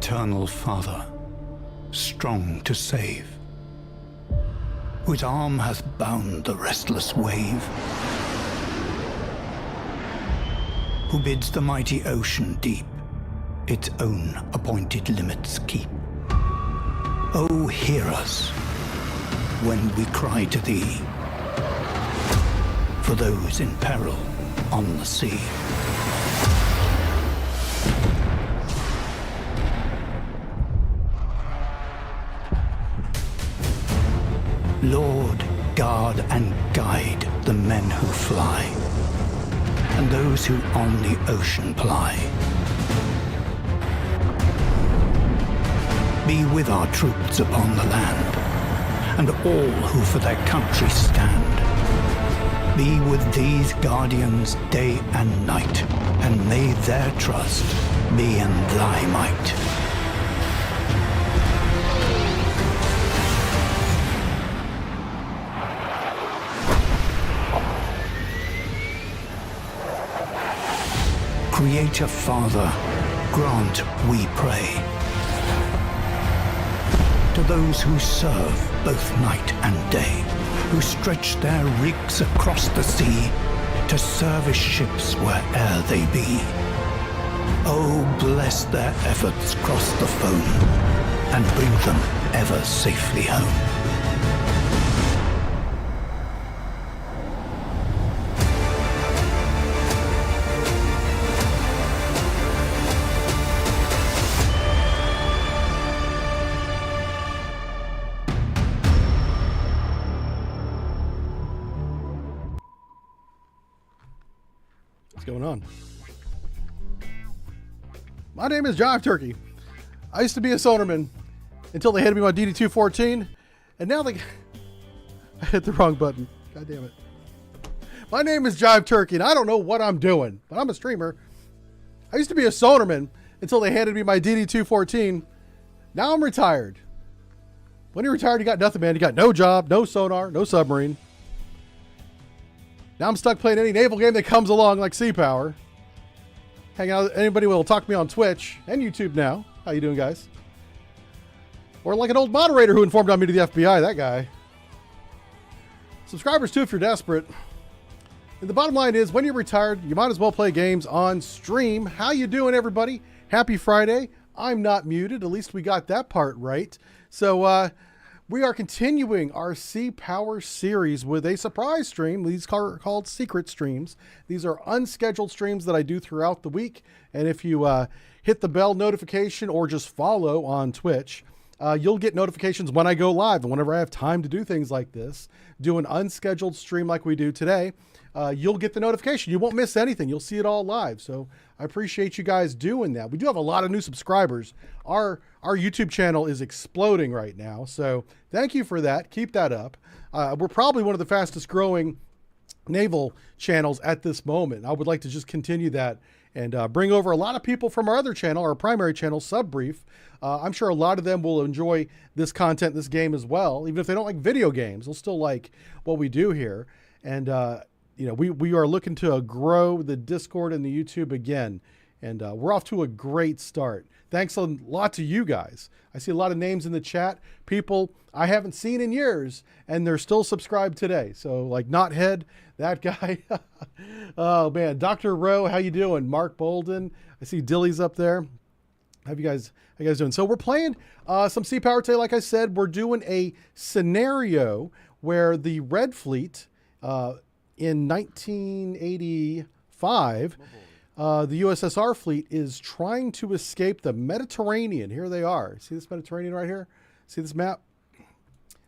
eternal Father, strong to save, whose arm hath bound the restless wave, who bids the mighty ocean deep its own appointed limits keep. Oh, hear us when we cry to thee, for those in peril on the sea. Lord, guard and guide the men who fly, and those who on the ocean ply. Be with our troops upon the land, and all who for their country stand. Be with these guardians day and night, and may their trust be in thy might. Creator Father, grant, we pray, to those who serve both night and day, who stretch their rigs across the sea to service ships where'er they be. Oh, bless their efforts cross the foam and bring them ever safely home. What's going on? My name is Jive Turkey. I used to be a sonarman until they handed me my DD-214, and now I hit the wrong button. God damn it. My name is Jive Turkey, and I don't know what I'm doing, but I'm a streamer. I used to be a sonarman until they handed me my DD-214. Now I'm retired. When you're retired, you got nothing, man. You got no job, no sonar, no submarine. Now I'm stuck playing any naval game that comes along, like Sea Power. Hanging out with anybody will talk to me on Twitch and YouTube now. How you doing, guys? Or like an old moderator who informed on me to the FBI, that guy. Subscribers too if you're desperate. And the bottom line is, when you're retired, you might as well play games on stream. How you doing, everybody? Happy Friday. I'm not muted. At least we got that part right. So, we are continuing our Sea Power series with a surprise stream. These are called secret streams. These are unscheduled streams that I do throughout the week. And if you hit the bell notification or just follow on Twitch, you'll get notifications when I go live. And whenever I have time to do things like this, do an unscheduled stream like we do today, you'll get the notification. You won't miss anything. You'll see it all live. So I appreciate you guys doing that. We do have a lot of new subscribers. Our YouTube channel is exploding right now. So thank you for that. Keep that up. We're probably one of the fastest growing naval channels at this moment. I would like to just continue that and bring over a lot of people from our other channel, our primary channel, Subbrief. I'm sure a lot of them will enjoy this content, this game as well. Even if they don't like video games, they'll still like what we do here. And, you know, we are looking to grow the Discord and the YouTube again. And we're off to a great start. Thanks a lot to you guys. I see a lot of names in the chat, people I haven't seen in years, and they're still subscribed today. So like Knothead, that guy. Oh man, Dr. Rowe, how you doing? Mark Bolden, I see Dilly's up there. How you guys doing? So we're playing some Sea Power today. Like I said, we're doing a scenario where the Red Fleet in 1985. The USSR fleet is trying to escape the Mediterranean. Here they are. See this Mediterranean right here? See this map?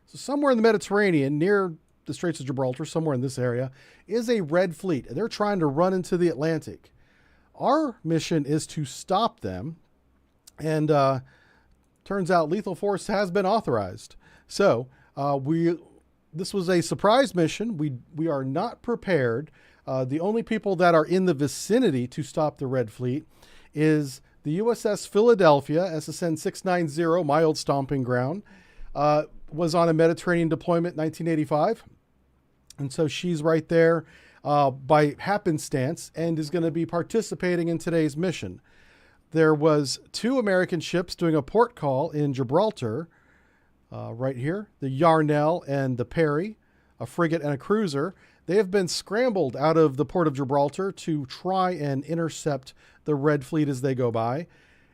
So somewhere in the Mediterranean, near the Straits of Gibraltar, somewhere in this area, is a Red Fleet. And they're trying to run into the Atlantic. Our mission is to stop them. And turns out lethal force has been authorized. So this was a surprise mission. We are not prepared. The only people that are in the vicinity to stop the Red Fleet is the USS Philadelphia, SSN 690, my old stomping ground, was on a Mediterranean deployment in 1985. And so she's right there by happenstance and is going to be participating in today's mission. there was 2 American ships doing a port call in Gibraltar, right here, the Yarnell and the Perry, a frigate and a cruiser. They have been scrambled out of the port of Gibraltar to try and intercept the Red Fleet as they go by.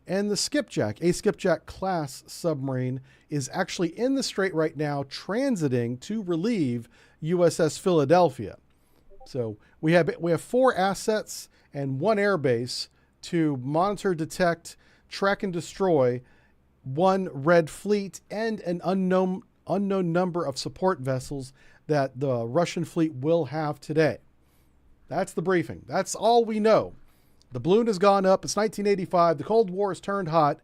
And the Skipjack, a Skipjack class submarine, is actually in the strait right now, transiting to relieve USS Philadelphia. So we have 4 assets and 1 airbase to monitor, detect, track, and destroy 1 Red Fleet and an unknown number of support vessels that the Russian fleet will have today. That's the briefing. That's all we know. The balloon has gone up. It's 1985. The Cold War has turned hot,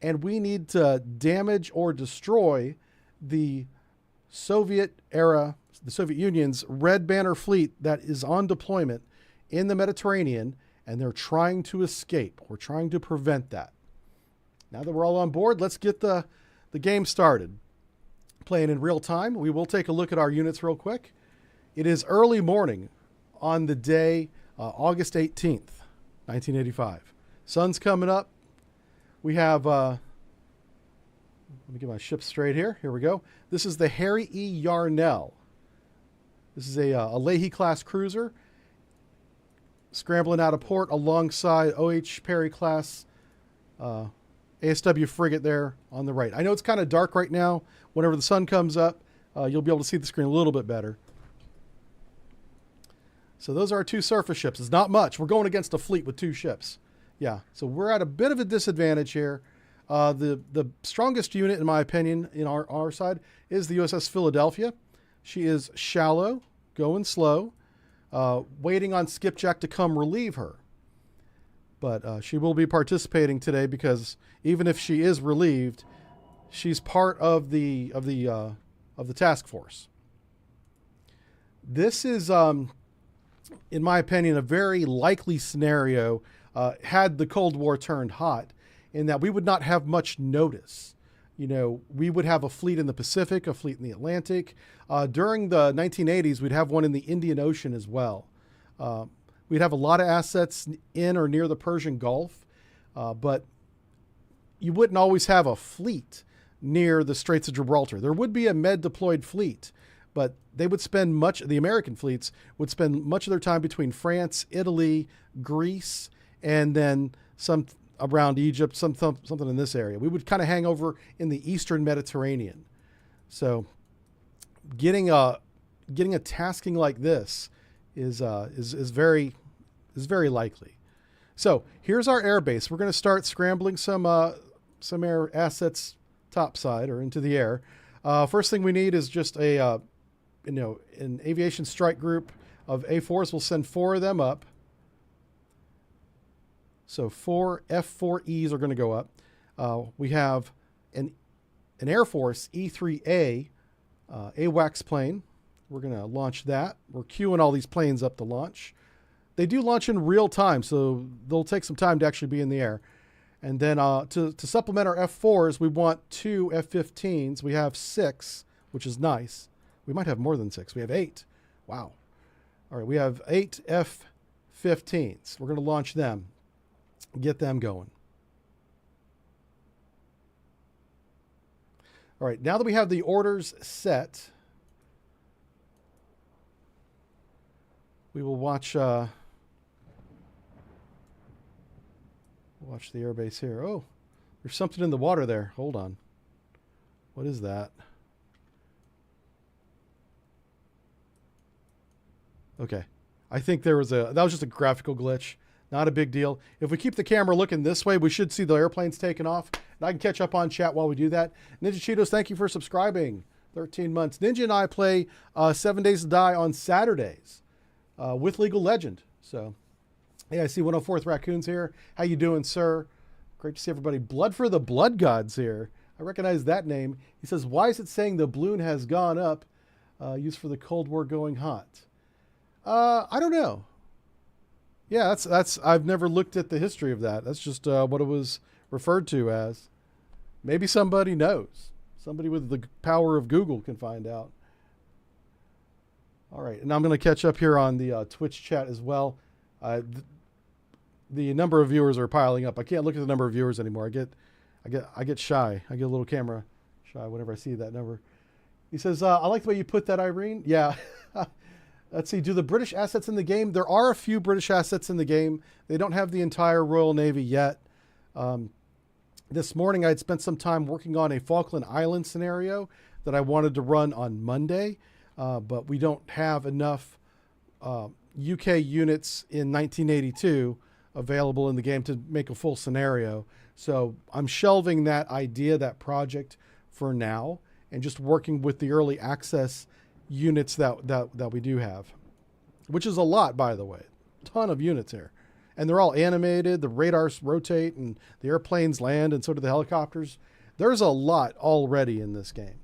and we need to damage or destroy the Soviet era, the Soviet Union's Red Banner fleet that is on deployment in the Mediterranean, and they're trying to escape. We're trying to prevent that. Now that we're all on board, let's get the game started. Playing in real time. We will take a look at our units real quick. It is early morning on the day, August 18th, 1985. Sun's coming up. We have, let me get my ship straight here. Here we go. This is the Harry E. Yarnell. This is a Leahy-class cruiser scrambling out of port alongside O.H. Perry-class ASW frigate there on the right. I know it's kind of dark right now. Whenever the sun comes up, you'll be able to see the screen a little bit better. So those are our 2 surface ships. It's not much. We're going against a fleet with 2 ships. Yeah, so we're at a bit of a disadvantage here. The strongest unit, in my opinion, in our side is the USS Philadelphia. She is shallow, going slow, waiting on Skipjack to come relieve her. But she will be participating today because even if she is relieved, she's part of the task force. This is, in my opinion, a very likely scenario had the Cold War turned hot, in that we would not have much notice. You know, we would have a fleet in the Pacific, a fleet in the Atlantic. During the 1980s, we'd have one in the Indian Ocean as well. We'd have a lot of assets in or near the Persian Gulf, but you wouldn't always have a fleet near the Straits of Gibraltar. There would be a med-deployed fleet, but they would spend the American fleets would spend much of their time between France, Italy, Greece, and then some around Egypt, something in this area. We would kind of hang over in the Eastern Mediterranean. So getting a tasking like this is very likely. So here's our air base. We're going to start scrambling some air assets topside or into the air. First thing we need is just an aviation strike group of A4s. We'll send 4 of them up. So 4 F4Es are going to go up. We have an Air Force E3A AWACS plane. We're going to launch that. We're queuing all these planes up to launch. They do launch in real time, so they'll take some time to actually be in the air. And then to supplement our F4s, we want 2 F-15s. We have 6, which is nice. We might have more than 6. We have 8. Wow. All right, we have 8 F-15s. We're going to launch them, get them going. All right, now that we have the orders set, we will watch the airbase here. Oh, there's something in the water there. Hold on. What is that? Okay. I think that was just a graphical glitch. Not a big deal. If we keep the camera looking this way, we should see the airplanes taking off. And I can catch up on chat while we do that. Ninja Cheetos, thank you for subscribing. 13 months. Ninja and I play 7 Days to Die on Saturdays with League of Legends. So, hey, I see 104th Raccoons here. How you doing, sir? Great to see everybody. Blood for the Blood Gods here. I recognize that name. He says, why is it saying the balloon has gone up? Used for the Cold War going hot. I don't know. Yeah, that's. I've never looked at the history of that. That's just what it was referred to as. Maybe somebody knows. Somebody with the power of Google can find out. All right, and I'm going to catch up here on the Twitch chat as well. the number of viewers are piling up. I can't look at the number of viewers anymore. I get shy. I get a little camera shy whenever I see that number. He says, I like the way you put that, Irene. Yeah. Let's see. Do the British assets in the game? There are a few British assets in the game. They don't have the entire Royal Navy yet. This morning, I had spent some time working on a Falkland Island scenario that I wanted to run on Monday, but we don't have enough UK units in 1982 available in the game to make a full scenario. So I'm shelving that idea, that project for now, and just working with the early access units that we do have, which is a lot, by the way. Ton of units here. And they're all animated. The radars rotate and the airplanes land, and so do the helicopters. There's a lot already in this game.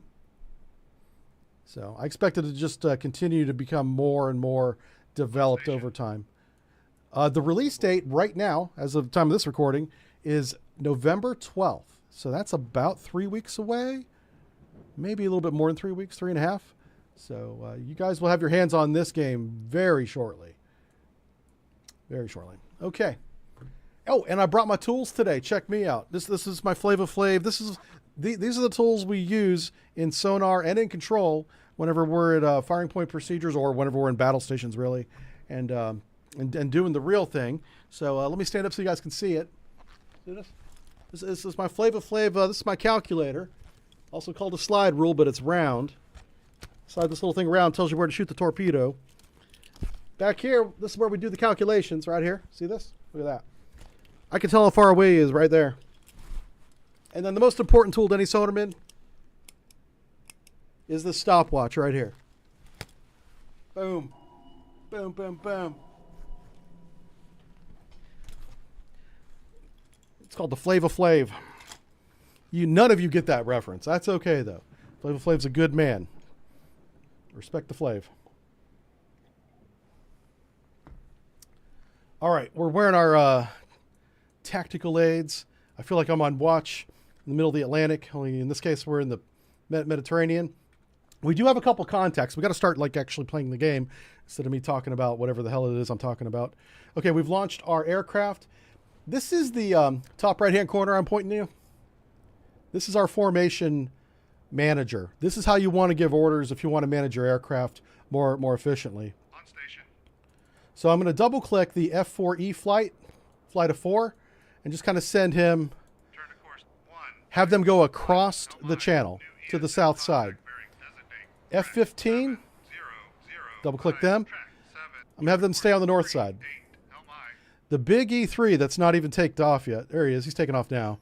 So I expect it to just continue to become more and more developed over time. The release date right now, as of the time of this recording, is November 12th. So that's about 3 weeks away. Maybe a little bit more than 3 weeks, 3.5. So you guys will have your hands on this game very shortly. Very shortly. Okay. Oh, and I brought my tools today. Check me out. This is my Flava Flav. These are the tools we use in sonar and in control whenever we're at firing point procedures or whenever we're in battle stations, really, and doing the real thing. So let me stand up so you guys can see it. See this? This is my Flava Flav. This is my calculator, also called a slide rule, but it's round. Slide this little thing around, tells you where to shoot the torpedo. Back here, this is where we do the calculations, right here. See this? Look at that. I can tell how far away he is right there. And then the most important tool to any sonarman is the stopwatch right here. Boom. Boom, boom, boom. It's called the Flava Flav. None of you get that reference. That's okay, though. Flava Flav's a good man. Respect the Flav. All right, we're wearing our tactical aids. I feel like I'm on watch in the middle of the Atlantic. Only in this case, we're in the Mediterranean. We do have a couple contacts. We got to start like actually playing the game instead of me talking about whatever the hell it is I'm talking about. Okay, we've launched our aircraft. This is the top right-hand corner I'm pointing to. This is our formation manager. This is how you want to give orders if you want to manage your aircraft more efficiently. On station. So I'm going to double-click the F4E flight of 4, and just kind of send him, Turn to course 1. have them go across the channel to the south side. F15, double-click them. I'm going to have them stay on the north side. The big E3 that's not even taken off yet. There he is. He's taking off now.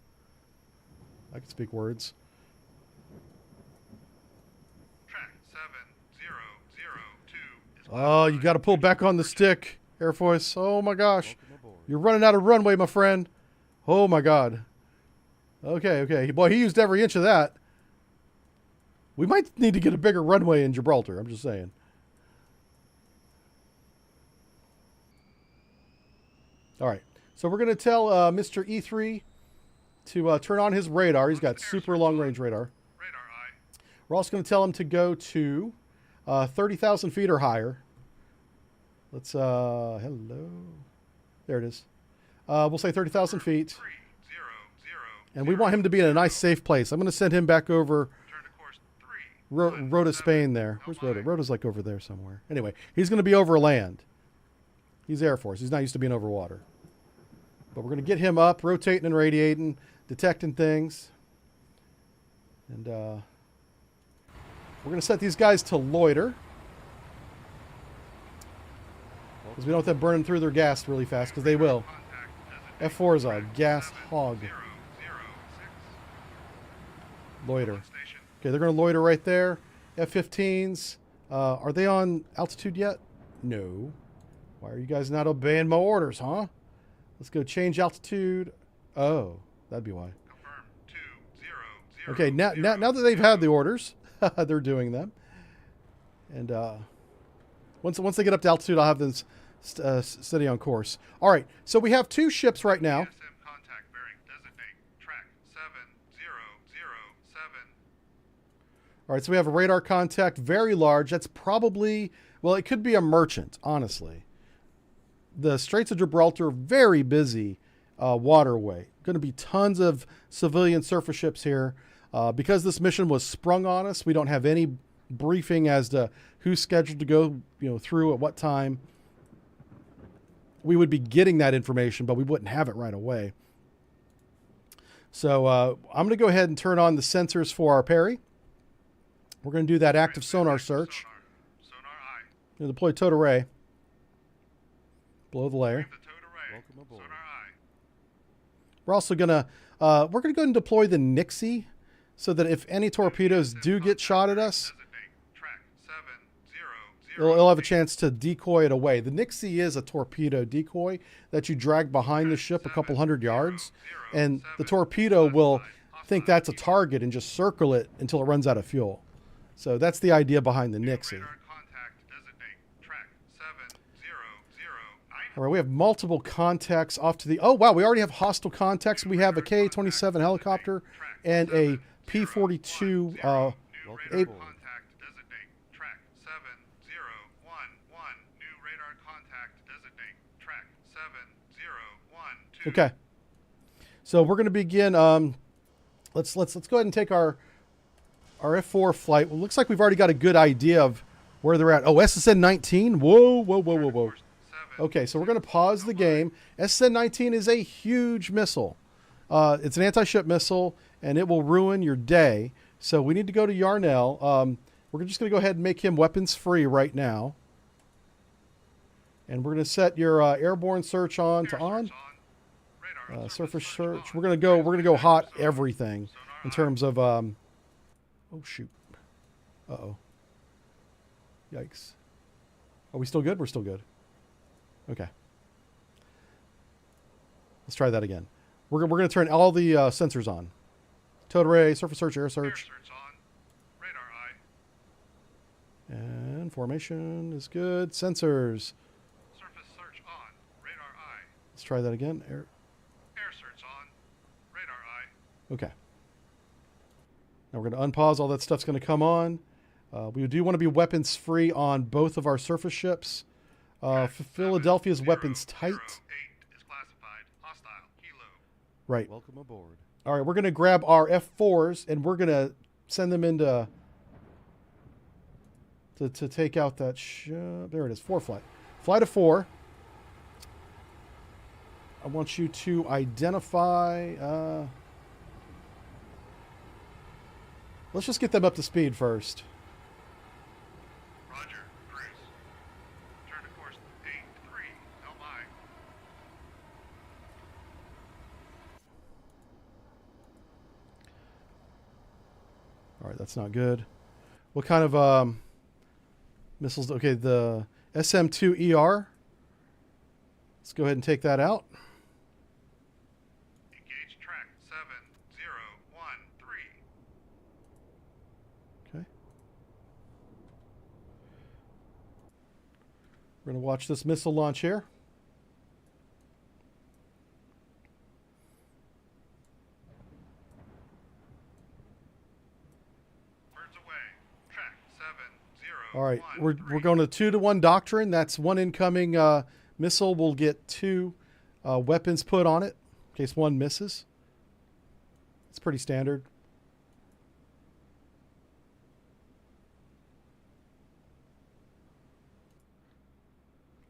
I can speak words. Track 7002 is Oh, you got to pull back on the stick, Air Force. Oh, my gosh. You're running out of runway, my friend. Oh, my God. Okay. Boy, he used every inch of that. We might need to get a bigger runway in Gibraltar. I'm just saying. All right. So we're going to tell Mr. E3 to turn on his radar. He's got super long-range radar. radar eye. We're also going to tell him to go to 30,000 feet or higher. Let's, hello. There it is. We'll say 30,000 feet. 300. And we want him to be in a nice, safe place. I'm going to send him back over Turn to course 3. Rota, Spain there. Where's Rota? Rota's like over there somewhere. Anyway, he's going to be over land. He's Air Force. He's not used to being over water. But we're going to get him up, rotating and radiating, detecting things. And we're going to set these guys to loiter. Because we don't have them burning through their gas really fast, because they will. Contact F4 is a gas hog. 006. Loiter. On station. Okay, they're going to loiter right there. F-15s. Are they on altitude yet? No. Why are you guys not obeying my orders, huh? Let's go change altitude. Oh, that'd be why. Confirm 200. Okay, now that they've had the orders, they're doing them. And once they get up to altitude, I'll have them steady on course. All right, so we have two ships right now. GSM contact bearing designate track 7007. All right, so we have a radar contact, very large. That's probably, well, it could be a merchant, honestly. the Straits of Gibraltar, very busy waterway. Going to be tons of civilian surface ships here. Because this mission was sprung on us, we don't have any briefing as to who's scheduled to go, through at what time. We would be getting that information, but we wouldn't have it right away. So I'm going to go ahead and turn on the sensors for our Perry. We're going to do that active sonar search. Sonar eye. Going to deploy towed array below the layer. The towed array. Sonar eye. We're also going to go ahead and deploy the Nixie so that if any torpedoes do get shot at us, Designate track 700. it'll have a chance to decoy it away. The Nixie is a torpedo decoy that you drag behind the ship a couple hundred yards, and the torpedo will think that's a target and just circle it until it runs out of fuel. So that's the idea behind the Nixie. Radar contact designate track 700. All right, we have multiple contacts off to the... Oh, wow, we already have hostile contacts. We have a K-27 helicopter and a P-42... New radar contact designate track 7011. New radar contact designate track 7012. Okay. So we're going to begin... Let's go ahead and take our F4 flight. Well, looks like we've already got a good idea of where they're at. Oh, SSN-19? Whoa. Okay, so we're going to pause the game. SSN-19 is a huge missile. It's an anti-ship missile, and it will ruin your day. So we need to go to Yarnell. We're just going to go ahead and make him weapons-free right now. And we're going to set your airborne search on to on. Surface search. We're going to go hot everything in terms of... oh, shoot. Uh-oh. Yikes. Are we still good? We're still good. Okay. Let's try that again. We're going to turn all the sensors on. Towed array, surface search, air search. Air search on. Radar eye. And formation is good. Sensors. Surface search on. Radar eye. Let's try that again. Air. Air search on. Radar eye. Okay. Now we're going to unpause. All that stuff's going to come on. We do want to be weapons free on both of our surface ships. Philadelphia's weapons tight. 08 is classified. Hostile. Kilo. Right. Welcome aboard. All right, we're going to grab our F4s and we're going to send them into to take out that there it is, 4 flight. Flight of 4. I want you to identify let's just get them up to speed first. Roger. Cruise. Turn to course 83. LI. All right, that's not good. What kind of missiles? Okay, the SM-2ER. Let's go ahead and take that out. Engage track 7013. Okay. We're going to watch this missile launch here. Birds away. Track 701. All right, we're going to 2-to-1 doctrine. That's one incoming missile will get 2 weapons put on it in case one misses. It's pretty standard.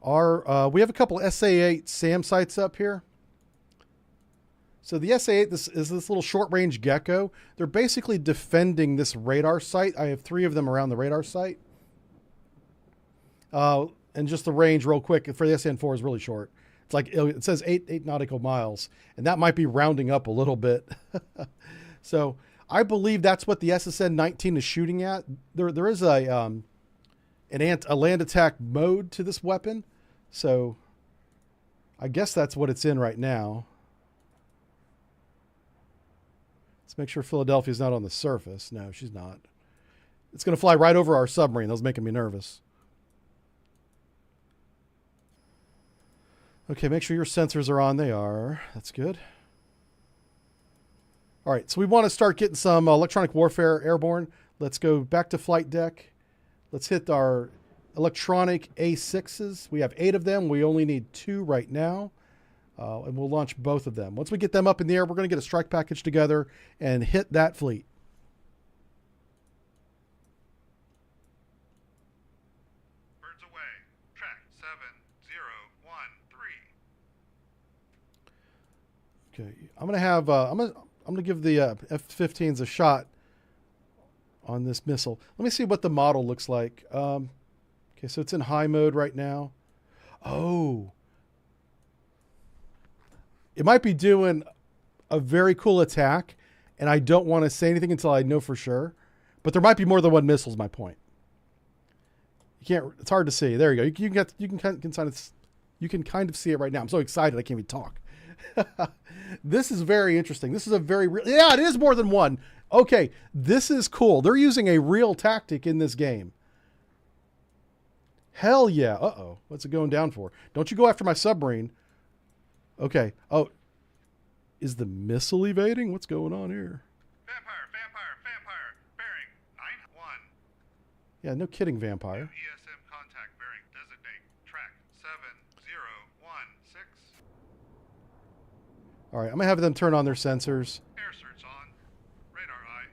We have a couple SA-8 SAM sites up here. So the SA-8 is this little short-range Gecko. They're basically defending this radar site. I have 3 of them around the radar site. And just the range real quick for the SN4 is really short. It's like, it says 8 nautical miles, and that might be rounding up a little bit. So I believe that's what the SSN-19 is shooting at. There is a land attack mode to this weapon. So I guess that's what it's in right now. Let's make sure Philadelphia's not on the surface. No, she's not. It's going to fly right over our submarine. That was making me nervous. Okay, make sure your sensors are on. They are. That's good. All right, so we want to start getting some electronic warfare airborne. Let's go back to flight deck. Let's hit our electronic A6s. We have 8 of them. We only need 2 right now. And we'll launch both of them. Once we get them up in the air, we're going to get a strike package together and hit that fleet. Birds away. Track 7013. Okay, I'm gonna have I'm gonna give the F-15s a shot on this missile. Let me see what the model looks like. Okay, so it's in high mode right now. Oh, it might be doing a very cool attack, and I don't want to say anything until I know for sure. But there might be more than one missile. Is my point. You can't. It's hard to see. There you go. You can kind of see it right now. I'm so excited I can't even talk. This is very interesting. This is a very real. Yeah, it is more than one. Okay, this is cool. They're using a real tactic in this game. Hell yeah. Uh-oh. What's it going down for? Don't you go after my submarine. Okay. Oh, is the missile evading? What's going on here? Vampire. Bearing 9-1. Yeah, no kidding, Vampire. ESM contact bearing. Designate. Track 7016. All right, I'm going to have them turn on their sensors. Air search on. Radar eye.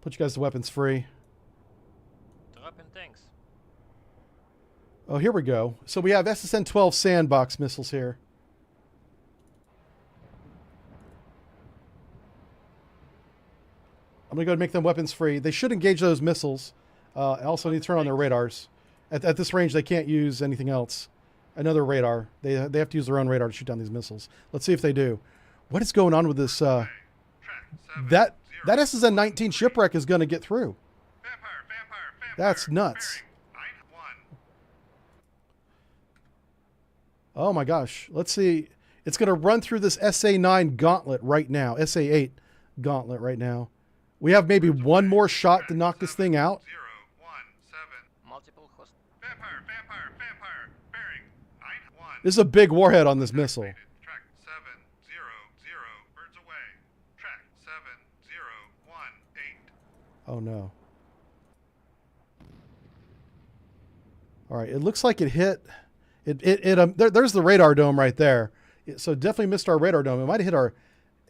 Put you guys to weapons free. Dropping tanks. Oh, here we go. So we have SSN-12 sandbox missiles here. I'm going to go ahead and make them weapons free. They should engage those missiles. I also need to turn on their radars. At this range, they can't use anything else. Another radar. They have to use their own radar to shoot down these missiles. Let's see if they do. What is going on with this? Track That SSN-19 shipwreck is going to get through. Vampire. That's nuts. Bearing 9-1. Oh my gosh. Let's see. It's going to run through this SA-9 gauntlet right now. SA-8 gauntlet right now. We have maybe one more shot to knock this thing out. 017. Multiple host. Vampire. Bearing 9-1. This is a big warhead on this missile. Track 700. Birds away. Track 7018. Oh no. All right. It looks like it hit. There's the radar dome right there. So definitely missed our radar dome. It might have hit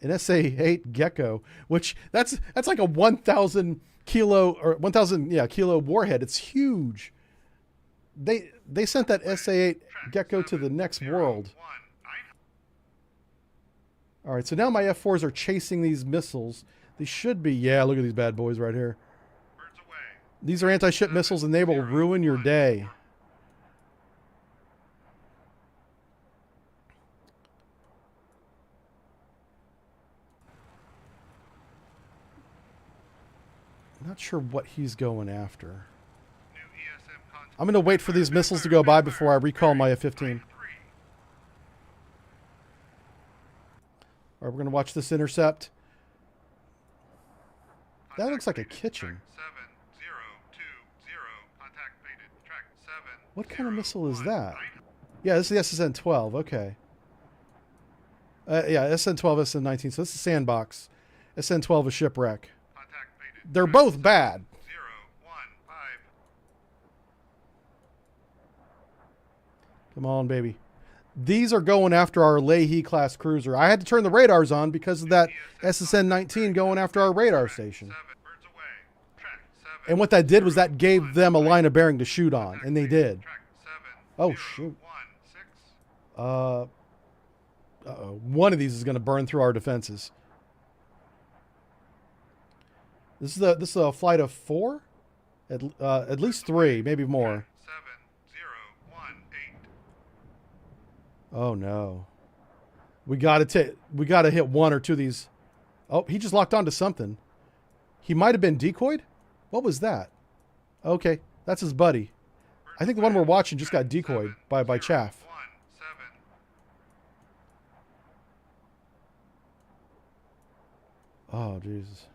an SA-8 Gecko, which that's like a 1,000 kilo or 1,000 kilo warhead. It's huge. They sent that SA-8 Gecko to the next world. All right, so now my F4s are chasing these missiles. They should be, yeah, look at these bad boys right here. Birds away. These are anti-ship missiles and they will ruin your day. Not sure what he's going after. New ESM contact. I'm going to wait for these missiles to go by before I recall my F-15. 3. All right, we're going to watch this intercept. That looks like a kitchen. 7020. Contact faded. Track 7. What kind of missile is that? Yeah, this is the SSN-12. Okay. Yeah, SN-12, SN-19. So this is sandbox. SN-12 is shipwreck. Contact faded. They're both bad. 015. Come on, baby. These are going after our Leahy class cruiser. I had to turn the radars on because of that SSN-19 going after our radar station. 7. Birds away. Track 7. And what that did was that gave them a line of bearing to shoot on, and they did. Track 7. Oh, shoot. 16. One of these is going to burn through our defenses. This is a flight of 4? At least 3, maybe more. 7018. Oh no. We got to hit one or two of these. Oh, he just locked onto something. He might have been decoyed? What was that? Okay, that's his buddy. I think the one we're watching just got decoyed by chaff. 17. Oh, Jesus.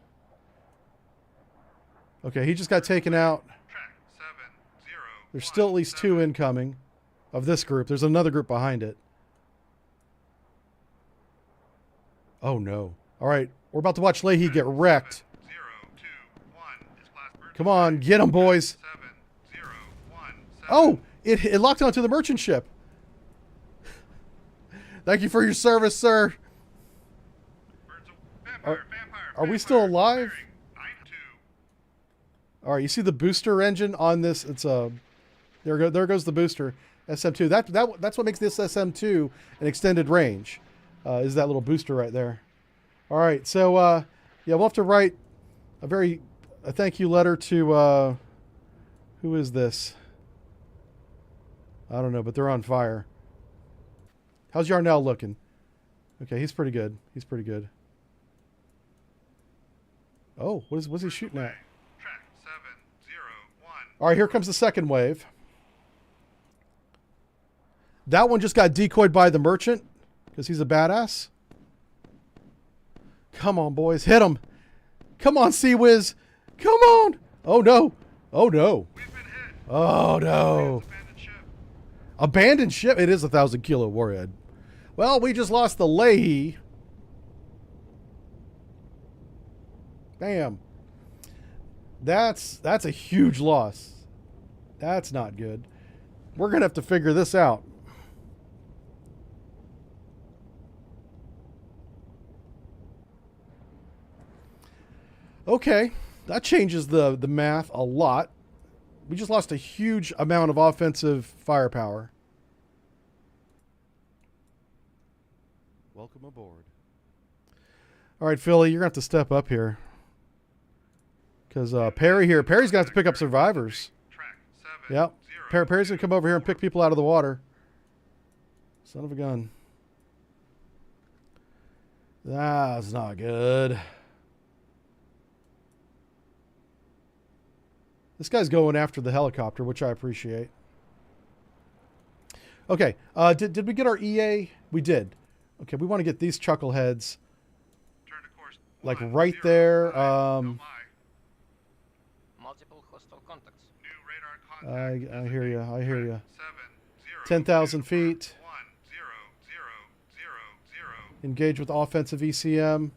Okay, he just got taken out. Track 70. There's still at least 2 incoming of this group. There's another group behind it. Oh, no. All right, we're about to watch Leahy get wrecked. 021 is Come on, get them, boys. 7017. Oh, it locked onto the merchant ship. Thank you for your service, sir. Are we still alive? All right, you see the booster engine on this? It's a there goes the booster SM2. That's what makes this SM2 an extended range. Is that little booster right there? All right, so yeah, we'll have to write a thank you letter to who is this? I don't know, but they're on fire. How's Yarnell looking? Okay, he's pretty good. He's pretty good. Oh, what's he shooting at? Track 701. All right, here comes the second wave. That one just got decoyed by the merchant because he's a badass. Come on, boys. Hit him. Come on, Sea Whiz. Come on. Oh, no. Oh, no. We've been hit. Oh, no. Abandoned ship. Abandoned ship. It is a 1,000-kilo warhead. Well, we just lost the Leahy. Bam. That's a huge loss. That's not good. We're going to have to figure this out. Okay, that changes the math a lot. We just lost a huge amount of offensive firepower. Welcome aboard. All right, Philly, you're going to have to step up here. Because Perry's going to have to pick up survivors. Track 7. Yep. Perry's going to come over here and pick people out of the water. Son of a gun. That's not good. This guy's going after the helicopter, which I appreciate. Okay. Did we get our EA? We did. Okay, we want to get these chuckleheads Turn to course like 10 right there. Oh my. Multiple hostile contacts. New radar contact. I hear you. I hear you. 70 10,000 feet. 10,000. Engage with offensive ECM.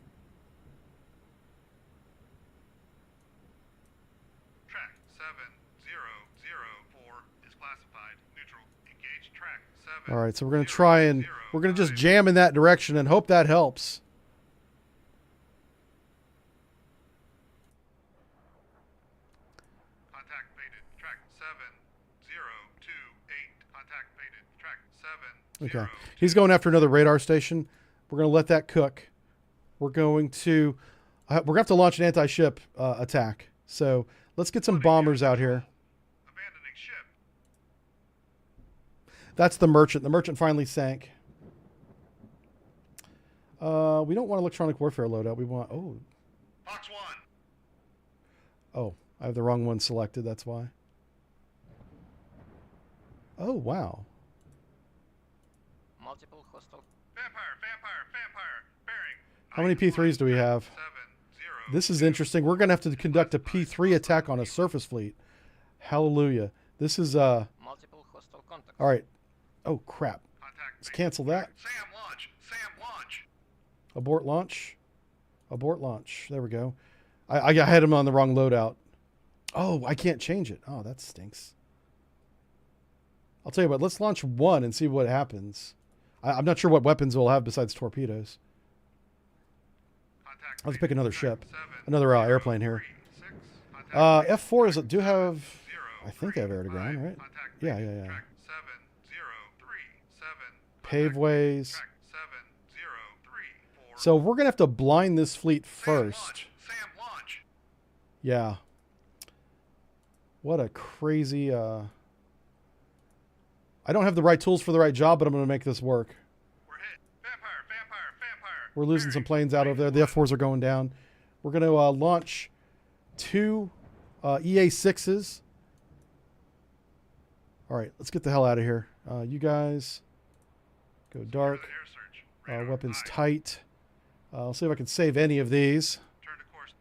Track 7004 is classified neutral. Engage track 7. All right, so we're going to try and we're going to just jam in that direction and hope that helps. Contact faded. Track 7028. Contact faded. Track 7. Okay. He's going after another radar station. We're going to let that cook. We're going to have to launch an anti-ship attack. So let's get some bombers out here. Abandoning ship. That's the merchant. The merchant finally sank. We don't want electronic warfare loadout. We want... Fox 1. Oh, I have the wrong one selected. That's why. Oh, wow. Multiple hostile. Vampire. Bearing. How many P3s do we have? 70. This is interesting. We're going to have to conduct a P3 attack on a surface fleet. Hallelujah. This is... Multiple hostile contacts. All right. Oh, crap. Contact Let's faded. cancel that. Sam launch. Abort launch. Abort launch. There we go. I had him on the wrong loadout. Oh, I can't change it. Oh, that stinks. I'll tell you what. Let's launch one and see what happens. I'm not sure what weapons we'll have besides torpedoes. Contact Let's pick another ship. 7. Another airplane here. 6. Contact F4 is... Do have... 0. I think I have air to ground, right? Contact Yeah, faded. yeah, yeah. Track 7037. Paveways. Track 7034. So we're going to have to blind this fleet first. Sam launch. Yeah. What a crazy... I don't have the right tools for the right job, but I'm going to make this work. We're hit. Vampire. We're losing some planes out over there. The F4s are going down. We're going to launch 2 EA6s. All right, let's get the hell out of here. You guys go dark. Air search. Radar Weapons 5. tight. I'll see if I can save any of these. Turn to course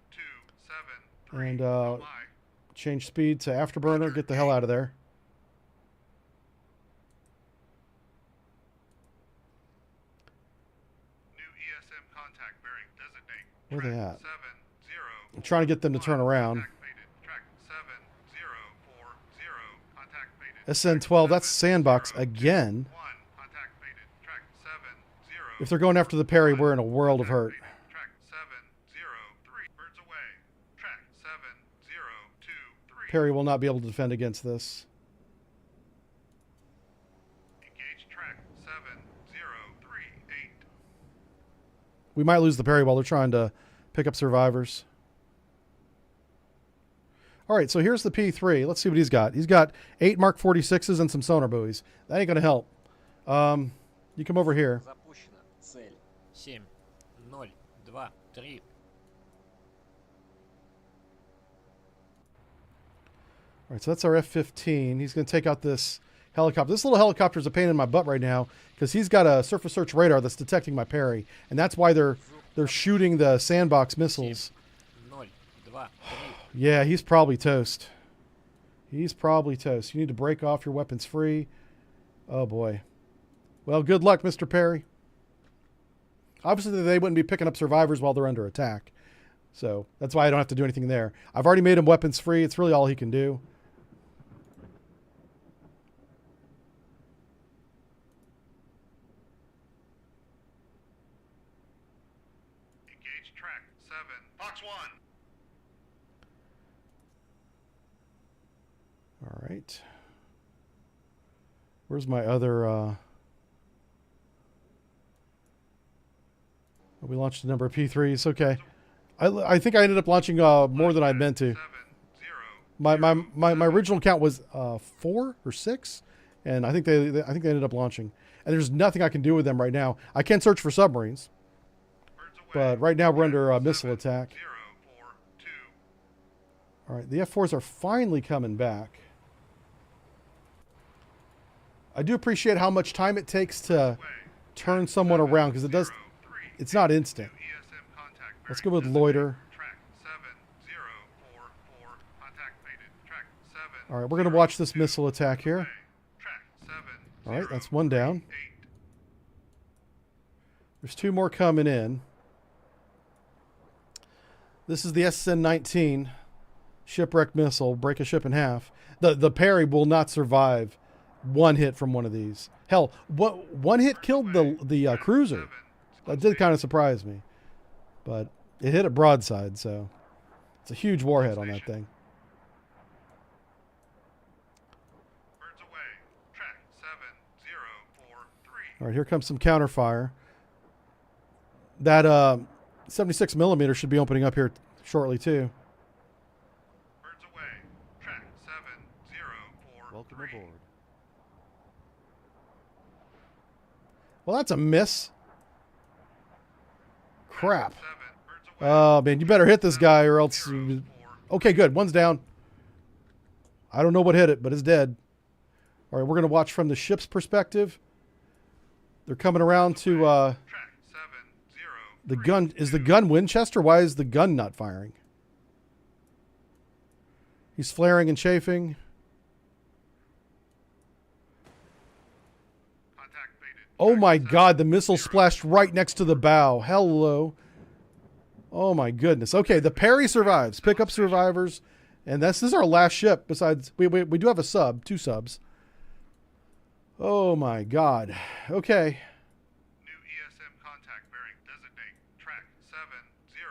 273. And Oh my. change speed to afterburner. Get the hell out of there. New ESM contact bearing designate. Where they Track at? 70. I'm trying to get them to turn around. Contact faded. Track SN12, that's Sandbox again. 1, contact faded. Track 7, 0. If they're going after the Perry, we're in a world of hurt. Track 7, 0, 3. Birds away. Track 7, 0, 2, 3. Perry will not be able to defend against this. Engage track 7, 0, 3, 8. We might lose the Perry while they're trying to pick up survivors. All right, so here's the P3. Let's see what he's got. He's got 8 Mark 46s and some sonar buoys. That ain't going to help. You come over here. Запущена. Цель. 7, 0, 2, 3. All right, so that's our F-15. He's going to take out this helicopter. This little helicopter is a pain in my butt right now because he's got a surface search radar that's detecting my Perry, and that's why they're shooting the Sandbox missiles. 0, 2, 3. Yeah, he's probably toast. He's probably toast. You need to break off your weapons free. Oh, boy. Well, good luck, Mr. Perry. Obviously, they wouldn't be picking up survivors while they're under attack. So that's why I don't have to do anything there. I've already made him weapons free. It's really all he can do. Engage track 7. Fox 1. All right. Where's my other... we launched a number of P3s. Okay. I think I ended up launching more than I meant to. 7, 0. My original count was 4 or 6, and I think they ended up launching. And there's nothing I can do with them right now. I can search for submarines, Birds away. but right now we're under missile 7, attack. 0, 4, 2. All right, the F4s are finally coming back. I do appreciate how much time it takes to turn someone around because it does. 0, 3. It's not instant. ESM contact Let's bearing go with designated. loiter. Track 7, 0, 4, 4. Contact faded. Track 7. All right, we're going to watch this missile attack here. Track 7, All right, 0, that's one down. 8. There's 2 more coming in. This is the SN-19 shipwreck missile. Break a ship in half. The Perry will not survive one hit from one of these. Hell, one hit killed the cruiser. That did kind of surprise me. But it hit it broadside, so it's a huge warhead on that thing. Birds away. Track 7, 0, 4, 3. All right, here comes some counterfire. That 76 millimeter should be opening up here shortly too. Birds away. Track 7, 0, 4, Welcome 3. aboard. Well, that's a miss. Crap. 7, birds away. Oh, man, you better hit this guy or else... 0, 4. Okay, good. One's down. I don't know what hit it, but it's dead. All right, we're going to watch from the ship's perspective. They're coming around to Track 7, 0, the gun. Is the gun Winchester? Why is the gun not firing? He's flaring and chafing. contact faded. Oh my God, the missile splashed right next to the bow. Hello. Oh my goodness. Okay, the Perry survives. Pick up survivors. And this is our last ship besides... We do have a sub. 2 subs. Oh my God. Okay. New ESM contact bearing designate. Track 7,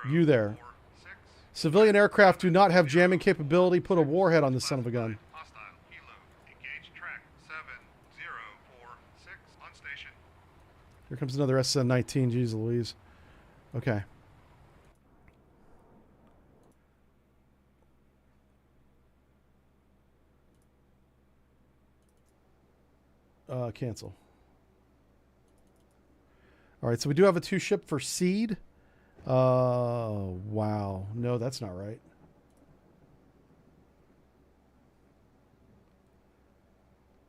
0, You there. 4, 6. Civilian aircraft do not have jamming capability. Put a warhead on this son of a gun. Hostile. Helo. Engage track 7, 0, 4, 6. On station. Here comes another SN-19. Jeez Louise. Okay. Cancel. All right, so we do have a 2 ship for seed. Wow. No, that's not right.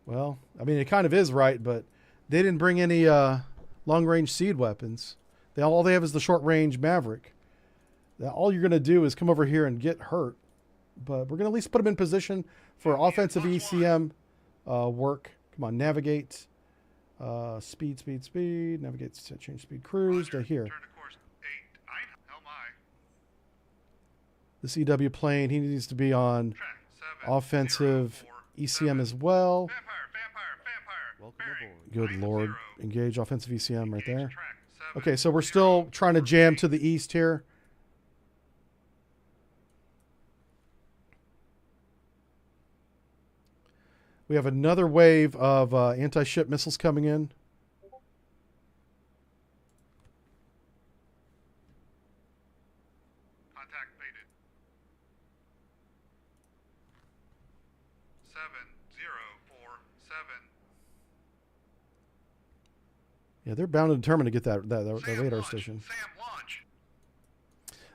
Well, I mean, it kind of is right, but they didn't bring any long-range seed weapons. All they have is the short-range Maverick. All you're going to do is come over here and get hurt. But we're going to at least put them in position for offensive ECM work. Come on, navigate. Speed. Navigate, change speed, cruise to here. Turn to course 8, 9. Helm I. This EW plane, he needs to be on Track 7, offensive 0, ECM as well. Vampire. Welcome Bearing. aboard. Good 90. lord. Engage offensive ECM right there. Track 7. Okay, so we're still trying to jam to the east here. We have another wave of anti-ship missiles coming in. Contact faded. 7047. Yeah, they're bound and determined to get that Sam radar launch. station. Sam launch.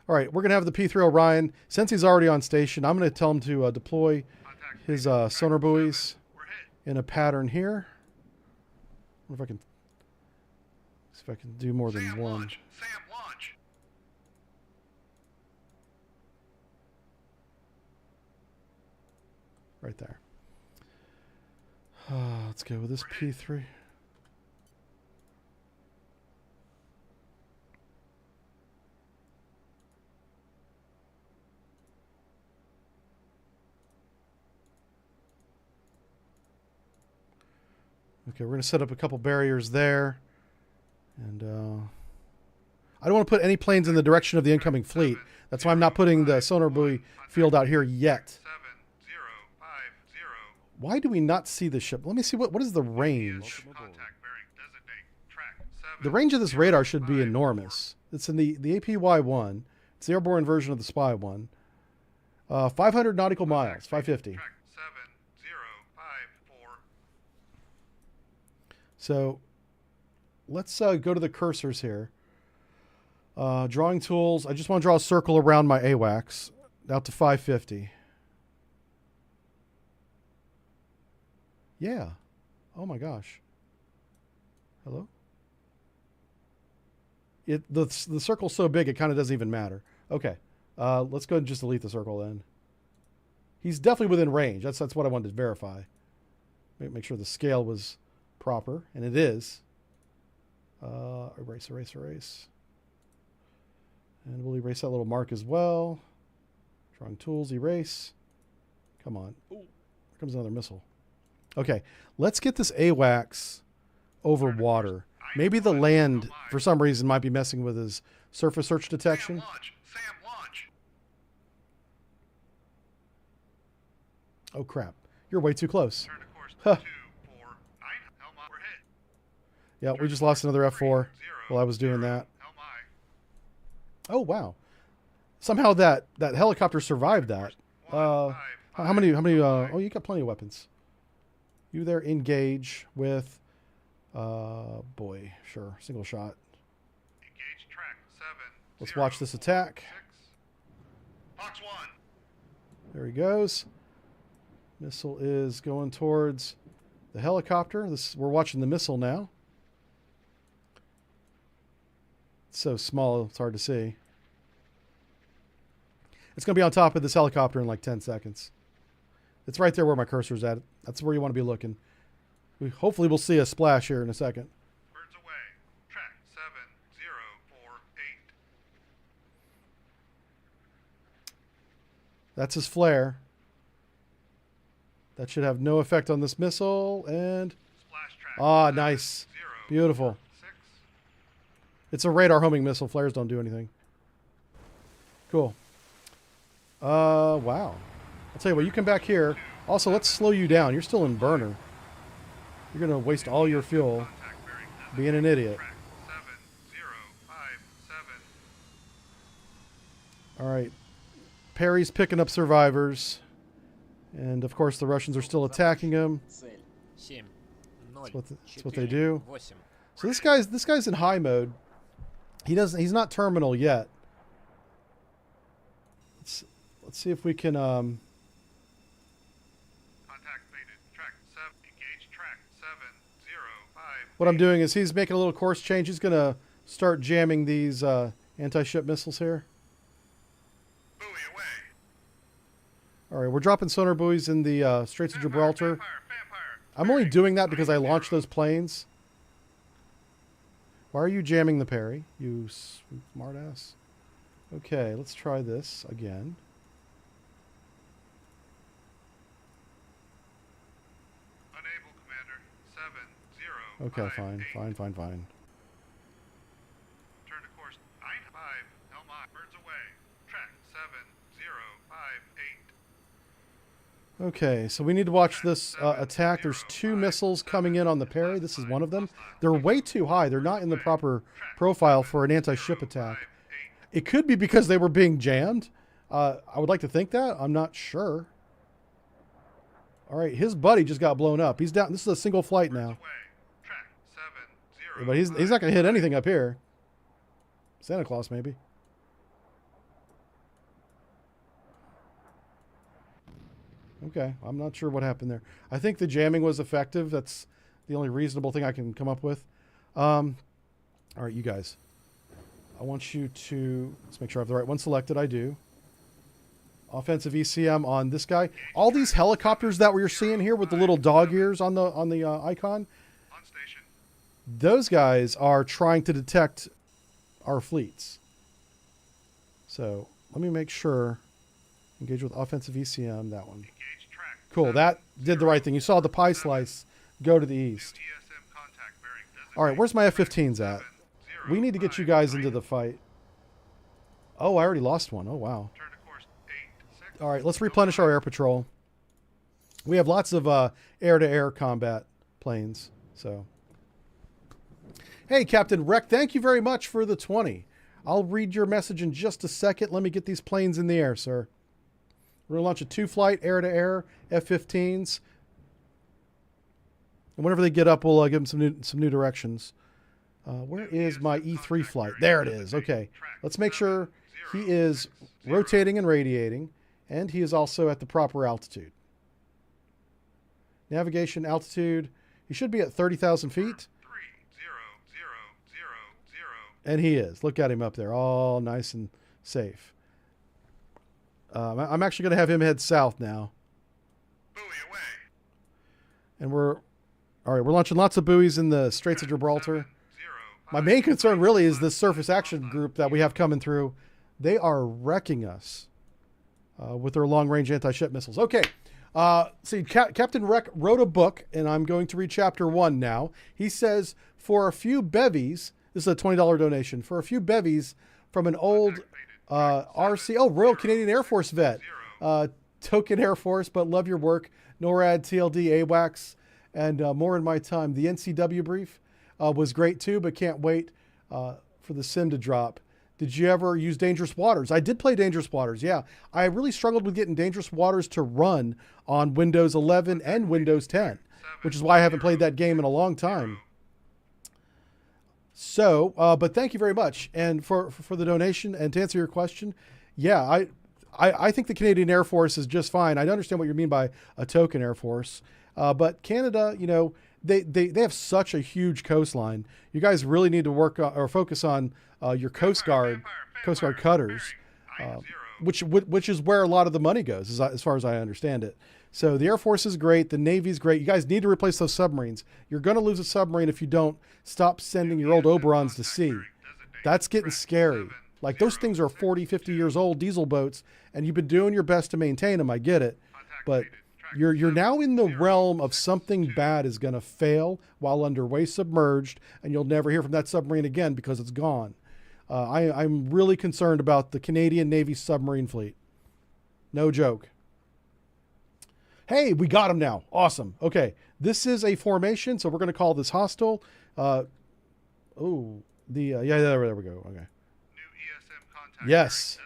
All right, we're going to have the P3 Orion. Since he's already on station, I'm going to tell him to deploy Contact his faded. Track sonar buoys 7. We're hit. in a pattern here. I wonder if I can see if I can do more than Sam one. launch. Sam launch. Right there. Let's go with this P3. Okay, we're going to set up a couple barriers there. And I don't want to put any planes in the direction of the incoming fleet. That's why I'm not putting the sonar buoy field out here yet. 7050. Why do we not see the ship? Let me see, what is the range? Welcome aboard. Contact bearing. Designate. Track 7. The range of this radar should be enormous. It's in the APY-1. It's the airborne version of the Spy 1. 500 nautical miles, 550. Track 7054. So let's go to the cursors here. Drawing tools. I just want to draw a circle around my AWACS out to 550. Yeah. Oh my gosh. Hello? The circle's so big it kind of doesn't even matter. Okay. Let's go ahead and just delete the circle then. He's definitely within range. That's what I wanted to verify. Make sure the scale was proper, and it is. Erase. And we'll erase that little mark as well. Drawing tools, erase. Come on. Ooh, here comes another missile. Okay, let's get this AWACS over water. Maybe the land, for some reason, might be messing with his surface search detection. Sam launch. Sam launch. Oh, crap. You're way too close. Turn to course Huh. 249. Helm. We're hit. Yeah, we just lost another F4 while I was doing that. Helm I. Oh, wow. Somehow that helicopter survived that. How many, oh, you got plenty of weapons. You there engage with, boy, sure, single shot. Engage track 7. Let's watch this attack. 6. Fox 1. There he goes. Missile is going towards the helicopter. We're watching the missile now. It's so small, it's hard to see. It's going to be on top of this helicopter in like 10 seconds. It's right there where my cursor's at. That's where you want to be looking. Hopefully we'll see a splash here in a second. Birds away. Track 7048. That's his flare. That should have no effect on this missile. And Splash track. ah, nice. 7046. Beautiful. It's a radar homing missile. Flares don't do anything. Cool. Wow. I'll tell you what, you come back here. Also, let's slow you down. You're still in burner. You're going to waste all your fuel Contact bearing. being an idiot. Track 7057. All right. Perry's picking up survivors. And, of course, the Russians are still attacking him. Цель. 7, 0, That's what they do. 8. So this guy's in high mode. He's not terminal yet. Let's see if we can Contact faded. Track 7. Engage track 705. what I'm doing is he's making a little course change. He's going to start jamming these anti-ship missiles here. Buoy away. All right, we're dropping sonar buoys in the Straits of Gibraltar. Vampire. I'm only doing that because I launched those planes. Why are you jamming the Perry, you smartass? Okay, let's try this again. Okay, fine. Fine. Turn to course 95, Helmont, birds away. Track 7058. Okay, so we need to watch this attack. There's 2 missiles coming in on the parry. This is one of them. They're way too high. They're not in the proper profile for an anti-ship attack. It could be because they were being jammed. I would like to think that. I'm not sure. All right, his buddy just got blown up. He's down. This is a single flight now. But he's not going to hit anything up here. Santa Claus, maybe. Okay, I'm not sure what happened there. I think the jamming was effective. That's the only reasonable thing I can come up with. All right, you guys. I want you to... Let's make sure I have the right one selected. I do. Offensive ECM on this guy. All these helicopters that we're seeing here with the little dog ears on the icon, On station. those guys are trying to detect our fleets. So let me make sure. Engage with offensive ECM, that one. Engage track. Cool, that did the right thing. You saw the pie slice go to the east. ESM contact bearing All right, where's my F-15s at? We need to get you guys into the fight. Oh, I already lost one. Oh, wow. Turn to course 86. All right, let's replenish our air patrol. We have lots of air-to-air combat planes. So, hey, Captain Wreck, thank you very much for the 20. I'll read your message in just a second. Let me get these planes in the air, sir. We're going to launch a 2-flight air-to-air F-15s. And whenever they get up, we'll give them some new directions. Where is my E3 flight? There it is. Okay. Let's make sure he is rotating and radiating, and he is also at the proper altitude. Navigation altitude. He should be at 30,000 feet. 30,000. And he is. Look at him up there. All nice and safe. I'm actually going to have him head south now. Buoy away. And we're launching lots of buoys in the Straits of Gibraltar. My main concern really is this surface action group that we have coming through. They are wrecking us with their long-range anti-ship missiles. Okay. See, Captain Wreck wrote a book, and I'm going to read chapter 1 now. He says, for a few bevies, this is a $20 donation, for a few bevies from an old RC, Royal Canadian Air Force vet, token Air Force, but love your work, NORAD, TLD, AWACS, and more in my time. The NCW brief was great too, but can't wait for the sim to drop. Did you ever use Dangerous Waters? I did play Dangerous Waters, yeah. I really struggled with getting Dangerous Waters to run on Windows 11 and Windows 10, which is why I haven't played that game in a long time. So, but thank you very much. And for the donation, and to answer your question, yeah, I think the Canadian Air Force is just fine. I understand what you mean by a token Air Force. But Canada, you know, they have such a huge coastline. You guys really need to work or focus on your Coast Guard cutters, which is where a lot of the money goes, as far as I understand it. So the Air Force is great. The Navy's great. You guys need to replace those submarines. You're going to lose a submarine if you don't stop sending your old Oberons to sea. That's getting scary. Like, those things are 40, 50 years old, diesel boats, and you've been doing your best to maintain them. I get it. But you're now in the realm of something bad is going to fail while underway submerged, and you'll never hear from that submarine again because it's gone. I'm really concerned about the Canadian Navy submarine fleet. No joke. Hey, we got him now. Awesome. Okay, this is a formation, so we're going to call this hostile. Yeah, there we go. Okay. New ESM contact. Yes.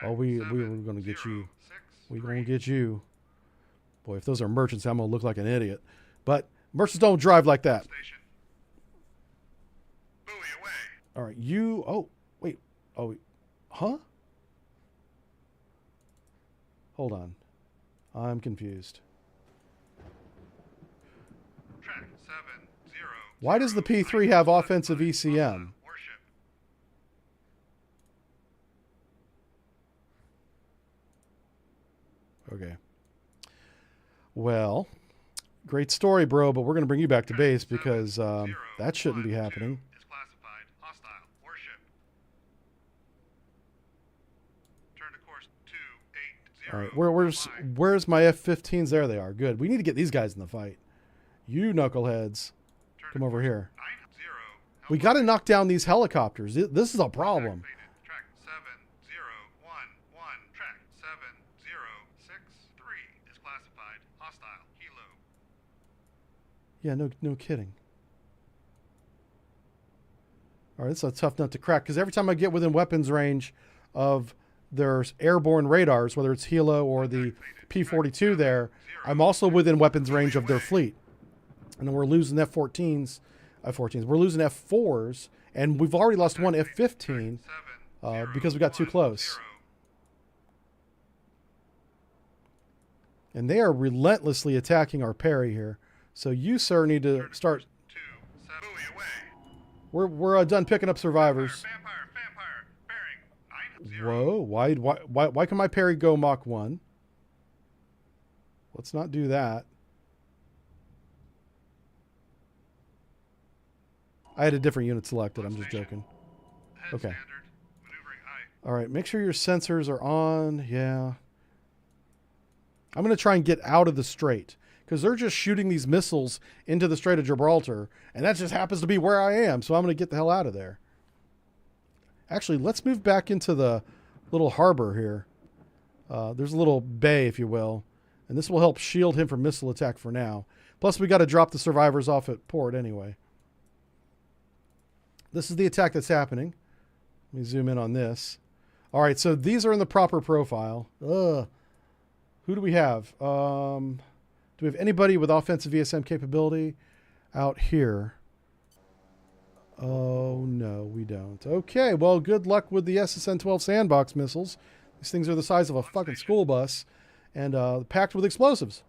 Oh, we were going to get you. We're going to get you. Boy, if those are merchants, I'm going to look like an idiot. But merchants don't drive like that. Station. Buoy away. All right, you. Oh, wait. Oh, huh? Hold on. I'm confused. Track 70. Why does the P3 have offensive ECM? Warship. Okay. Well, great story, bro, but we're going to bring you back to base because that shouldn't be happening. Is classified hostile warship. Turn to course 280. All right, where's my F-15s? There they are. Good. We need to get these guys in the fight. You knuckleheads. Turn come over here. 90. We got to knock down these helicopters. This is a problem. Activated. Track 7011. Track 7063 is classified hostile. Helo. Yeah, no kidding. All right, it's a tough nut to crack because every time I get within weapons range of their airborne radars, whether it's Helo or the P-42 there, I'm also within weapons range of their fleet. And then we're losing F-14s. We're losing F-4s, and we've already lost one F-15 because we got too close. And they are relentlessly attacking our Perry here. So you, sir, need to start... We're done picking up survivors. Whoa, why can my Perry go Mach 1? Let's not do that. I had a different unit selected. I'm just joking. Okay. All right, make sure your sensors are on. Yeah. I'm going to try and get out of the strait because they're just shooting these missiles into the Strait of Gibraltar, and that just happens to be where I am, so I'm going to get the hell out of there. Actually, let's move back into the little harbor here. There's a little bay, if you will, and this will help shield him from missile attack for now. Plus, we got to drop the survivors off at port anyway. This is the attack that's happening. Let me zoom in on this. All right, so these are in the proper profile. Who do we have? Do we have anybody with offensive VSM capability out here? Oh, no, we don't. Okay, well, good luck with the SSN-12 sandbox missiles. These things are the size of a fucking school bus and packed with explosives.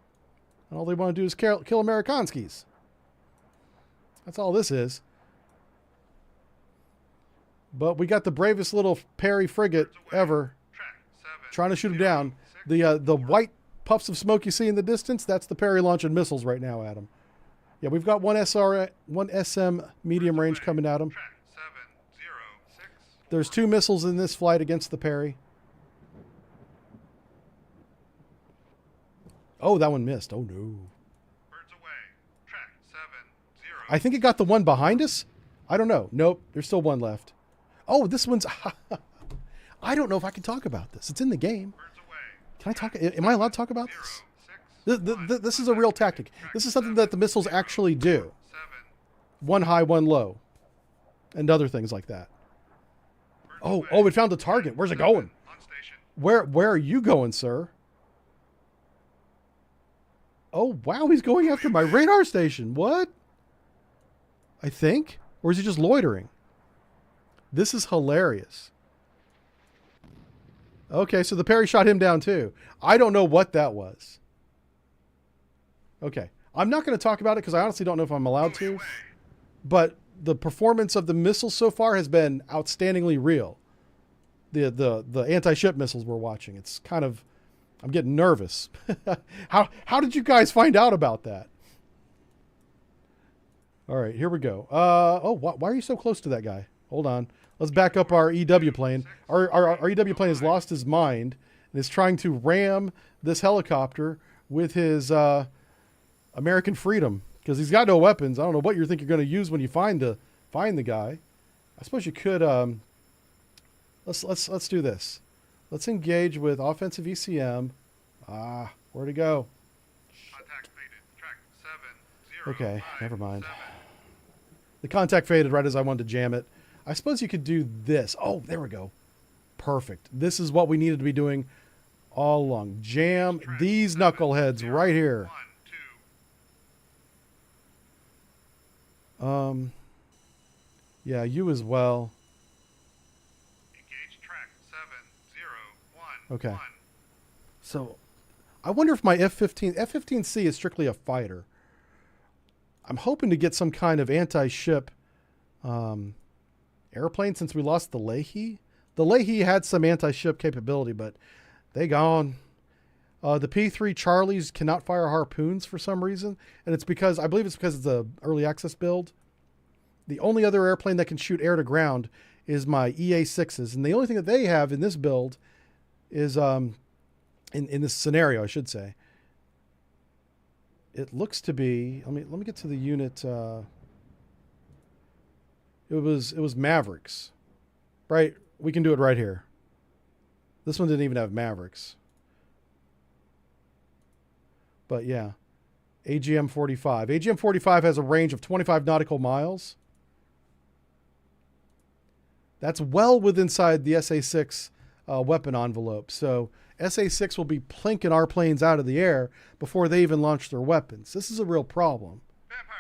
And all they want to do is kill Amerikanskis. That's all this is. But we got the bravest little Perry frigate ever trying to shoot him down. The white puffs of smoke you see in the distance, that's the Perry launching missiles right now at him. Yeah, we've got one SM medium range coming at him. There's 2 missiles in this flight against the Perry. Oh, that one missed. Oh, no. I think it got the one behind us. I don't know. Nope, there's still one left. Oh, this one's... I don't know if I can talk about this. It's in the game. Can I talk? Am I allowed to talk about this? This is a real tactic. This is something that the missiles actually do. One high, one low. And other things like that. Oh, it found a target. Where's it going? Where are you going, sir? Oh, wow, he's going after my radar station. What? I think? Or is he just loitering? This is hilarious. Okay, so the Perry shot him down too. I don't know what that was. Okay, I'm not going to talk about it because I honestly don't know if I'm allowed to. But the performance of the missiles so far has been outstandingly real. The anti-ship missiles we're watching. It's kind of... I'm getting nervous. How did you guys find out about that? All right, here we go. Why are you so close to that guy? Hold on. Let's back up our EW plane. Our EW plane has lost his mind and is trying to ram this helicopter with his American freedom because he's got no weapons. I don't know what you think you're going to use when you find the guy. I suppose you could. Let's do this. Let's engage with offensive ECM. Where'd it go? Okay, never mind. The contact faded right as I wanted to jam it. I suppose you could do this. Oh, there we go. Perfect. This is what we needed to be doing all along. Jam these knuckleheads right here. Yeah, you as well. Engage track 701. Okay. So, I wonder if my F-15C is strictly a fighter. I'm hoping to get some kind of anti-ship airplane since we lost the Leahy. The Leahy had some anti-ship capability, but they gone. The P-3 Charlies cannot fire harpoons for some reason, and I believe it's because it's a early access build. The only other airplane that can shoot air to ground is my EA-6s, and the only thing that they have in this build is in this scenario, I should say. It looks to be. Let me get to the unit It was Mavericks. Right? We can do it right here. This one didn't even have Mavericks. But yeah. AGM-45. AGM-45 has a range of 25 nautical miles. That's well within inside the SA-6 weapon envelope. So SA-6 will be plinking our planes out of the air before they even launch their weapons. This is a real problem. Vampire,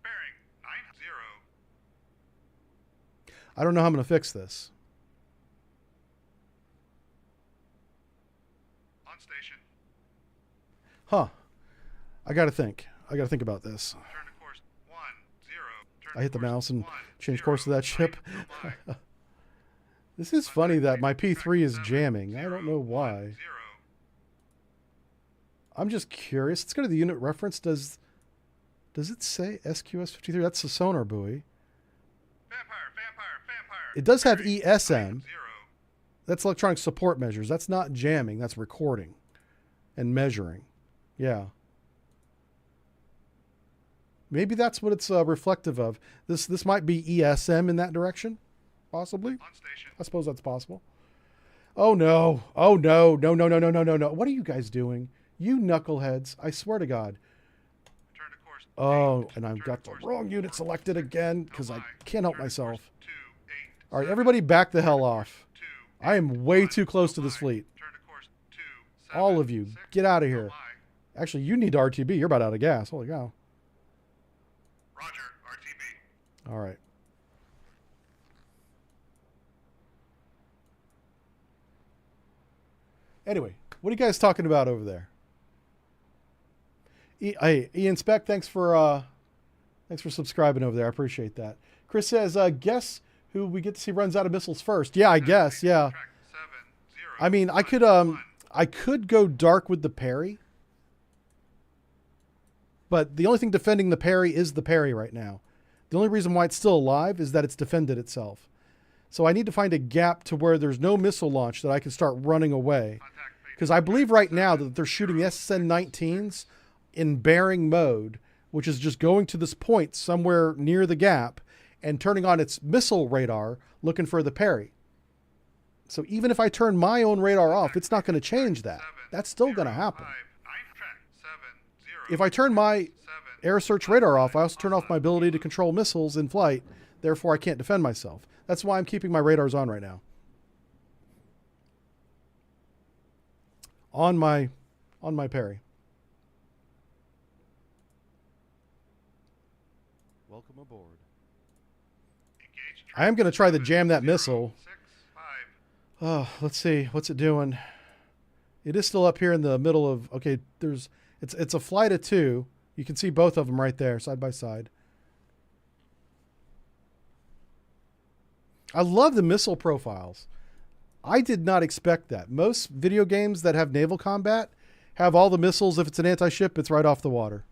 bearing 90. I don't know how I'm going to fix this. On station. Huh. I got to think. I got to think about this. Turn to course 10. Turn I hit the to course mouse and 10. changed course of that ship. Goodbye. This is funny that my P3 is jamming. I don't know why. I'm just curious. Let's go to the unit reference. Does it say SQS-53? That's the sonar buoy. Vampire. It does have ESM. 90. That's electronic support measures. That's not jamming. That's recording and measuring. Yeah. Maybe that's what it's reflective of. This might be ESM in that direction, possibly. On station. I suppose that's possible. Oh no! Oh no! No! No! No! No! No! No! No! What are you guys doing? You knuckleheads! I swear to God. Turn to course Oh, 8. and I've Turn got to the course wrong unit selected again because I Goodbye. can't help Turn to myself. course 28. All right, everybody, back the hell off. 2. I am way too close to this fleet. Turn to course 2. All of you, 6. get out of here. Goodbye. Actually, you need to RTB. You're about out of gas. Holy cow! Roger, RTB. All right. Anyway, what are you guys talking about over there? Hey, Ian Speck, thanks for subscribing over there. I appreciate that. Chris says, guess who we get to see runs out of missiles first. Yeah, I guess. Yeah. Track 7, 0. I mean, I could go dark with the parry, but the only thing defending the parry is the parry right now. The only reason why it's still alive is that it's defended itself. So I need to find a gap to where there's no missile launch that I can start running away. Because I believe right now that they're shooting the SN-19s in bearing mode, which is just going to this point somewhere near the gap and turning on its missile radar looking for the parry. So even if I turn my own radar off, it's not going to change that. That's still going to happen. If I turn my air search radar off, I also turn off my ability to control missiles in flight. Therefore, I can't defend myself. That's why I'm keeping my radars on right now. On my parry. Welcome aboard. I am going to try to jam that missile. Oh, let's see. What's it doing? It is still up here in the middle of... Okay, it's a flight of 2. You can see both of them right there, side by side. I love the missile profiles. I did not expect that. Most video games that have naval combat have all the missiles. If it's an anti-ship, it's right off the water.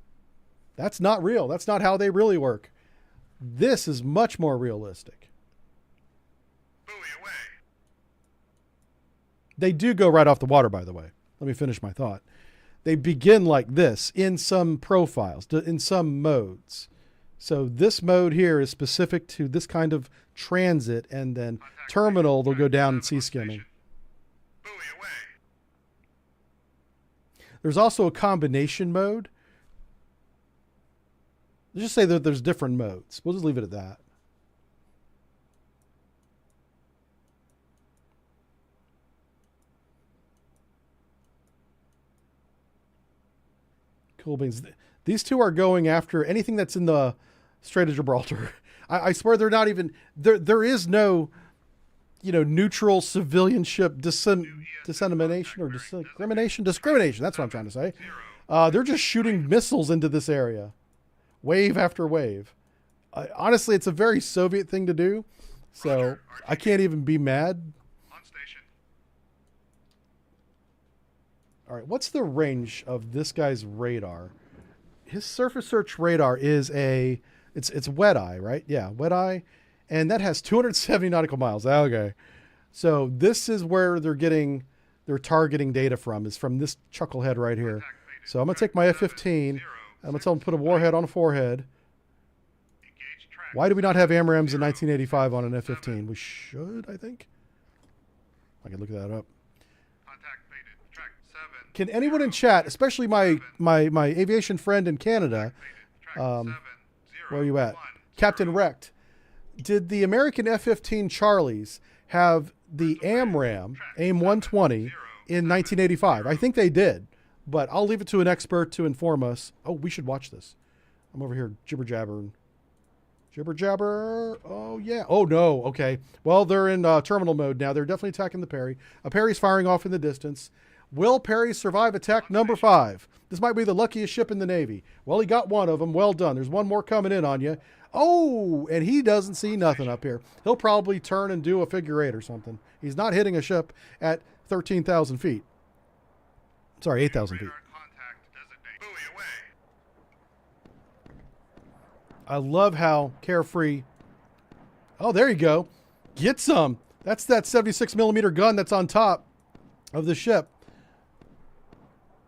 That's not real. That's not how they really work. This is much more realistic. Buoy away. They do go right off the water, by the way. Let me finish my thought. They begin like this in some profiles, in some modes. So this mode here is specific to this kind of transit, and then terminal, they'll go down and sea skimming. Buoy away. There's also a combination mode. Let's just say that there's different modes. We'll just leave it at that. Cool beans. These two are going after anything that's in the Strait of Gibraltar. I swear they're not even there is no, neutral civilian ship dissemination or discrimination. That's what I'm trying to say. They're just shooting missiles into this area, wave after wave. Honestly, it's a very Soviet thing to do, so I can't even be mad. On station. All right, what's the range of this guy's radar? His surface search radar is it's wet eye, right? Yeah, wet eye, and that has 270 nautical miles. Okay, so this is where they're targeting data from, is from this chucklehead right here. So I'm gonna take my F-15. I'm gonna tell them to put a warhead on a forehead. Engage track Why do we not have AMRAAMs in 1985 on an F-15? We should, I think. I can look that up. Contact faded. Track 7. Can anyone in chat, especially my aviation friend in Canada, where are you at? Captain Wrecked. Did the American F-15 Charlies have the AMRAAM, AIM-120, in 1985? I think they did, but I'll leave it to an expert to inform us. Oh, we should watch this. I'm over here jibber-jabbering. Jibber-jabber. Oh, yeah. Oh, no. Okay. Well, they're in terminal mode now. They're definitely attacking the Perry. A Perry's firing off in the distance. Will Perry survive attack number 5? This might be the luckiest ship in the Navy. Well, he got one of them. Well done. There's one more coming in on you. Oh, and he doesn't see nothing up here. He'll probably turn and do a figure 8 or something. He's not hitting a ship at 13,000 feet. Sorry, 8,000 feet. I love how carefree. Oh, there you go. Get some. That's that 76 millimeter gun that's on top of the ship.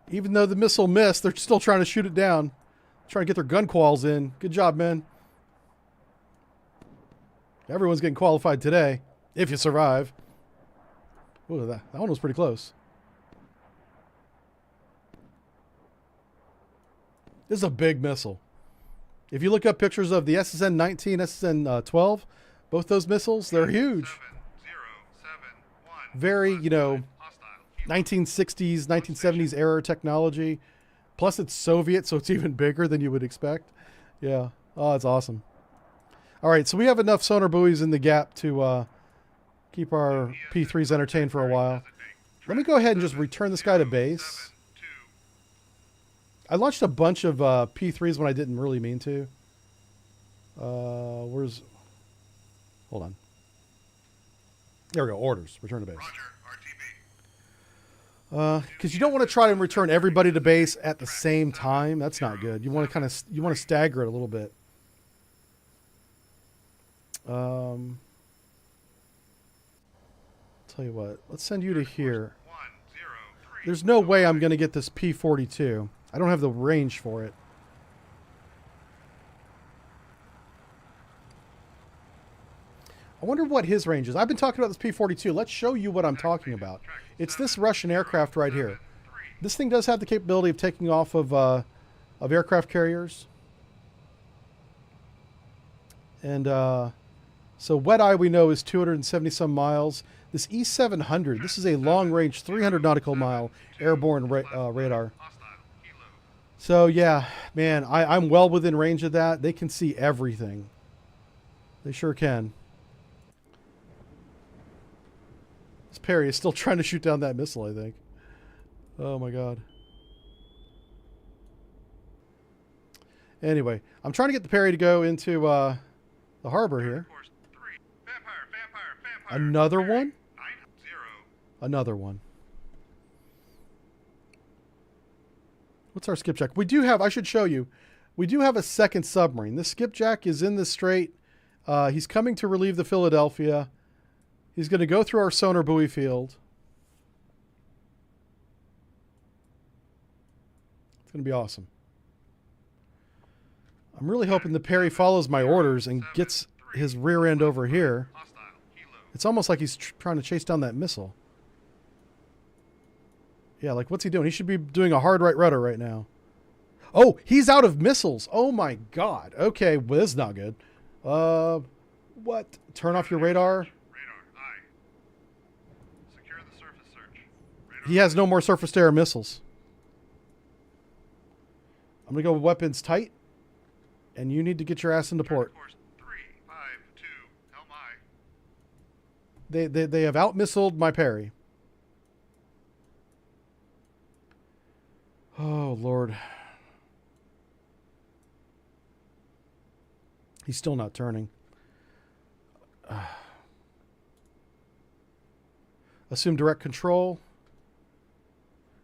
Even though the missile missed, they're still trying to shoot it down. Trying to get their gun quals in. Good job, man. Everyone's getting qualified today, if you survive. Ooh, that one was pretty close. This is a big missile. If you look up pictures of the SSN-19, SSN-12, both those missiles, they're huge. Very, 1960s, 1970s era technology. Plus it's Soviet, so it's even bigger than you would expect. Yeah. Oh, it's awesome. All right, so we have enough sonar buoys in the gap to keep our P3s entertained for a while. Let me go ahead and just return this guy to base. I launched a bunch of P3s when I didn't really mean to. Hold on. There we go. Orders. Return to base. Because you don't want to try and return everybody to base at the same time. That's not good. You want to stagger it a little bit. Tell you what. Let's send you to here. There's no way I'm going to get this P-42. I don't have the range for it. I wonder what his range is. I've been talking about this P-42. Let's show you what I'm talking about. It's this Russian aircraft right here. This thing does have the capability of taking off of aircraft carriers. And so wet eye we know is 270 some miles. This E-700, this is a long-range 300 nautical mile airborne radar. So yeah, man, I'm well within range of that. They can see everything. They sure can. This Perry is still trying to shoot down that missile, I think. Oh my god. Anyway, I'm trying to get the Perry to go into the harbor here. Another one? Another one. What's our skipjack? We do have, I should show you, we do have a second submarine. This skipjack is in the strait. He's coming to relieve the Philadelphia. He's going to go through our sonar buoy field. It's going to be awesome. I'm really hoping the Perry follows my orders and gets his rear end over here. It's almost like he's trying to chase down that missile. Yeah, like what's he doing? He should be doing a hard right rudder right now. Oh, he's out of missiles. Oh my god. Okay, well, this is not good. What? Turn off your radar? Radar, aye. Secure the surface search. Radar, he has no more surface to air missiles. I'm going to go with weapons tight. And you need to get your ass into port. course 352, helm aye. They have out-missiled my Perry. Oh, Lord. He's still not turning. Assume direct control.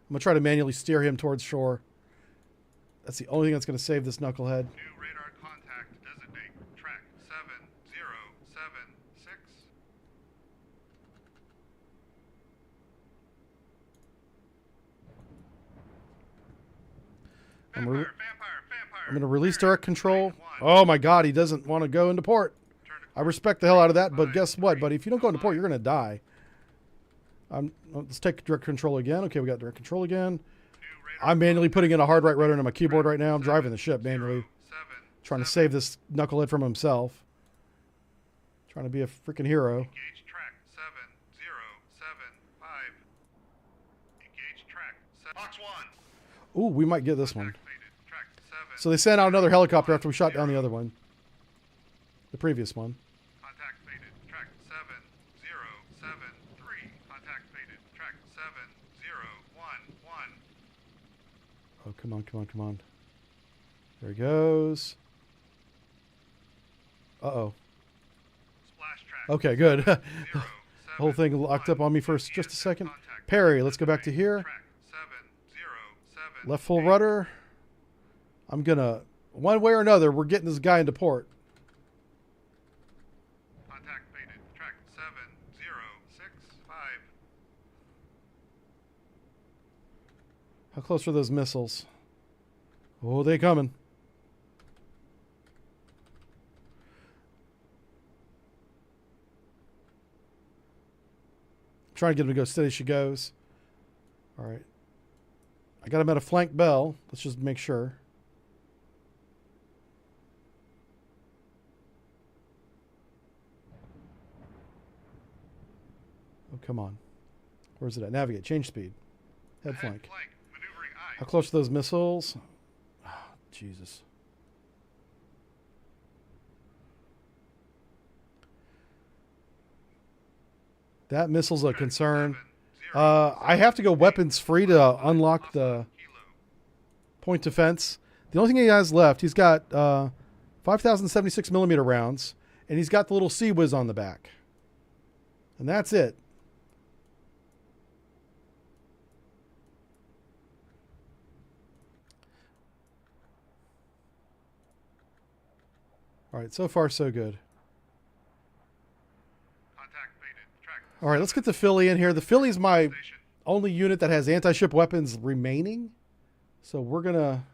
I'm going to try to manually steer him towards shore. That's the only thing that's going to save this knucklehead. New radar contact designate. Track 7076. I'm Vampire, vampire, vampire. I'm going to release direct control. Oh my God, he doesn't want to go into port. I respect the hell out of that, but guess what, buddy? If you don't go into port, you're going to die. Let's take direct control again. Okay, we got direct control again. I'm manually putting in a hard right rudder into my keyboard right now. I'm driving the ship manually. Trying to save this knucklehead from himself. Trying to be a freaking hero. Engage track 7075. Engage track. Box 1. Ooh, we might get this one. Contact faded. Track 7. So they sent out another helicopter after we shot down the other one. The previous one. Contact faded. Track 7073. Contact faded. Track 7011. Oh, come on, come on, come on. There he goes. Uh-oh. Splash track. Okay, good. The 0, whole thing locked up on me for just a second. Perry, let's go back to here. Track 707. Left full rudder. I'm gonna, one way or another, we're getting this guy into port. Contact faded. Track 7065. How close are those missiles? Oh, they coming. Trying to get him to go steady as she goes. All right. I got him at a flank bell. Let's just make sure. Oh, come on. Where's it at? Navigate. Change speed. Head flank. Flank. Maneuvering I. How close are those missiles? Oh, Jesus. That missile's a concern. I have to go weapons free to unlock the point defense. The only thing he has left, he's got 5,076 millimeter rounds, and he's got the little Sea Whiz on the back. And that's it. All right, so far so good. Contact faded. Track All right, let's get the Philly in here. The Philly's my station. only unit that has anti-ship weapons remaining. So we're gonna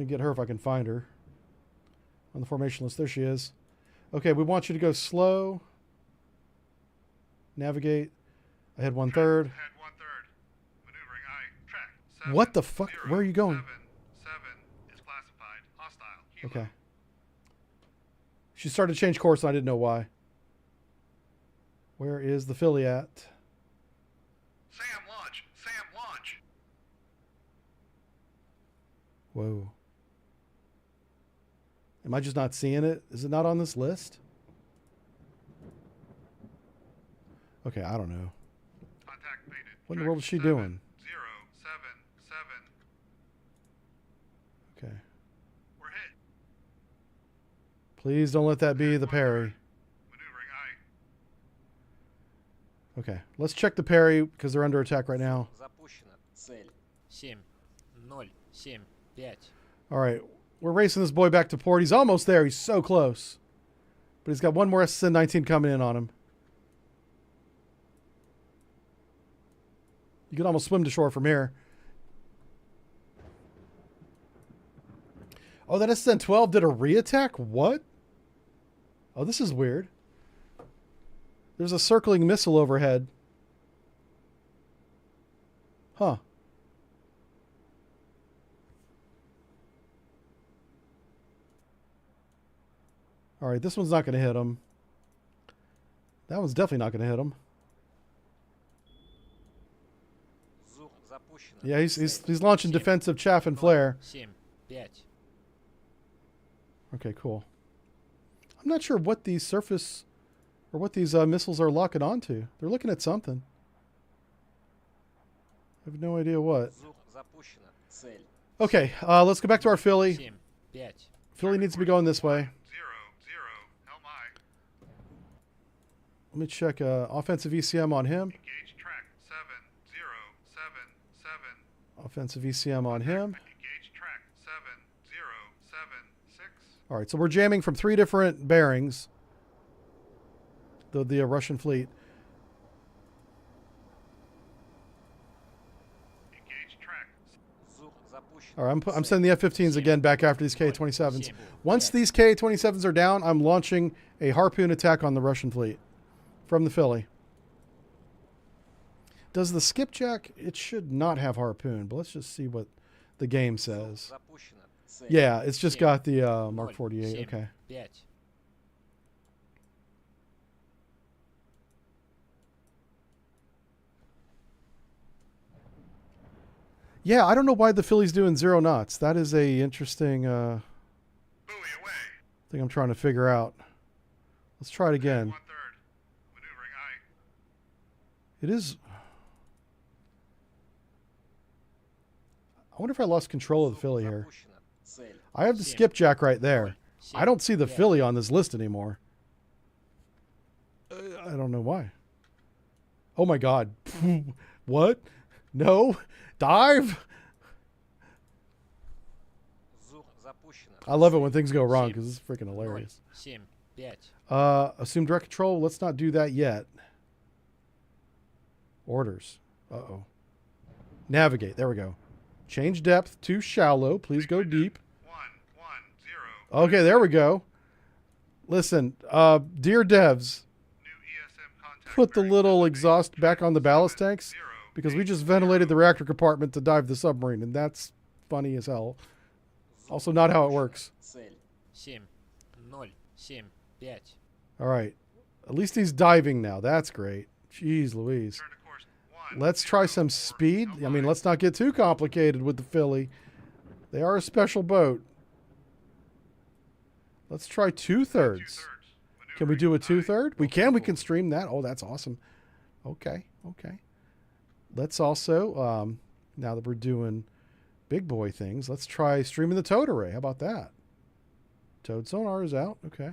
get her if I can find her. On the formation list, there she is. Okay, we want you to go slow. Navigate. Ahead 1/3. Head 1/3. Maneuvering I. Track. What the fuck? Where are you going? 7 is classified. Hostile. Okay. She started to change course and I didn't know why. Where is the Philly at? Sam launch. Sam launch. Whoa. Am I just not seeing it? Is it not on this list? Okay, I don't know. Contact faded. What in the Track world is she doing? 7077. Okay. We're hit. Please don't let that be the Perry. Maneuvering I. Okay, let's check the Perry because they're under attack right now. Запущена. Цель. 7, 0, 7, 5. All right, we're racing this boy back to port. He's almost there. He's so close. But he's got one more SSN-19 coming in on him. You can almost swim to shore from here. Oh, that SSN-12 did a re-attack? What? Oh, this is weird. There's a circling missile overhead. Huh. All right, this one's not going to hit him. That one's definitely not going to hit him. Зур запущена. Yeah, he's launching defensive chaff and flare. 7, 5. Okay, cool. I'm not sure what these surface or what these missiles are locking onto. They're looking at something. I have no idea what. Зур запущена. Цель. Okay, let's go back to our Philly. 7, 5. Philly needs to be going this way. 0, Helm I. Let me check offensive ECM on him. Engage track 7077. Offensive ECM on him. Engage track 7076. All right, so we're jamming from 3 different bearings. The Russian fleet. Engage track. Зур Zur запущен. All right, I'm sending the F-15s again back after these Ka-27s. Once these Ka-27s are down, I'm launching a harpoon attack on the Russian fleet from the Philly. Does the skipjack? It should not have harpoon, but let's just see what the game says. Запущено. Yeah, it's just got the Mark 48. 7, Okay. 5. Yeah, I don't know why the Philly's doing 0 knots. That is a interesting Buoy away. thing I'm trying to figure out. Let's try it again. 1/3. Maneuvering aye. It is. I wonder if I lost control of the Philly here. Запущено. Цель. I have the skipjack right there. I don't see the 7. Philly on this list anymore. I don't know why. Oh my God. What? No. Dive. Zur запущено. I love it when things go wrong because it's freaking hilarious. 7, 5. Assume direct control. Let's not do that yet. Orders. Uh-oh. Navigate. There we go. Change depth to shallow. Please go deep. 110. Okay, there we go. Listen, dear devs, New ESM contact. put the bearing little elevate. exhaust back on the ballast tanks 0, because we just ventilated the reactor compartment to dive the submarine, and that's funny as hell. Also, not how it works. Цель. 7, 0, 7, 5. All right. At least he's diving now. That's great. Jeez Louise. Turn to course. 1, Let's try some speed. I mean, let's not get too complicated with the Philly. They are a special boat. Let's try 2/3. Can we do a 2/3? We can. We can stream that. Oh, that's awesome. Okay. Okay. Let's also, now that we're doing big boy things, let's try streaming the towed array. How about that? Towed sonar is out. Okay.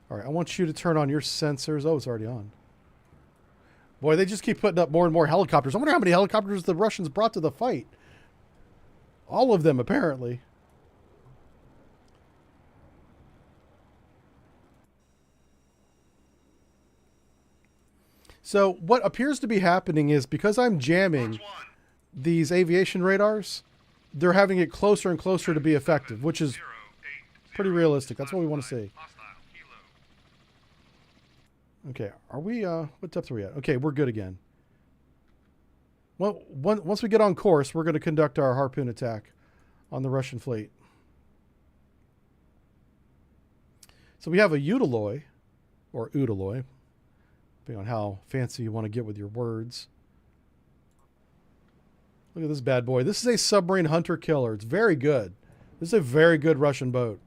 All right. I want you to turn on your sensors. Oh, it's already on. Boy, they just keep putting up more and more helicopters. I wonder how many helicopters the Russians brought to the fight. All of them, apparently. So what appears to be happening is because I'm jamming Launch 1. these aviation radars, they're having it closer and closer to be effective, which is 0, 8, pretty realistic. That's what we want to see. hostile. Kilo. Okay, are we, what depth are we at? Okay, we're good again. Well, once we get on course, we're going to conduct our harpoon attack on the Russian fleet. So we have a Udaloy, or Udaloy, depending on how fancy you want to get with your words. Look at this bad boy. This is a submarine hunter-killer. It's very good. This is a very good Russian boat.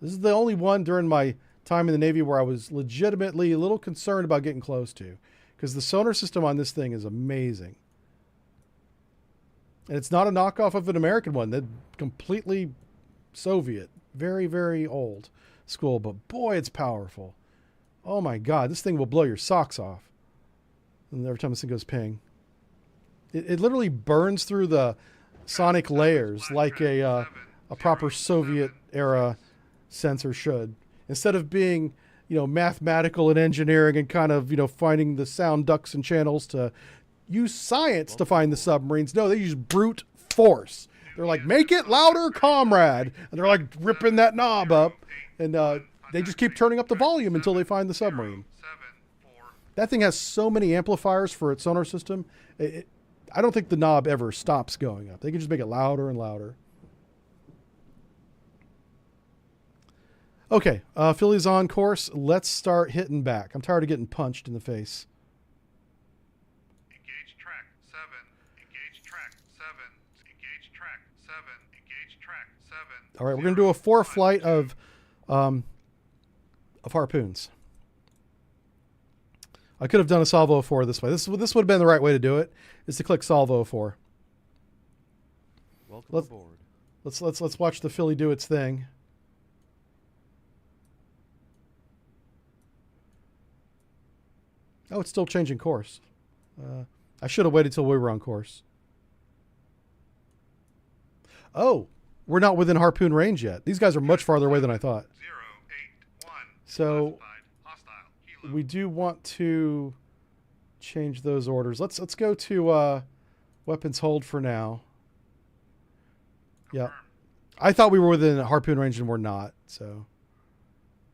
This is the only one during my time in the Navy where I was legitimately a little concerned about getting close to, because the sonar system on this thing is amazing. And it's not a knockoff of an American one. They're completely Soviet. Very, very old school. But boy, it's powerful. Oh my God, this thing will blow your socks off. And every time this thing goes ping. It literally burns through the sonic layers like a proper Soviet era sensor should. Instead of being, mathematical and engineering and kind of, finding the sound ducts and channels to use science to find the submarines. No, they use brute force. They're like, make it louder, comrade. And they're like ripping that knob up. And they just keep turning up the volume until they find the submarine. 7, 4. That thing has so many amplifiers for its sonar system. I don't think the knob ever stops going up. They can just make it louder and louder. Okay, Philly's on course. Let's start hitting back. I'm tired of getting punched in the face. Engage track 7. Engage track 7. Engage track 7. Engage track 7. All right, we're going to do a 4 flight of harpoons. I could have done a salvo 4 this way. This would have been the right way to do it, is to click salvo 4. Welcome Let's- aboard. Let's watch the Philly do its thing. Oh, it's still changing course. I should have waited till we were on course. Oh, we're not within harpoon range yet. These guys are much farther away than I thought. 0, 8, 1. So Classified. Hostile. Kilo. we do want to change those orders. Let's go to weapons hold for now. Yeah. I thought we were within harpoon range and we're not, so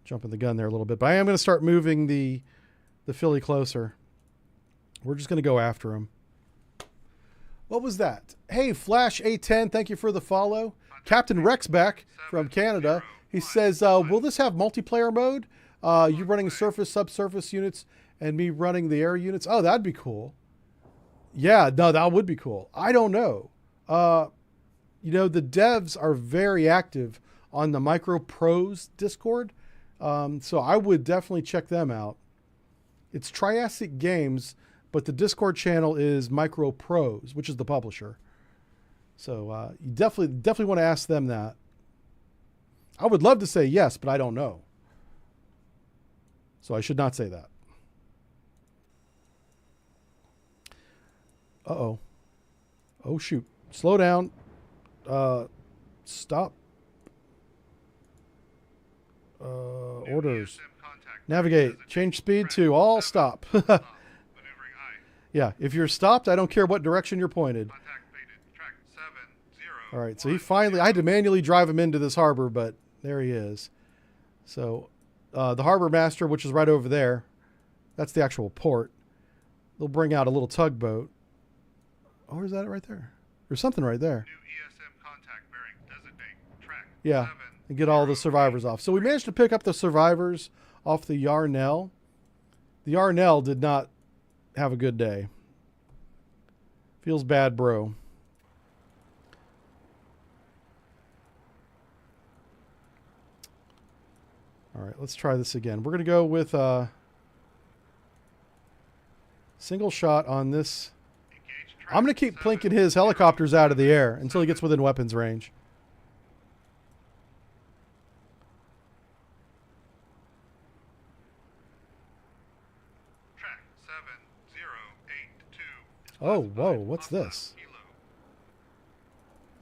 jumping the gun there a little bit. But I am going to start moving the Philly closer. We're just going to go after him. What was that? Hey, Flash A10, thank you for the follow. Captain Rex back from Canada. He says, will this have multiplayer mode? You running surface, subsurface units, and me running the air units? Oh, that'd be cool. Yeah, no, that would be cool. I don't know. You know, the devs are very active on the Micro Pros Discord. So I would definitely check them out. It's Triassic Games, but the Discord channel is Micro Pros, which is the publisher. So you definitely want to ask them that. I would love to say yes, but I don't know. So I should not say that. Uh-oh. Oh, shoot. Slow down. Stop. Orders. Navigate. Change speed to all stop. Yeah, if you're stopped, I don't care what direction you're pointed. All right, so he finally, I had to manually drive him into this harbor, but there he is. So the harbor master, which is right over there, that's the actual port. They'll bring out a little tugboat. Oh, is that it right there? There's something right there. Yeah, and get all the survivors off. So we managed to pick up the survivors off the Yarnell. The Yarnell did not have a good day. Feels bad, bro. All right, let's try this again. We're going to go with a single shot on this. I'm going to keep plinking his helicopters out of the air until he gets within weapons range. Oh, whoa, what's this?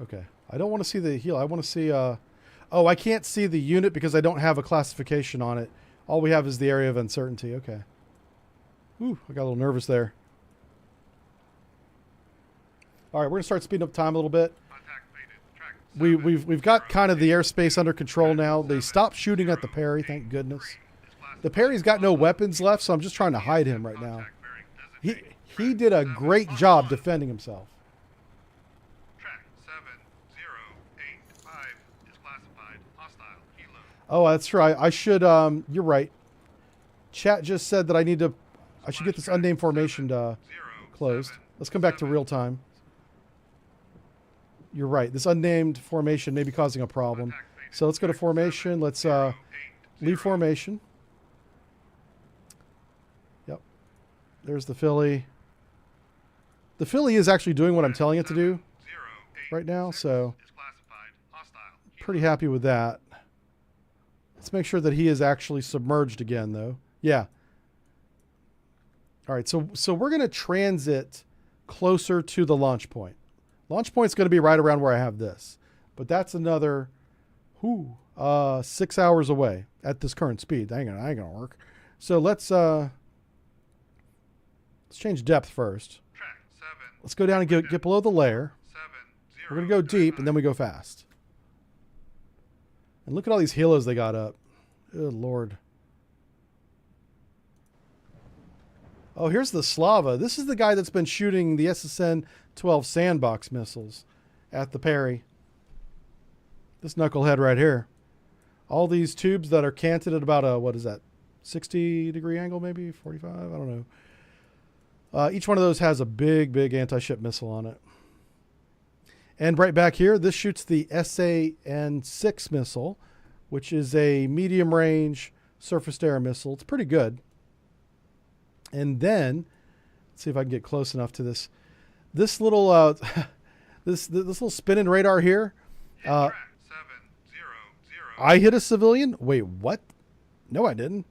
Okay, I don't want to see the heel. I want to see... oh, I can't see the unit because I don't have a classification on it. All we have is the area of uncertainty. Okay. Ooh, I got a little nervous there. All right, we're going to start speeding up time a little bit. We've got kind of the airspace under control now. They stopped shooting at the Perry, thank goodness. The Perry's got no weapons left, so I'm just trying to hide him right now. He did a great job defending himself. Oh, that's right. I should, you're right. Chat just said that I should get this unnamed formation closed. Let's come back to real time. You're right. This unnamed formation may be causing a problem. So let's go to formation. Let's leave formation. Yep. There's the Philly. The Philly is actually doing what I'm telling it to do right now, so pretty happy with that. Let's make sure that he is actually submerged again, though. Yeah. All right, so we're going to transit closer to the launch point. Launch point's going to be right around where I have this, but that's another 6 hours away at this current speed. That ain't gonna work. So let's change depth first. Let's go down and get below the layer. We're going to go deep, and then we go fast. And look at all these helos they got up. Good Lord. Oh, here's the Slava. This is the guy that's been shooting the SSN-12 sandbox missiles at the Perry. This knucklehead right here. All these tubes that are canted at about a, what is that, 60-degree angle maybe? 45? I don't know. Each one of those has a big, big anti-ship missile on it. And right back here, this shoots the SAN-6 missile, which is a medium-range surface-to-air missile. It's pretty good. And then, let's see if I can get close enough to this. This little, this little spinning radar here. I hit a civilian? Wait, what? No, I didn't.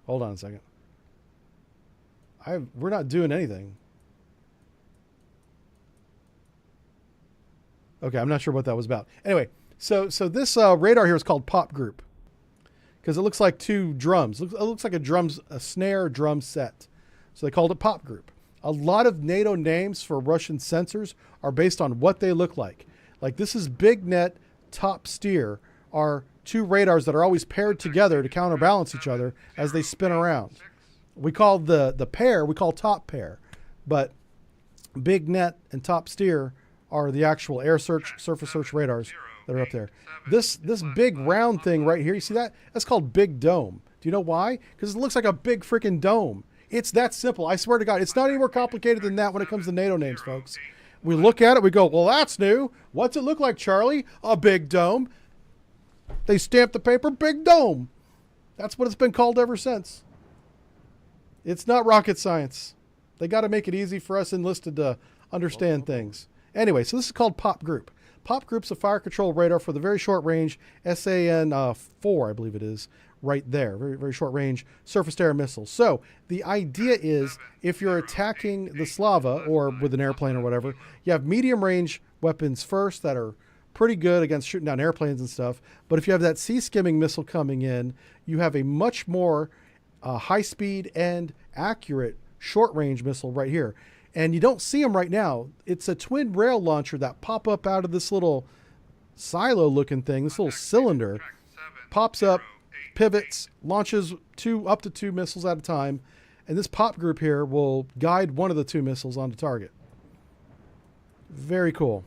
Hold on a second. We're not doing anything. Okay, I'm not sure what that was about. Anyway, so this radar here is called pop group because it looks like two drums. It looks like a snare drum set. So they called it Pop Group. A lot of NATO names for Russian sensors are based on what they look like. Like this is Big Net, Top Steer are two radars that are always paired together to counterbalance each other as they spin around. We call the pair, we call top pair, but Big Net and Top Steer are the actual air search, surface search radars that are up there. This big round thing right here, you see that? That's called Big Dome. Do you know why? Because it looks like a big freaking dome. It's that simple. I swear to God, it's not any more complicated than that when it comes to NATO names, folks. We look at it, we go, well, that's new. What's it look like, Charlie? A big dome. They stamped the paper, Big Dome. That's what it's been called ever since. It's not rocket science. They got to make it easy for us enlisted to understand things. Anyway, so this is called Pop Group. Pop Group's a fire control radar for the very short range SAN-4, I believe it is, right there. Very, very short range surface-to-air missiles. So the idea is if you're attacking the Slava or with an airplane or whatever, you have medium range weapons first that are pretty good against shooting down airplanes and stuff. But if you have that sea skimming missile coming in, you have a much more high speed and accurate short range missile right here. And you don't see them right now. It's a twin rail launcher that pop up out of this little silo looking thing, this little cylinder, pops up, pivots, launches up to two missiles at a time. And this Pop Group here will guide one of the two missiles onto target. Very cool.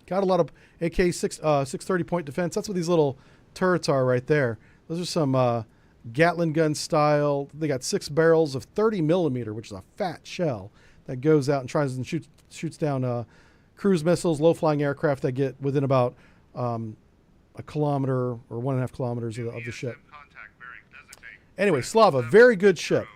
Got a lot of AK-630 point defense. That's what these little turrets are right there. Those are some Gatling gun style. They got 6 barrels of 30 millimeter, which is a fat shell that goes out and tries and shoots down cruise missiles, low-flying aircraft that get within about a kilometer or 1.5 kilometers of the ship. Anyway, Slava, very good ship.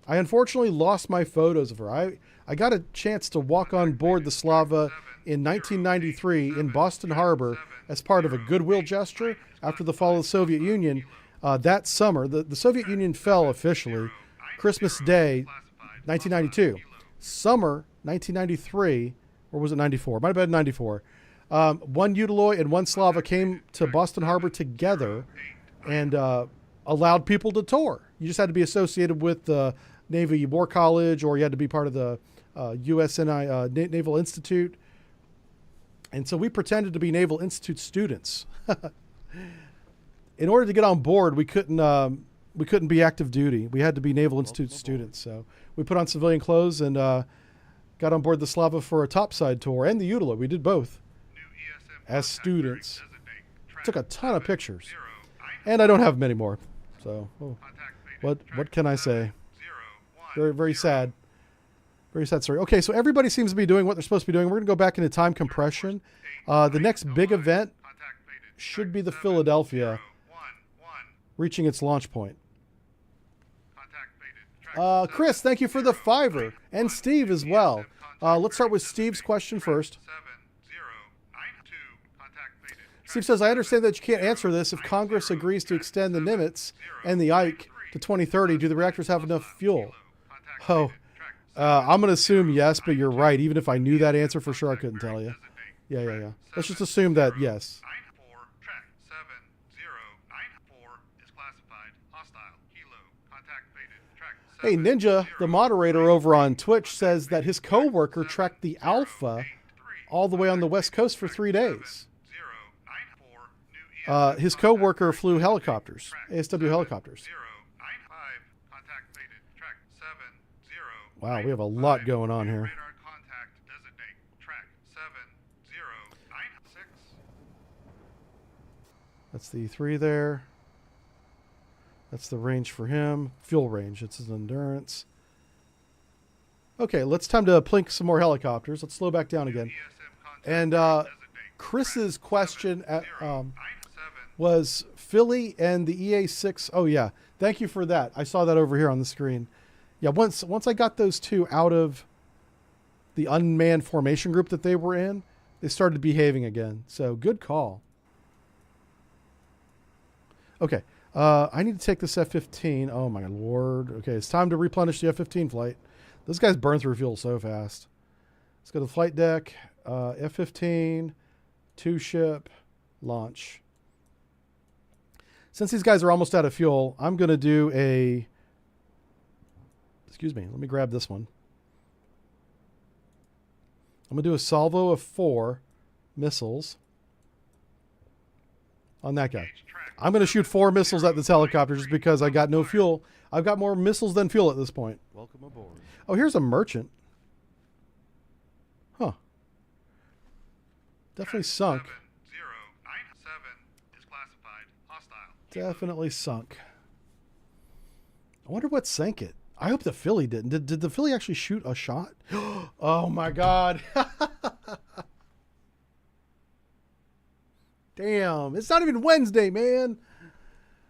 I unfortunately lost my photos of her. I got a chance to walk on board the Slava in 1993 in Boston Harbor as part of a goodwill gesture after the fall of the Soviet Union. That summer, the Soviet Union fell officially Christmas Day, 1992. Summer 1993, or was it 94? Might have been 94. One Utiloy and one Slava came to Boston Harbor together and allowed people to tour. You just had to be associated with the Navy War College, or you had to be part of the USNI Naval Institute. And so we pretended to be Naval Institute students. In order to get on board, we couldn't be active duty. We had to be Naval Institute students. So we put on civilian clothes and got on board the Slava for a topside tour and the Utiloy. We did both as students. Took a ton of pictures. And I don't have many more. So what can I say? Very, very sad. Very sad story. Okay, so everybody seems to be doing what they're supposed to be doing. We're going to go back into time compression. The next big event should be the Philadelphia reaching its launch point. Chris, thank you for the $5, and Steve as well. Let's start with Steve's question first. Steve says, I understand that you can't answer this. If Congress agrees to extend the Nimitz and the Ike to 2030, do the reactors have enough fuel? Oh, I'm going to assume yes, but you're right. Even if I knew that answer for sure, I couldn't tell you. Yeah. Let's just assume that yes. Hey, Ninja, the moderator over on Twitch, says that his coworker tracked the Alpha all the way on the West Coast for 3 days. His coworker flew helicopters, ASW helicopters. Wow, we have a lot going on here. That's the 3 there. That's the range for him. Fuel range. It's his endurance. Okay, let's time to plink some more helicopters. Let's slow back down again. And Chris's question was Philly and the EA6. Oh, yeah. Thank you for that. I saw that over here on the screen. Yeah, once I got those two out of the unmanned formation group that they were in, they started behaving again. So good call. Okay. I need to take this F-15. Oh, my Lord. Okay, it's time to replenish the F-15 flight. Those guys burn through fuel so fast. Let's go to the flight deck. F-15, 2-ship, launch. Since these guys are almost out of fuel, I'm going to do a Excuse me. Let me grab this one. I'm going to do a salvo of 4 missiles on that guy. I'm going to shoot 4 missiles at this helicopter just because I got no fuel. I've got more missiles than fuel at this point. Welcome aboard. Oh, here's a merchant. Huh. Definitely sunk. 7097 is classified hostile. Definitely sunk. I wonder what sank it. I hope the Philly didn't. Did the Philly actually shoot a shot? Oh my God. Damn. It's not even Wednesday, man.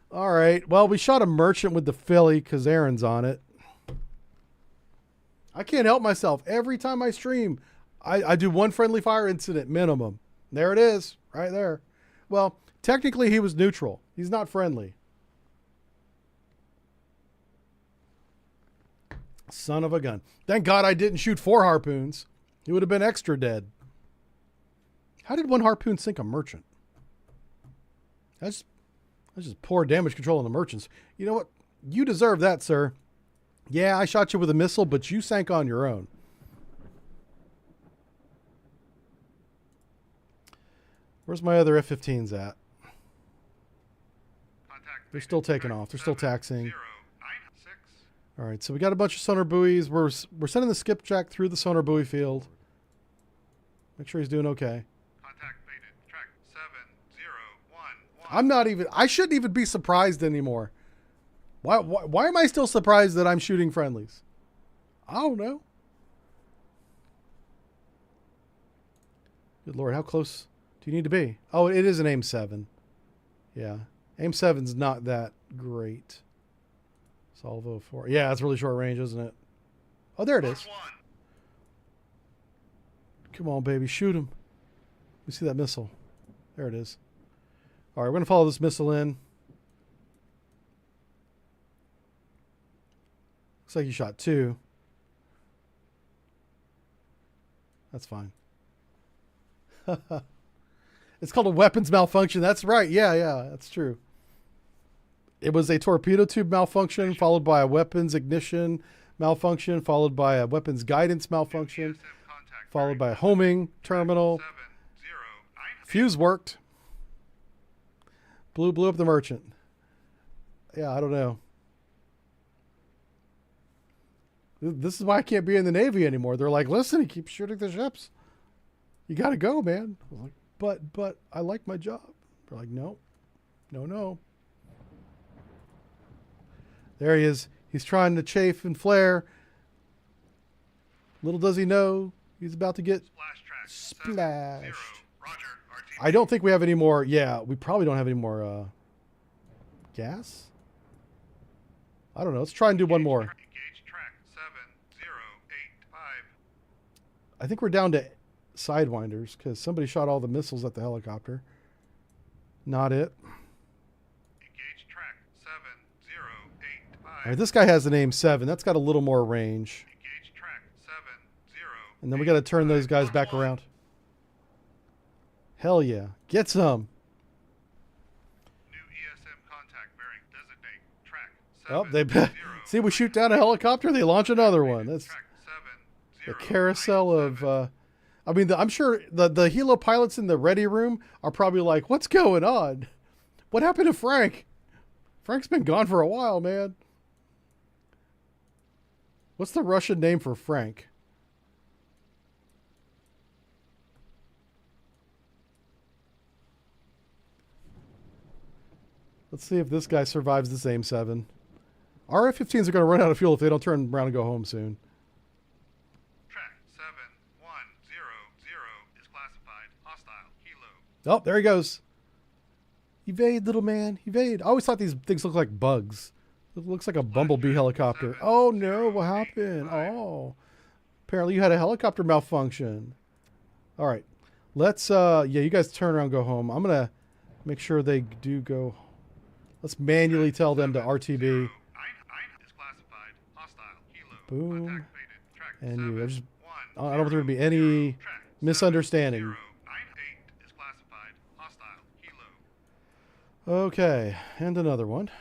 All right. Well, we shot a merchant with the Philly because Aaron's on it. I can't help myself. Every time I stream, I do 1 friendly fire incident minimum. There it is. Right there. Well, technically he was neutral. He's not friendly. Son of a gun. Thank God I didn't shoot 4 harpoons. He would have been extra dead. How did 1 harpoon sink a merchant? That's just poor damage control on the merchants. You know what? You deserve that, sir. Yeah, I shot you with a missile, but you sank on your own. Where's my other F-15s at? They're still taking off. They're still taxiing. All right, so we got a bunch of sonar buoys. We're sending the skipjack through the sonar buoy field. Make sure he's doing okay. Contact faded. Track 7011. I'm not even. I shouldn't even be surprised anymore. Why am I still surprised that I'm shooting friendlies? I don't know. Good Lord, how close do you need to be? Oh, it is an aim 7. Yeah, aim 7's not that great. Salvo 4. Yeah, that's really short range, isn't it? Oh, there it is. Come on, baby. Shoot him. Let me see that missile. There it is. All right, we're going to follow this missile in. Looks like you shot 2. That's fine. It's called a weapons malfunction. That's right. Yeah, that's true. It was a torpedo tube malfunction, followed by a weapons ignition malfunction, followed by a weapons guidance malfunction, followed by a homing terminal. Fuse worked. Blew up the merchant. Yeah, I don't know. This is why I can't be in the Navy anymore. They're like, listen, he keeps shooting the ships. You got to go, man. I was like, but I like my job. They're like, no. There he is. He's trying to chafe and flare. Little does he know, he's about to get splashed. I don't think we have any more. Yeah, we probably don't have any more gas. I don't know. Let's try and do one more. Engage track 7085. I think we're down to sidewinders because somebody shot all the missiles at the helicopter. Not it. Engage track 7085. All right, this guy has an aim 7. That's got a little more range. Engage track 7085. And then we got to turn those guys back around. Hell yeah. Get some. New ESM contact bearing designate track Oh, they see, we shoot down a helicopter, they launch another one. That's the carousel of I mean, I'm sure the helo pilots in the ready room are probably like, what's going on? What happened to Frank? Frank's been gone for a while, man. What's the Russian name for Frank? Let's see if this guy survives this aim 7. Our F-15s are going to run out of fuel if they don't turn around and go home soon. Track 7100 is classified hostile helo. Oh, there he goes. Evade, little man. Evade. I always thought these things look like bugs. It looks like a bumblebee helicopter. Oh, no. What happened? Oh. Apparently you had a helicopter malfunction. All right. Let's, yeah, you guys turn around and go home. I'm going to make sure they do go. Let's manually tell them to RTB. Boom. And you. I don't want there to be any misunderstanding. Okay, and another one.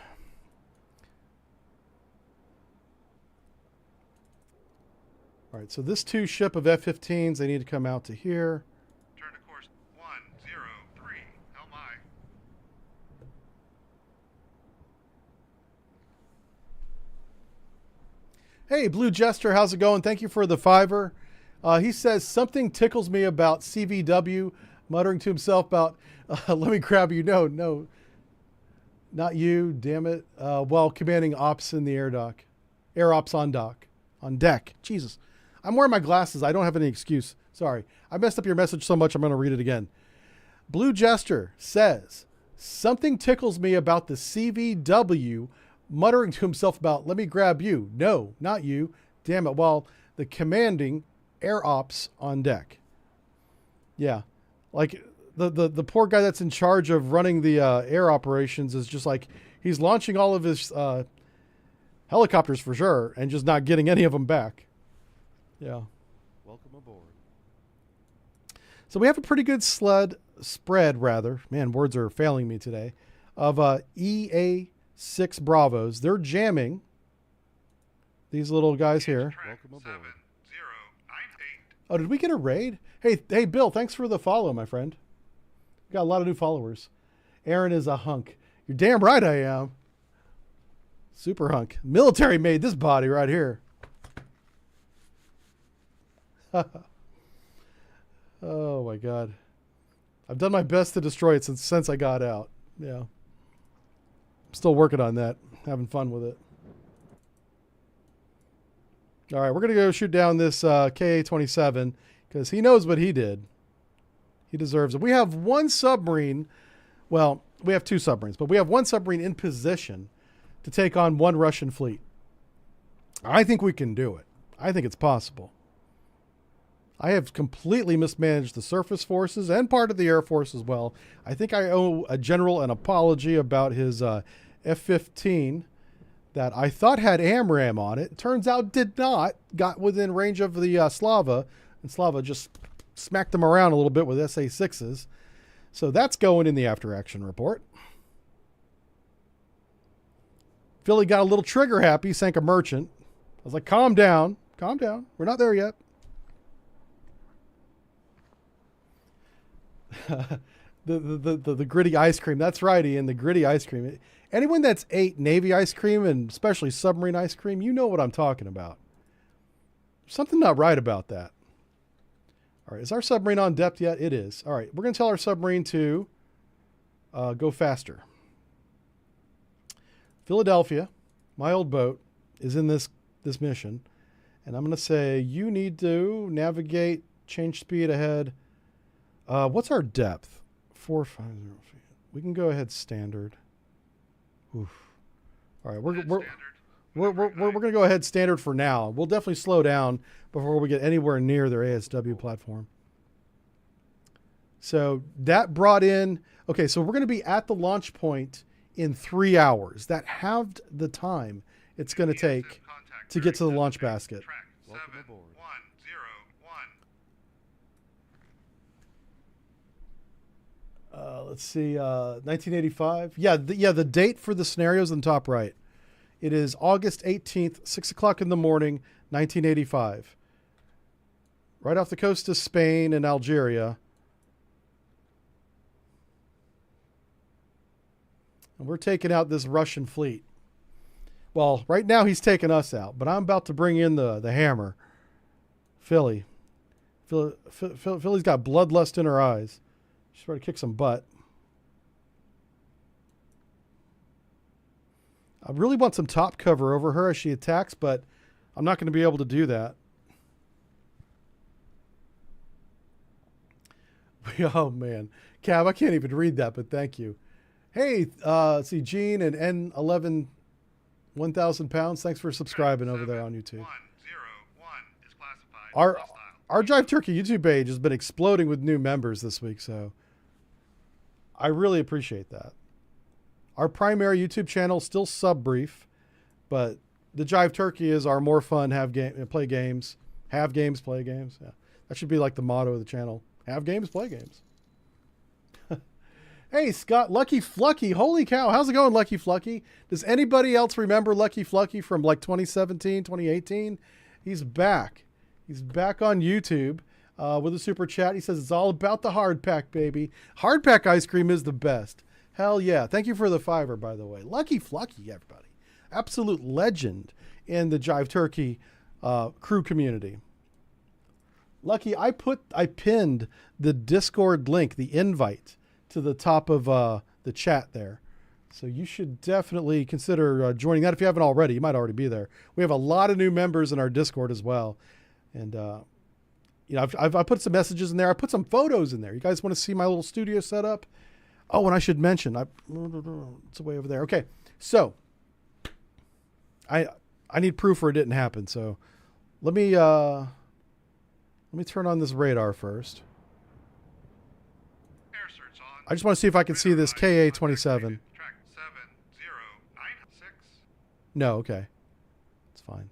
All right, so this 2 ship of F-15s, they need to come out to here. Turn to course 103. Helm aye. Hey, Blue Jester, how's it going? Thank you for the $5. He says, something tickles me about CVW, muttering to himself about, let me grab you. No, not you, damn it. While commanding ops in the air dock. Air ops on deck. Jesus. I'm wearing my glasses. I don't have any excuse. Sorry. I messed up your message so much I'm going to read it again. Blue Jester says, something tickles me about the CVW, muttering to himself about, let me grab you. No, not you. Damn it. While the commanding air ops on deck. Yeah. Like the poor guy that's in charge of running the air operations is just like, he's launching all of his helicopters for sure and just not getting any of them back. Yeah. Welcome aboard. So we have a pretty good spread, rather. Man, words are failing me today. Of EA6 Bravos. They're jamming these little guys here. Welcome aboard. 7098. Oh, did we get a raid? Hey, Bill, thanks for the follow, my friend. Got a lot of new followers. Aaron is a hunk. You're damn right I am. Super hunk. Military made this body right here. Oh my God. I've done my best to destroy it since I got out. Yeah. I'm still working on that. Having fun with it. All right, we're going to go shoot down this KA-27 because he knows what he did. He deserves it. We have one submarine. Well, we have 2 submarines, but we have one submarine in position to take on 1 Russian fleet. I think we can do it. I think it's possible. I have completely mismanaged the surface forces and part of the Air Force as well. I think I owe a general an apology about his F-15 that I thought had AMRAAM on it. Turns out did not. Got within range of the Slava, and Slava just smacked them around a little bit with SA-6s. So that's going in the after-action report. Philly got a little trigger happy, sank a merchant. I was like, calm down. Calm down. We're not there yet. the gritty ice cream. That's right, Ian. The gritty ice cream. Anyone that's ate Navy ice cream and especially submarine ice cream, you know what I'm talking about. There's something not right about that. All right, is our submarine on depth yet? It is. All right, we're going to tell our submarine to go faster. Philadelphia, my old boat, is in this mission. And I'm going to say you need to navigate, change speed ahead. What's our depth? 450 feet. We can go ahead standard. Oof. All right, we're going to go ahead standard for now. We'll definitely slow down before we get anywhere near their ASW platform. So that brought in, okay, so we're going to be at the launch point in 3 hours. That halved the time it's going to take to get to the launch basket. Welcome aboard. 101. Let's see, 1985. Yeah, the date for the scenarios in the top right. It is August 18th, 6 o'clock in the morning, 1985. Right off the coast of Spain and Algeria. And we're taking out this Russian fleet. Well, right now he's taking us out, but I'm about to bring in the hammer. Philly's got bloodlust in her eyes. She's ready to kick some butt. I really want some top cover over her as she attacks, but I'm not going to be able to do that. Oh, man. Cab, I can't even read that, but thank you. Hey, let's see, Gene and N11, 1,000 pounds. Thanks for subscribing over there on YouTube. 101 is classified. Our Jive Turkey YouTube page has been exploding with new members this week, so I really appreciate that. Our primary YouTube channel is still sub-brief, but the Jive Turkey is our more fun, play games. Have games, play games. Yeah. That should be like the motto of the channel. Have games, play games. Hey, Scott, Lucky Flucky. Holy cow. How's it going, Lucky Flucky? Does anybody else remember Lucky Flucky from like 2017, 2018? He's back. He's back on YouTube with a super chat. He says it's all about the hard pack, baby. Hard pack ice cream is the best. Hell yeah. Thank you for the $5, by the way. Lucky Flucky, everybody. Absolute legend in the Jive Turkey crew community. Lucky, I pinned the Discord link, the invite, to the top of the chat there. So you should definitely consider joining that if you haven't already. You might already be there. We have a lot of new members in our Discord as well. And, you know, I've put some messages in there. I put some photos in there. You guys want to see my little studio setup? Oh, and I should mention, it's way over there. Okay, so I need proof or it didn't happen. So let me turn on this radar first. Air search on. I just want to see if I can see this KA-27. Track 7096. No, okay. It's fine.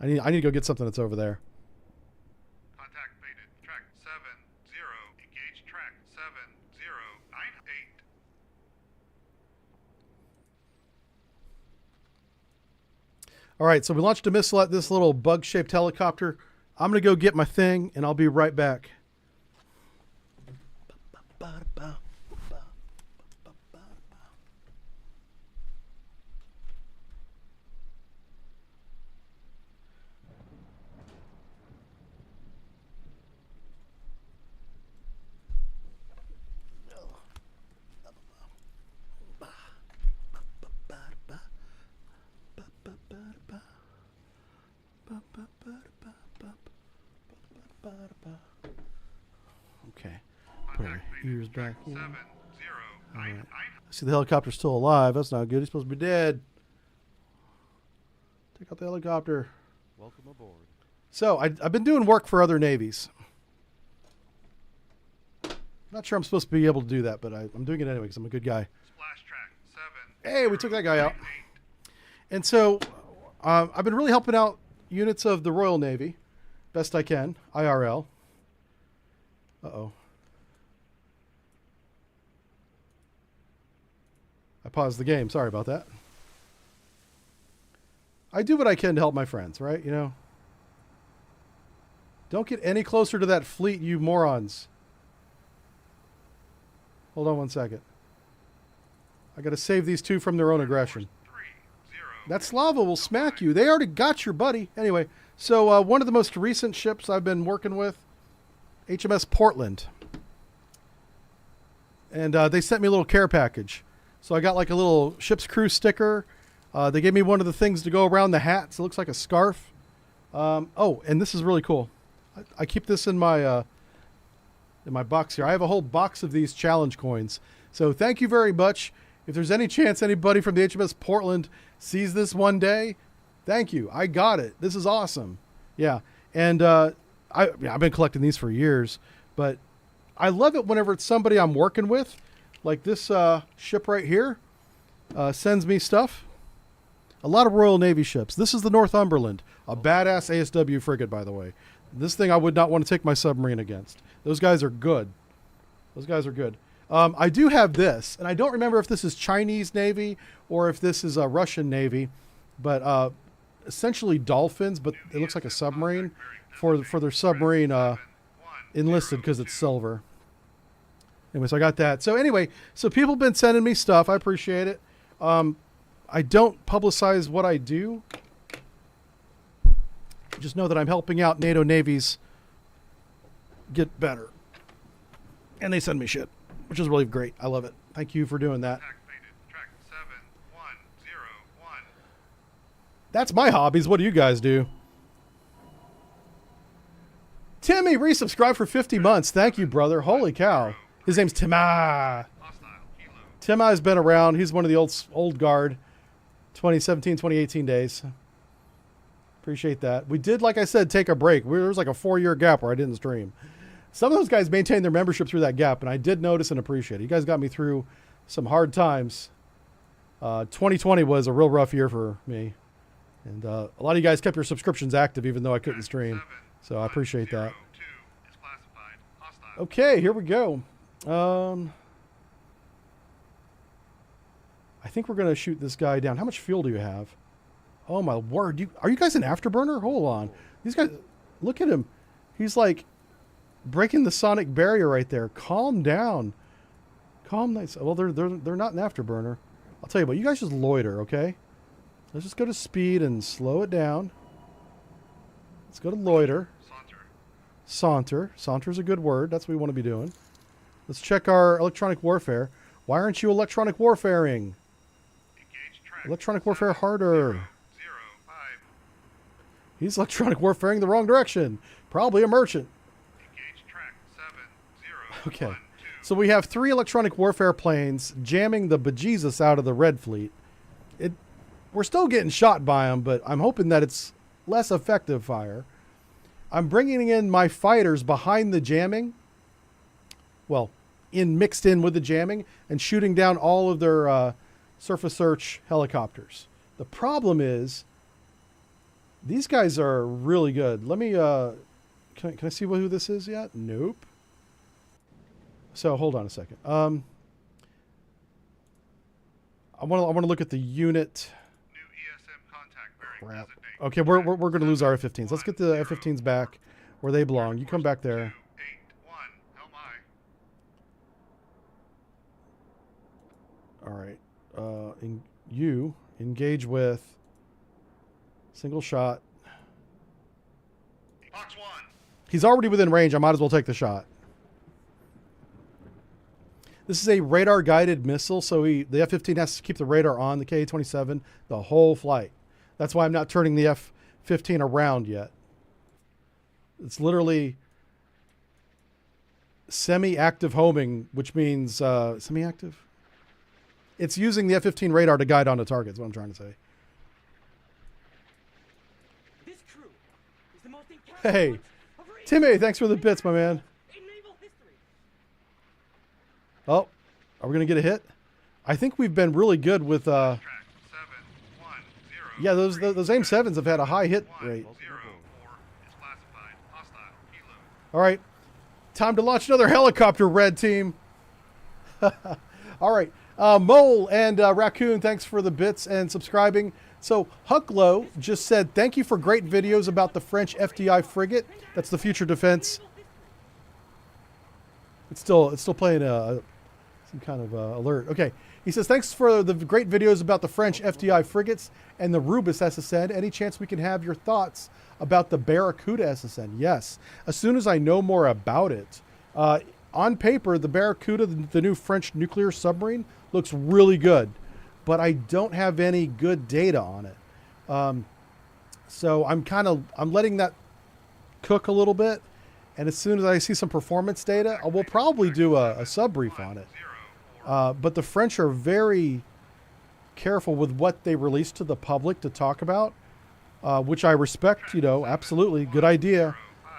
I need to go get something that's over there. Contact faded. Track 70. Engage track 7098. All right, so we launched a missile at this little bug-shaped helicopter. I'm going to go get my thing, and I'll be right back. Okay. Put our ears back in. 7099. I see the helicopter's still alive. That's not good. He's supposed to be dead. Take out the helicopter. Welcome aboard. So I've been doing work for other navies. Not sure I'm supposed to be able to do that, but I'm doing it anyway because I'm a good guy. Splash track 7. Hey, we took that guy out. And so I've been really helping out units of the Royal Navy best I can, IRL. Uh-oh. I paused the game. Sorry about that. I do what I can to help my friends, right? You know? Don't get any closer to that fleet, you morons. Hold on one second. I got to save these two from their own aggression. That Slava will smack you. They already got your buddy. Anyway, so one of the most recent ships I've been working with, HMS Portland. And they sent me a little care package. So I got like a little ship's crew sticker. They gave me one of the things to go around the hats. It looks like a scarf. Oh, and this is really cool. I keep this in my box here. I have a whole box of these challenge coins. So thank you very much. If there's any chance anybody from the HMS Portland sees this one day, thank you. I got it. This is awesome. Yeah. And I've been collecting these for years, but I love it whenever it's somebody I'm working with, like this ship right here sends me stuff. A lot of Royal Navy ships. This is the Northumberland, a badass ASW frigate, by the way. This thing I would not want to take my submarine against. Those guys are good. Those guys are good. I do have this, and I don't remember if this is Chinese Navy or if this is a Russian Navy, but essentially dolphins, but it looks like a submarine for their submarine enlisted because it's silver. Anyway, so I got that. So anyway, so people have been sending me stuff. I appreciate it. I don't publicize what I do. Just know that I'm helping out NATO navies get better. And they send me shit, which is really great. I love it. Thank you for doing that. Track 7101. That's my hobbies. What do you guys do? Timmy resubscribed for 50 months. Thank you, brother. Holy cow. His name's Tima. Hostile kilo. Tima has been around. He's one of the old guard. 2017, 2018 days. Appreciate that. We did, like I said, take a break. There was like a 4-year gap where I didn't stream. Some of those guys maintained their membership through that gap, and I did notice and appreciate it. You guys got me through some hard times. 2020 was a real rough year for me. And a lot of you guys kept your subscriptions active even though I couldn't stream. So I appreciate that. 2 is classified. Hostile. Okay, here we go. I think we're going to shoot this guy down. How much fuel do you have? Oh my word! Are you guys an afterburner? Hold on, these guys. Look at him. He's like breaking the sonic barrier right there. Calm down. Calm nice. Well, they're not an afterburner. I'll tell you what. You guys just loiter, okay? Let's just go to speed and slow it down. Let's go to loiter. Saunter. Saunter's a good word. That's what we want to be doing. Let's check our electronic warfare. Why aren't you electronic warfaring? Electronic warfare harder. He's electronic warfaring the wrong direction. Probably a merchant. Okay. So we have 3 electronic warfare planes jamming the bejesus out of the Red Fleet. We're still getting shot by them, but I'm hoping that it's less effective fire. I'm bringing in my fighters behind the jamming. Well, mixed in with the jamming and shooting down all of their surface search helicopters. The problem is these guys are really good. Let me, can I see who this is yet? Nope. So hold on a second. I want to look at the unit. New ESM contact bearing Crap. designate. Okay, we're going to lose our F-15s. Let's get the F-15s back where they belong. You come back there. 281 LMI. All right. You engage with single shot. Box 1. He's already within range. I might as well take the shot. This is a radar-guided missile, so the F-15 has to keep the radar on the Ka-27 the whole flight. That's why I'm not turning the F-15 around yet. It's literally semi-active homing, which means semi-active? It's using the F-15 radar to guide onto targets, is what I'm trying to say. This crew is the most Hey, Timmy, thanks for the bits, my man. in naval history. Oh, are we going to get a hit? I think we've been really good with... Track 710. yeah, those AIM-7s have had a high hit rate. 04 is classified. Hostile. Helo. All right, time to launch another helicopter, red team. All right, Mole and Raccoon, thanks for the bits and subscribing. So Hucklow just said, thank you for great videos about the French FDI frigate. That's the Future Defense. It's still playing some kind of alert. Okay, he says, thanks for the great videos about the French FDI frigates and the Rubis SSN. Any chance we can have your thoughts about the Barracuda SSN? Yes, as soon as I know more about it. On paper, the Barracuda, the new French nuclear submarine, looks really good, but I don't have any good data on it. So I'm letting that cook a little bit. And as soon as I see some performance data, I will probably do a sub brief on it. But the French are very careful with what they release to the public to talk about, which I respect, absolutely good idea.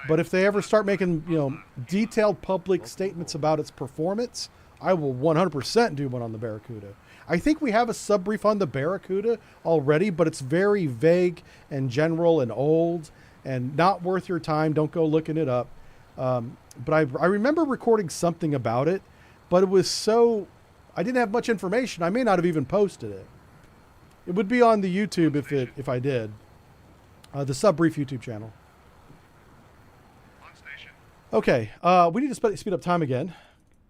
But if they ever start making, detailed public statements about its performance, I will 100% do one on the Barracuda. I think we have a sub brief on the Barracuda already, but it's very vague and general and old and not worth your time. Don't go looking it up. But I remember recording something about it, but it was I didn't have much information. I may not have even posted it. It would be on the YouTube if I did. The sub brief YouTube channel. On station. Okay, we need to speed up time again.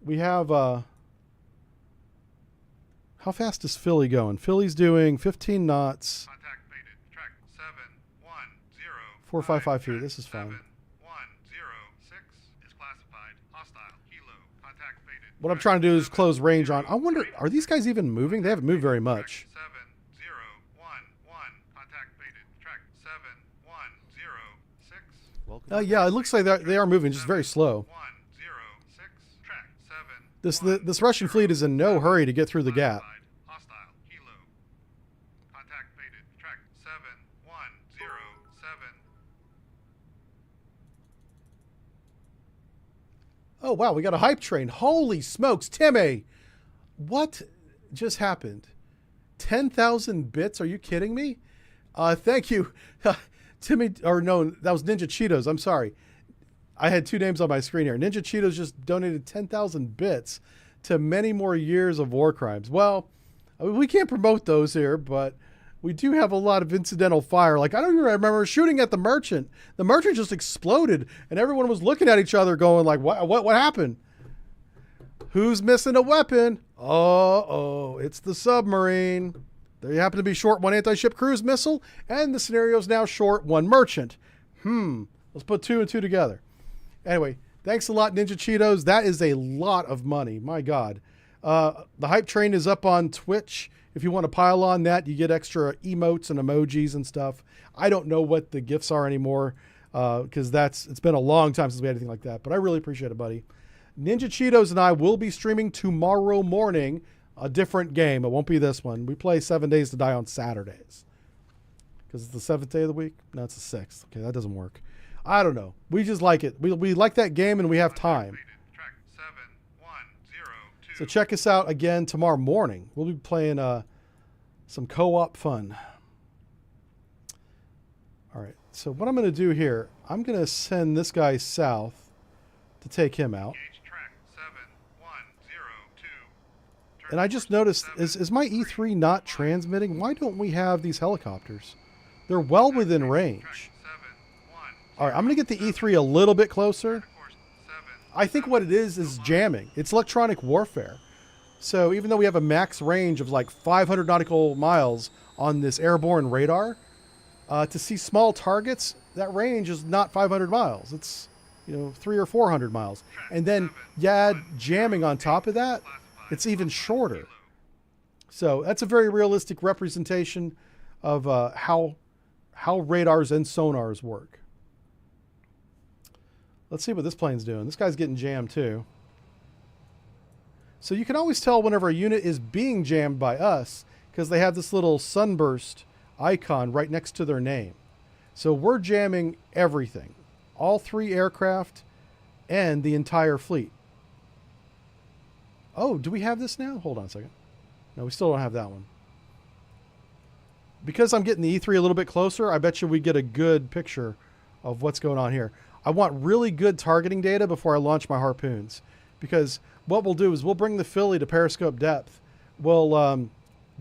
We have, how fast is Philly going? Philly's doing 15 knots. Contact mated. Track 710. 455 feet. This is fine. 7106 is classified. Hostile. Helo. Contact mated. What I'm trying to do is close range on. I wonder, are these guys even moving? They haven't moved very much. 7011. Contact mated. Track 7106. Welcome. Yeah, it looks like they are moving, just very slow. 106. Track 7. This Russian fleet is in no hurry to get through the gap. Hostile. Helo. Contact mated. Track 7107. Oh, wow, we got a hype train. Holy smokes, Timmy! What just happened? 10,000 bits? Are you kidding me? Thank you. Timmy, or no, that was Ninja Cheetos. I'm sorry. I had 2 names on my screen here. Ninja Cheetos just donated 10,000 bits to many more years of war crimes. Well, I mean, we can't promote those here, but we do have a lot of incidental fire. Like, I don't even remember shooting at the merchant. The merchant just exploded, and everyone was looking at each other going like, what happened? Who's missing a weapon? Oh, it's the submarine. They happen to be short one anti-ship cruise missile, and the scenario's now short one merchant. Let's put 2 and 2 together. Anyway, thanks a lot, Ninja Cheetos. That is a lot of money. My God. The hype train is up on Twitch. If you want to pile on that, you get extra emotes and emojis and stuff. I don't know what the gifts are anymore because it's been a long time since we had anything like that, but I really appreciate it, buddy. Ninja Cheetos and I will be streaming tomorrow morning a different game. It won't be this one. We play 7 Days to Die on Saturdays. Because it's the 7th day of the week? No, it's the 6th. Okay, that doesn't work. I don't know. We just like it. We like that game and we have time. Track 7102. So check us out again tomorrow morning. We'll be playing some co-op fun. All right. So what I'm going to do here, I'm going to send this guy south to take him out. Engage track 7102. And I just noticed, is my E3 not transmitting? Why don't we have these helicopters? They're well within range. All right, I'm going to get the E3 a little bit closer. I think what it is jamming. It's electronic warfare. So even though we have a max range of like 500 nautical miles on this airborne radar, to see small targets, that range is not 500 miles. It's 300 or 400 miles. And then you add jamming on top of that, it's even shorter. So that's a very realistic representation of how radars and sonars work. Let's see what this plane's doing. This guy's getting jammed too. So you can always tell whenever a unit is being jammed by us because they have this little sunburst icon right next to their name. So we're jamming everything. All 3 aircraft and the entire fleet. Oh, do we have this now? Hold on a second. No, we still don't have that one. Because I'm getting the E3 a little bit closer, I bet you we get a good picture of what's going on here. I want really good targeting data before I launch my harpoons. Because what we'll do is we'll bring the Philly to periscope depth. We'll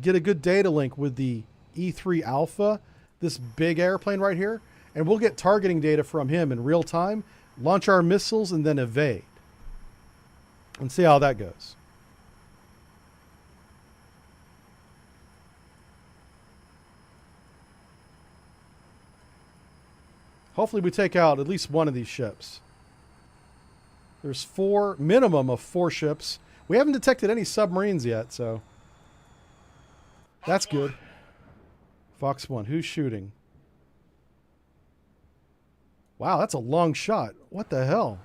get a good data link with the E3 Alpha, this big airplane right here, and we'll get targeting data from him in real time, launch our missiles, and then evade. And see how that goes. Hopefully we take out at least one of these ships. There's minimum of 4 ships. We haven't detected any submarines yet, so that's good. Fox 1, who's shooting? Wow, that's a long shot. What the hell?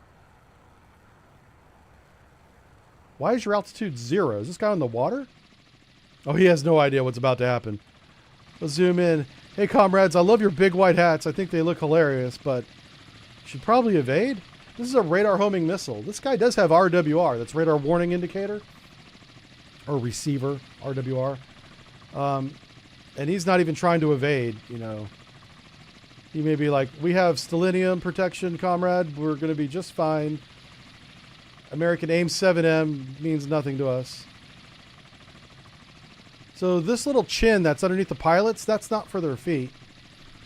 Why is your altitude 0? Is this guy on the water? Oh, he has no idea what's about to happen. Let's zoom in. Hey, comrades, I love your big white hats. I think they look hilarious, but you should probably evade. This is a radar homing missile. This guy does have RWR. That's radar warning indicator. Or receiver, RWR. And he's not even trying to evade, He may be like, we have stellinium protection, comrade. We're going to be just fine. American AIM 7M means nothing to us. So this little chin that's underneath the pilots, that's not for their feet.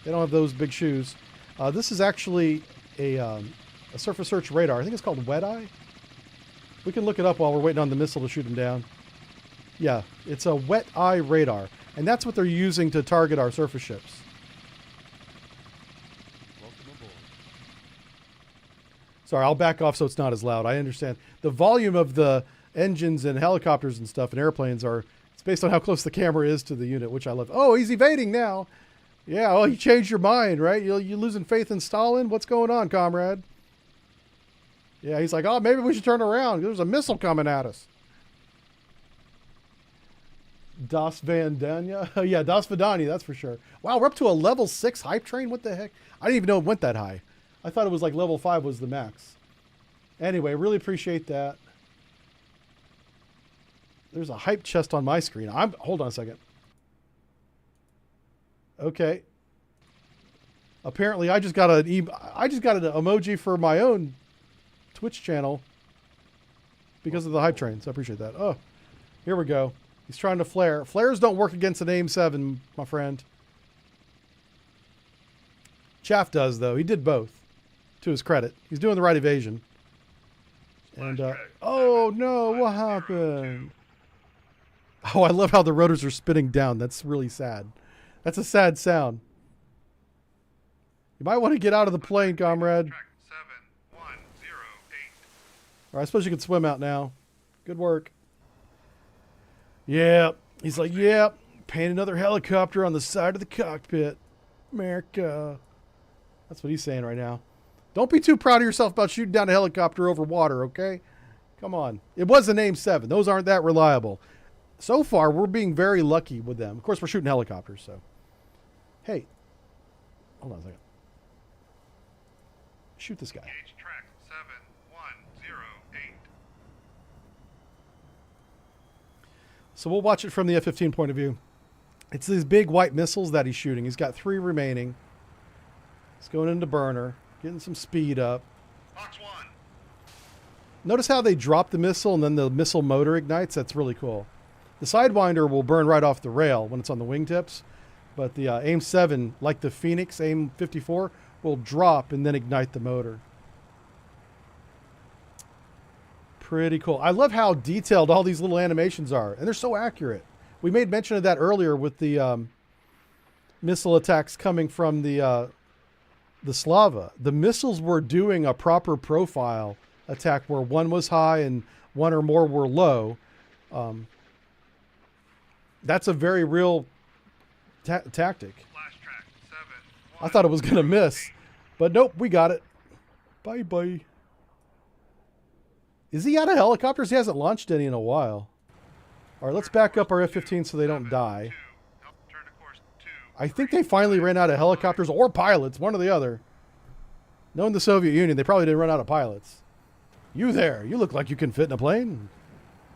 They don't have those big shoes. This is actually a surface search radar. I think it's called Wet Eye. We can look it up while we're waiting on the missile to shoot him down. Yeah, it's a Wet Eye radar. And that's what they're using to target our surface ships. Welcome aboard. Sorry, I'll back off so it's not as loud. I understand. The volume of the engines and helicopters and stuff and airplanes it's based on how close the camera is to the unit, which I love. Oh, he's evading now. Yeah, well, you changed your mind, right? You're losing faith in Stalin? What's going on, comrade? Yeah, he's like, oh, maybe we should turn around. There's a missile coming at us. Das Vandanya? Yeah, Das Vidania, that's for sure. Wow, we're up to a level 6 hype train? What the heck? I didn't even know it went that high. I thought it was like level 5 was the max. Anyway, really appreciate that. There's a hype chest on my screen. Hold on a second. Okay. Apparently I just got an emoji for my own Twitch channel because of the hype train. So I appreciate that. Oh, here we go. He's trying to flare. Flares don't work against an AIM-7, my friend. Chaff does, though. He did both, to his credit. He's doing the right evasion. And, oh, no, what happened? Oh, I love how the rotors are spinning down. That's really sad. That's a sad sound. You might want to get out of the plane, comrade. Track 7108. All right, I suppose you can swim out now. Good work. Yeah. He's like, yeah, paint another helicopter on the side of the cockpit. America. That's what he's saying right now. Don't be too proud of yourself about shooting down a helicopter over water, okay? Come on. It was an AIM-7. Those aren't that reliable. So far, we're being very lucky with them. Of course, we're shooting helicopters, so. Hey. Hold on a second. Shoot this guy. Gauge track 7108. So we'll watch it from the F-15 point of view. It's these big white missiles that he's shooting. He's got 3 remaining. He's going into burner, getting some speed up. Box 1. Notice how they drop the missile and then the missile motor ignites? That's really cool. The Sidewinder will burn right off the rail when it's on the wingtips, but the AIM-7, like the Phoenix AIM-54, will drop and then ignite the motor. Pretty cool. I love how detailed all these little animations are, and they're so accurate. We made mention of that earlier with the missile attacks coming from the Slava. The missiles were doing a proper profile attack where one was high and one or more were low. That's a very real tactic. Flash track 7. I thought it was going to miss, but nope, we got it. Bye-bye. Is he out of helicopters? He hasn't launched any in a while. All right, let's back up our F-15 so they don't die. Turn to course 2. I think they finally ran out of helicopters or pilots, one or the other. Knowing the Soviet Union, they probably didn't run out of pilots. You there, you look like you can fit in a plane.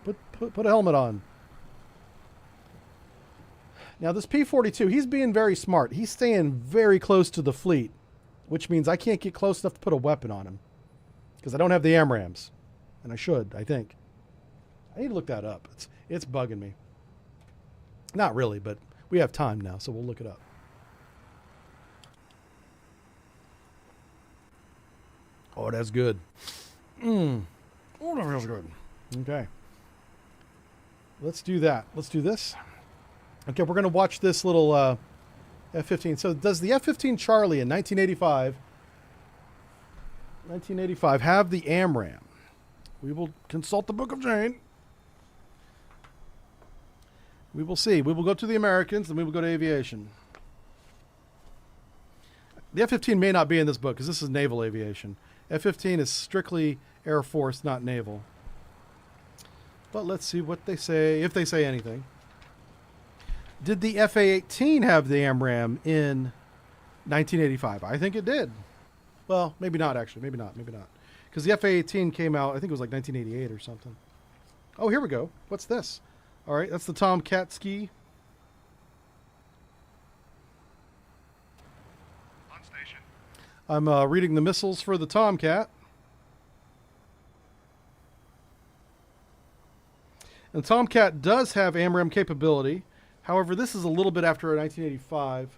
Put a helmet on. Now this P-42, he's being very smart. He's staying very close to the fleet, which means I can't get close enough to put a weapon on him because I don't have the AMRAAMs, and I should, I think. I need to look that up. It's bugging me. Not really, but we have time now, so we'll look it up. Oh, that's good. Oh, that feels good. Okay. Let's do that. Let's do this. Okay, we're going to watch this little F-15. So does the F-15 Charlie in 1985 have the AMRAAM? We will consult the Book of Jane. We will see. We will go to the Americans, and we will go to aviation. The F-15 may not be in this book, because this is naval aviation. F-15 is strictly Air Force, not naval. But let's see what they say, if they say anything. Did the F-A-18 have the AMRAAM in 1985? I think it did. Well, maybe not, actually. Maybe not. Because the F-A-18 came out, I think it was like 1988 or something. Oh, here we go. What's this? All right, that's the Tomcat ski. On station. I'm reading the missiles for the Tomcat. And the Tomcat does have AMRAAM capability. However, this is a little bit after 1985.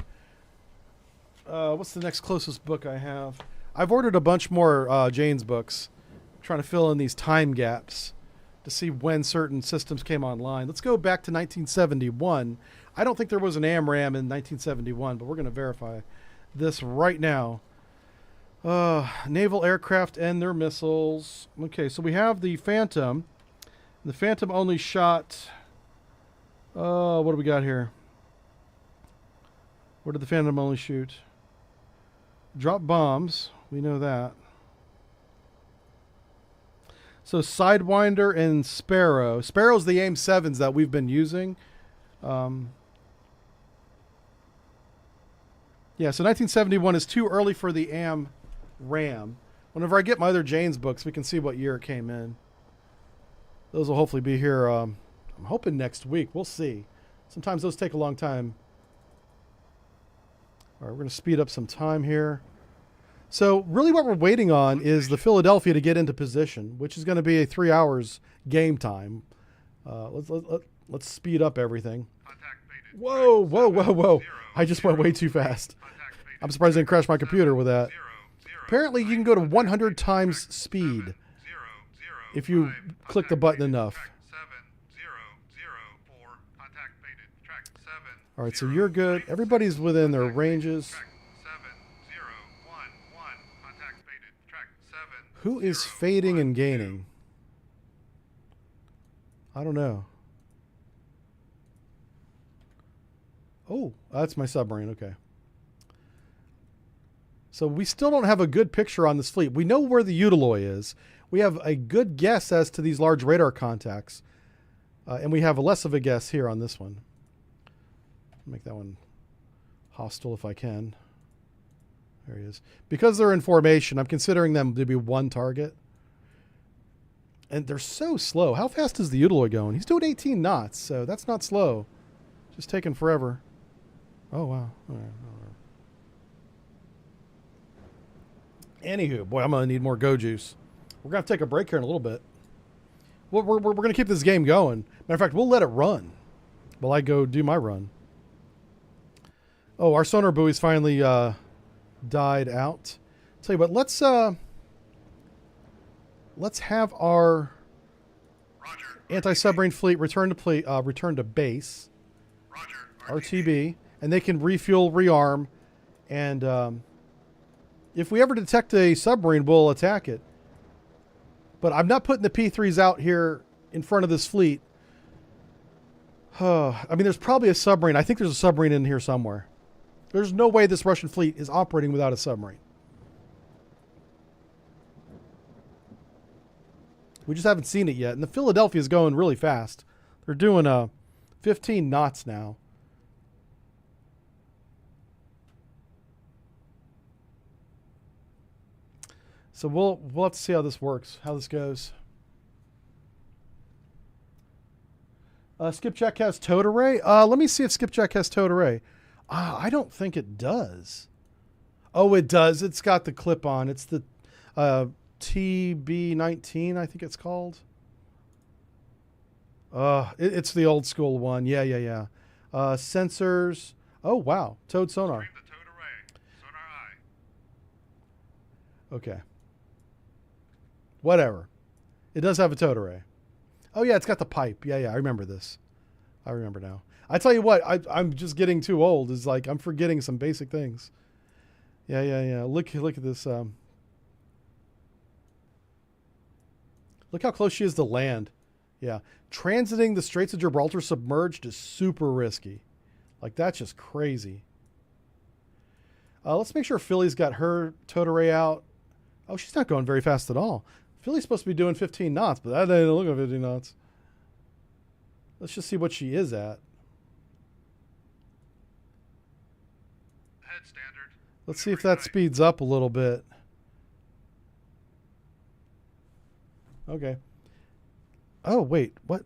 What's the next closest book I have? I've ordered a bunch more Jane's books, trying to fill in these time gaps to see when certain systems came online. Let's go back to 1971. I don't think there was an AMRAAM in 1971, but we're going to verify this right now. Naval aircraft and their missiles. Okay, so we have the Phantom. The Phantom only shot... what do we got here? Where did the Phantom only shoot? Drop bombs. We know that. So Sidewinder and Sparrow. Sparrow's the AIM-7s that we've been using. Yeah, so 1971 is too early for the AMRAAM. Whenever I get my other Jane's books, we can see what year it came in. Those will hopefully be here, I'm hoping next week. We'll see. Sometimes those take a long time. All right, we're going to speed up some time here. So really what we're waiting on is the Philadelphia to get into position, which is going to be a 3 hours game time. let's speed up everything. Contact faded. Whoa, whoa, whoa, whoa. Zero, I just went way too fast. Contact faded. I'm surprised I didn't crash my computer with that. 0, 0, Apparently you can go to 100 times speed 0, 0, if you 5, click the contact button faded. enough. Track 7, 0, 0, 4, contact faded. Track 7. All right, so 0, you're good. 9, Everybody's within their contact faded. ranges. Track 7, 0, 1, 1, contact faded. Track 7. Who is 0, fading 1, and 2. gaining? I don't know. Oh, that's my submarine. Okay. So we still don't have a good picture on this fleet. We know where the Utiloi is. We have a good guess as to these large radar contacts. And we have less of a guess here on this one. Make that one hostile if I can. There he is. Because they're in formation, I'm considering them to be one target. And they're so slow. How fast is the Utiloi going? He's doing 18 knots, so that's not slow. Just taking forever. Oh, wow. All right. Anywho, boy, I'm going to need more Go Juice. We're going to have to take a break here in a little bit. We're going to keep this game going. Matter of fact, we'll let it run while I go do my run. Oh, our sonar buoys finally died out. Tell you what, let's have our Roger. anti-submarine fleet return to base, Roger. RTB, and they can refuel, rearm, and if we ever detect a submarine, we'll attack it. But I'm not putting the P3s out here in front of this fleet. I mean, there's probably a submarine. I think there's a submarine in here somewhere. There's no way this Russian fleet is operating without a submarine. We just haven't seen it yet. And the Philadelphia is going really fast. They're doing 15 knots now. So we'll have to see how this works, how this goes. Skipjack has towed array. Let me see if Skipjack has towed array. I don't think it does. Oh, it does. It's got the clip on. It's the TB19, I think it's called. It's the old school one. Yeah. Sensors. Oh, wow. Towed sonar. Stream the towed array. Sonar eye. Okay. Whatever. It does have a towed array. Oh, yeah, it's got the pipe. Yeah, I remember this. I remember now. I tell you what, I'm just getting too old. It's like I'm forgetting some basic things. Yeah. Look at this. Look how close she is to land. Yeah. Transiting the Straits of Gibraltar submerged is super risky. Like, that's just crazy. Let's make sure Philly's got her towed array out. Oh, she's not going very fast at all. Philly's supposed to be doing 15 knots, but that ain't looking at 15 knots. Let's just see what she is at. Head standard. Let's see if that speeds up a little bit. Okay. Oh, wait. What?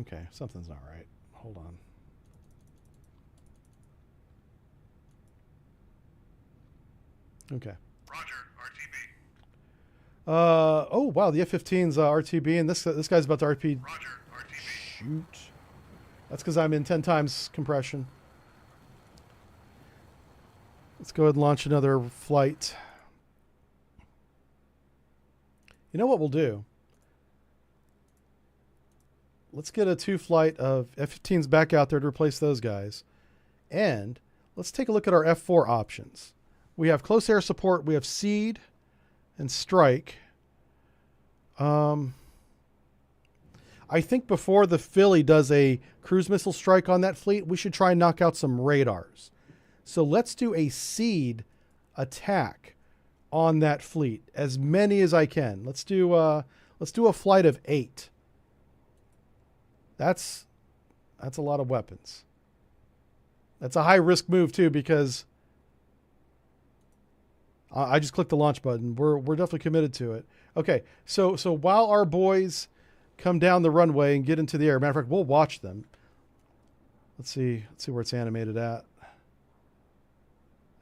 Okay, something's not right. Hold on. Okay. Roger. RTB. Oh, wow. The F-15's RTB, and this guy's about to RP. Roger. RTB. Shoot. That's because I'm in 10 times compression. Let's go ahead and launch another flight. You know what we'll do? Let's get a 2 flight of F-15s back out there to replace those guys. And let's take a look at our F4 options. We have close air support. We have seed and strike. I think before the Philly does a cruise missile strike on that fleet, we should try and knock out some radars. So let's do a seed attack on that fleet, as many as I can. Let's do a flight of 8. That's a lot of weapons. That's a high risk move too, because I just clicked the launch button. We're definitely committed to it. Okay, so while our boys come down the runway and get into the air, matter of fact, we'll watch them. Let's see where it's animated at.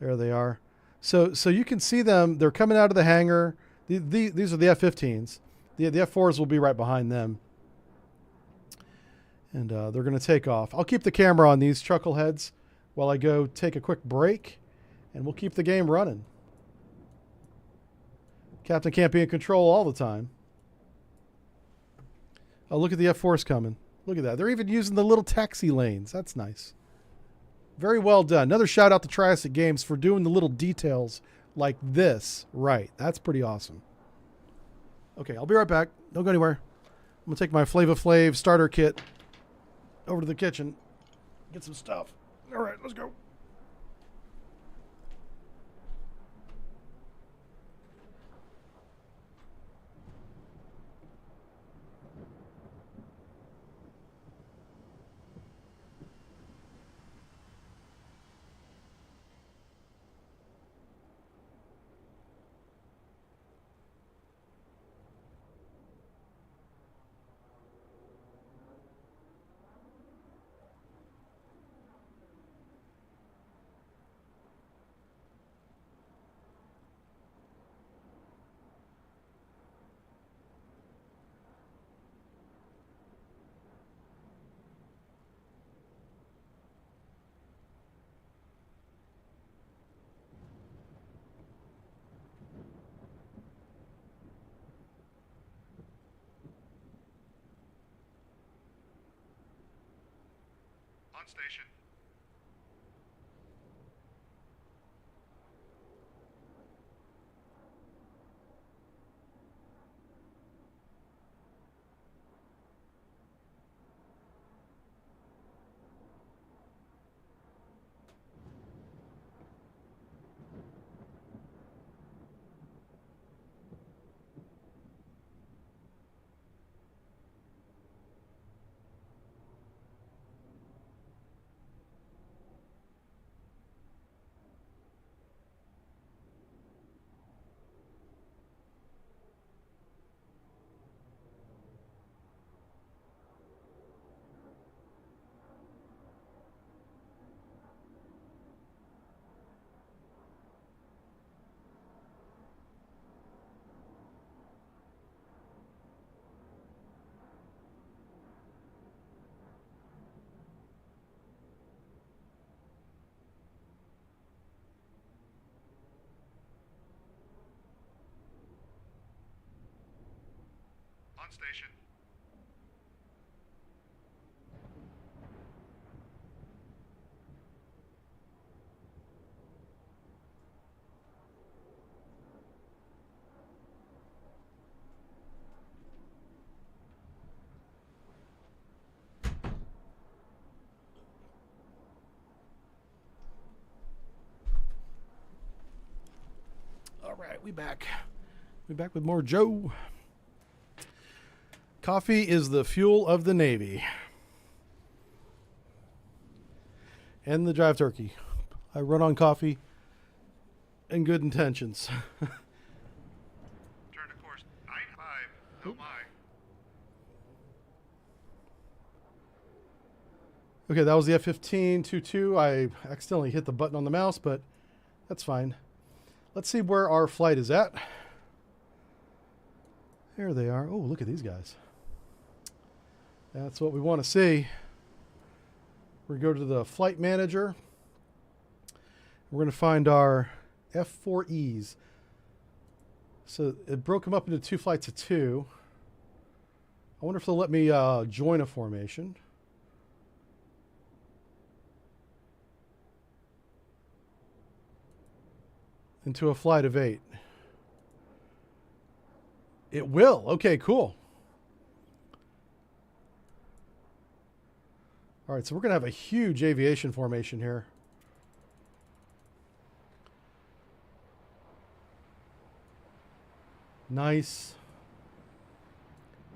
There they are. So you can see them. They're coming out of the hangar. These are the F-15s. The F-4s will be right behind them. And they're going to take off. I'll keep the camera on these chuckleheads while I go take a quick break, and we'll keep the game running. Captain can't be in control all the time. Oh, look at the F-Force coming. Look at that. They're even using the little taxi lanes. That's nice. Very well done. Another shout out to Triassic Games for doing the little details like this right. That's pretty awesome. Okay, I'll be right back. Don't go anywhere. I'm going to take my Flava Flav starter kit over to the kitchen. Get some stuff. All right, let's go. On station. On station. All right, we back. We back with more Joe. Coffee is the fuel of the Navy. And the drive turkey. I run on coffee and good intentions. Turn to course 95. Oh my. Okay, that was the F-15 2-2. I accidentally hit the button on the mouse, but that's fine. Let's see where our flight is at. There they are. Oh, look at these guys. That's what we want to see. We're going to go to the flight manager. We're going to find our F4Es. So it broke them up into 2 flights of 2. I wonder if they'll let me join a formation. Into a flight of 8. It will. Okay, cool. All right, so we're going to have a huge aviation formation here. Nice.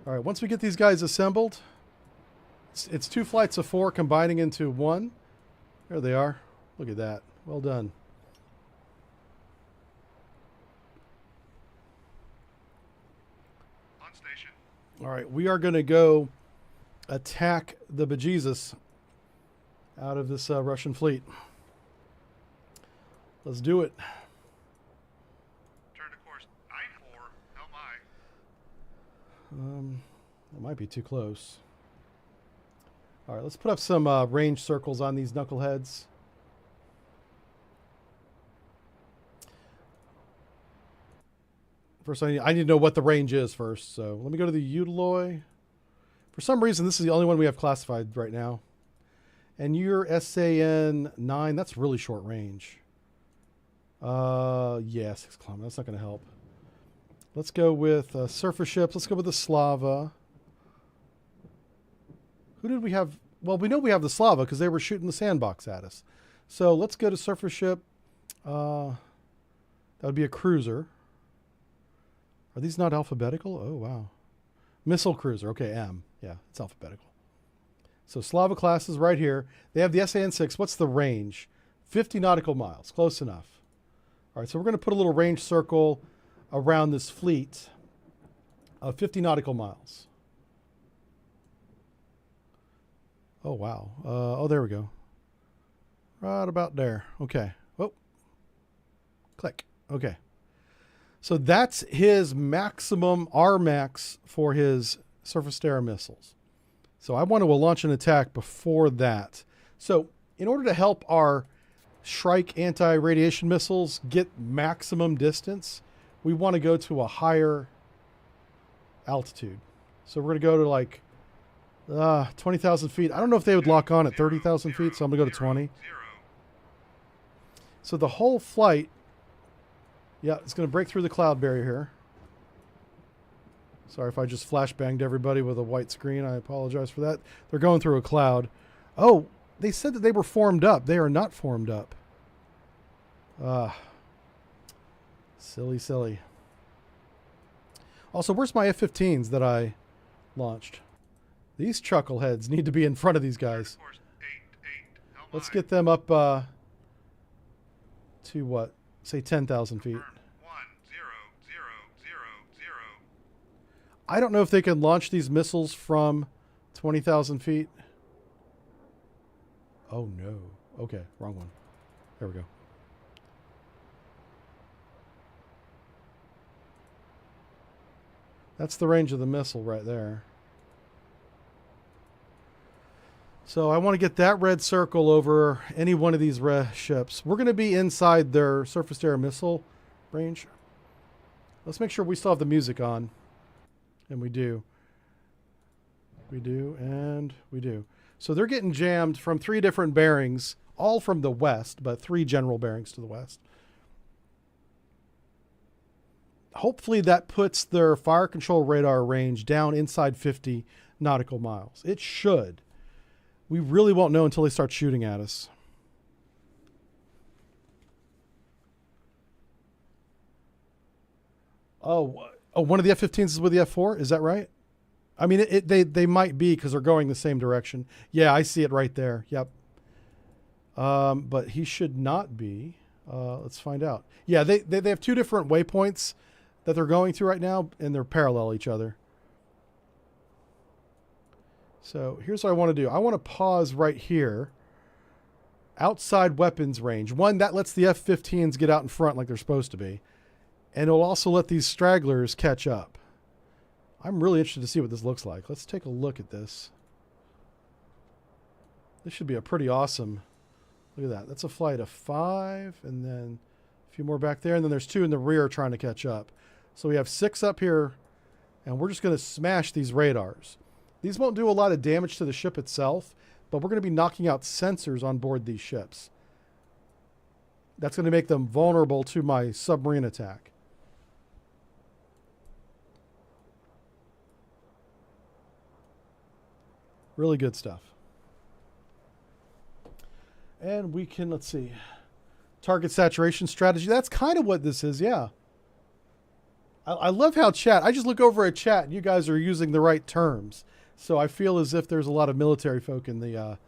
All right, once we get these guys assembled, it's 2 flights of 4 combining into 1. There they are. Look at that. Well done. On station. All right, we are going to go attack the bejesus out of this Russian fleet. Let's do it. Turn to course 94. Oh my. That might be too close. All right, let's put up some range circles on these knuckleheads. First, I need to know what the range is first. So let me go to the Utiloy. For some reason, this is the only one we have classified right now. And you're SAN 9. That's really short range. Yeah, 6 kilometers. That's not going to help. Let's go with surface ships. Let's go with the Slava. Who did we have? Well, we know we have the Slava because they were shooting the sandbox at us. So let's go to surface ship. That would be a cruiser. Are these not alphabetical? Oh, wow. Missile cruiser. Okay, M. Yeah, it's alphabetical. So Slava class is right here. They have the SAN-6. What's the range? 50 nautical miles. Close enough. All right, so we're going to put a little range circle around this fleet of 50 nautical miles. Oh, wow. Oh, there we go. Right about there. Okay. Oh. Click. Okay. So that's his maximum RMAX for his surface-to-air missiles. So I want to launch an attack before that. So in order to help our Shrike anti-radiation missiles get maximum distance, we want to go to a higher altitude. So we're going to go to like 20,000 feet. I don't know if they would lock on at 30,000 feet, so I'm going to go to 20. So the whole flight, yeah, it's going to break through the cloud barrier here. Sorry if I just flashbanged everybody with a white screen. I apologize for that. They're going through a cloud. Oh, they said that they were formed up. They are not formed up. Silly, silly. Also, where's my F-15s that I launched? These chuckleheads need to be in front of these guys. Let's get them up to what? Say 10,000 feet. I don't know if they can launch these missiles from 20,000 feet. Oh, no. Okay, wrong one. There we go. That's the range of the missile right there. So I want to get that red circle over any one of these ships. We're going to be inside their surface-to-air missile range. Let's make sure we still have the music on. And we do. We do, and we do. So they're getting jammed from 3 different bearings, all from the west, but 3 general bearings to the west. Hopefully that puts their fire control radar range down inside 50 nautical miles. It should. We really won't know until they start shooting at us. Oh, one of the F-15s is with the F-4? Is that right? I mean, they might be because they're going the same direction. Yeah, I see it right there. Yep. But he should not be. Let's find out. Yeah, they have 2 different waypoints that they're going through right now, and they're parallel each other. So here's what I want to do. I want to pause right here. Outside weapons range. One, that lets the F-15s get out in front like they're supposed to be. And it'll also let these stragglers catch up. I'm really interested to see what this looks like. Let's take a look at this. This should be a pretty awesome... Look at that. That's a flight of 5, and then a few more back there, and then there's 2 in the rear trying to catch up. So we have 6 up here, and we're just going to smash these radars. These won't do a lot of damage to the ship itself, but we're going to be knocking out sensors on board these ships. That's going to make them vulnerable to my submarine attack. Really good stuff. And we can, let's see, target saturation strategy. That's kind of what this is, yeah. I love how chat, I just look over at chat and you guys are using the right terms. So I feel as if there's a lot of military folk in the